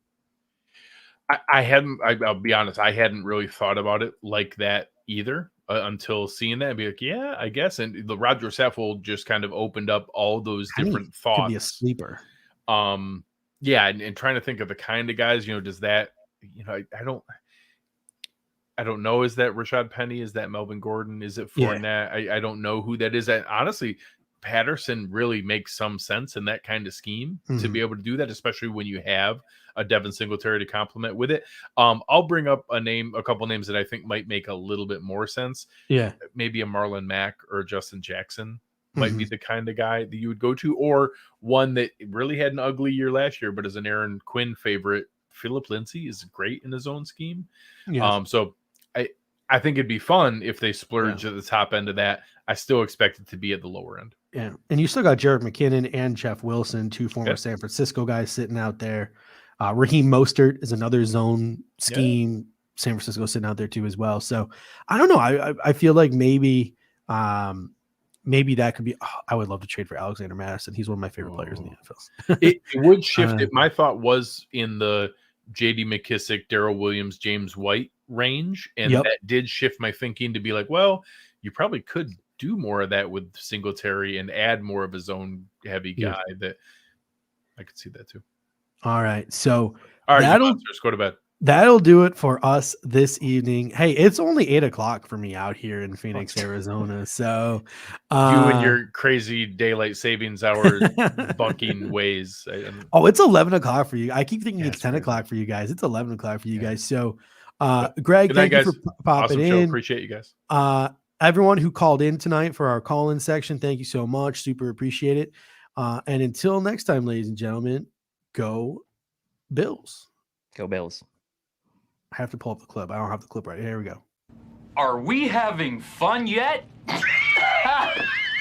I'll be honest, I hadn't really thought about it like that either until seeing that and be like, yeah, I guess. And the Roger Saffold just kind of opened up all those different thoughts.
Could be a sleeper.
Yeah. And trying to think of the kind of guys, does that, I don't know. Is that Rashad Penny? Is that Melvin Gordon? Is it Fournette? I don't know who that is. Honestly, Patterson really makes some sense in that kind of scheme to be able to do that, especially when you have a Devin Singletary to complement with it. I'll bring up a couple names that I think might make a little bit more sense.
Yeah.
Maybe a Marlon Mack or a Justin Jackson might be the kind of guy that you would go to, or one that really had an ugly year last year, but is an Aaron Quinn favorite. Philip Lindsay is great in his own scheme. Yes. So I think it'd be fun if they splurge at the top end of that. I still expect it to be at the lower end.
Yeah. And you still got Jerick McKinnon and Jeff Wilson, 2 former San Francisco guys sitting out there. Raheem Mostert is another zone scheme. San Francisco sitting out there too as well. So I don't know. I feel like maybe Maybe that could be. Oh, I would love to trade for Alexander Madison. He's one of my favorite players in the NFL.
It would shift it. My thought was in the J.D. McKissick, Darrell Williams, James White range, and that did shift my thinking to be like, well, you probably could do more of that with Singletary and add more of a zone heavy guy. That I could see that too.
All right, so
all right, monsters, go to bed.
That'll do it for us this evening. Hey, it's only 8:00 for me out here in Phoenix, Arizona. So
you and your crazy daylight savings hour bunking ways.
It's 11:00 for you. I keep thinking it's 10:00 for you guys. It's 11:00 for you guys. So Greg, thank you for popping in.
Appreciate you guys.
Everyone who called in tonight for our call-in section, thank you so much. Super appreciate it. And until next time, ladies and gentlemen, go Bills.
Go Bills.
I have to pull up the clip. I don't have the clip right here. We go.
Are we having fun yet?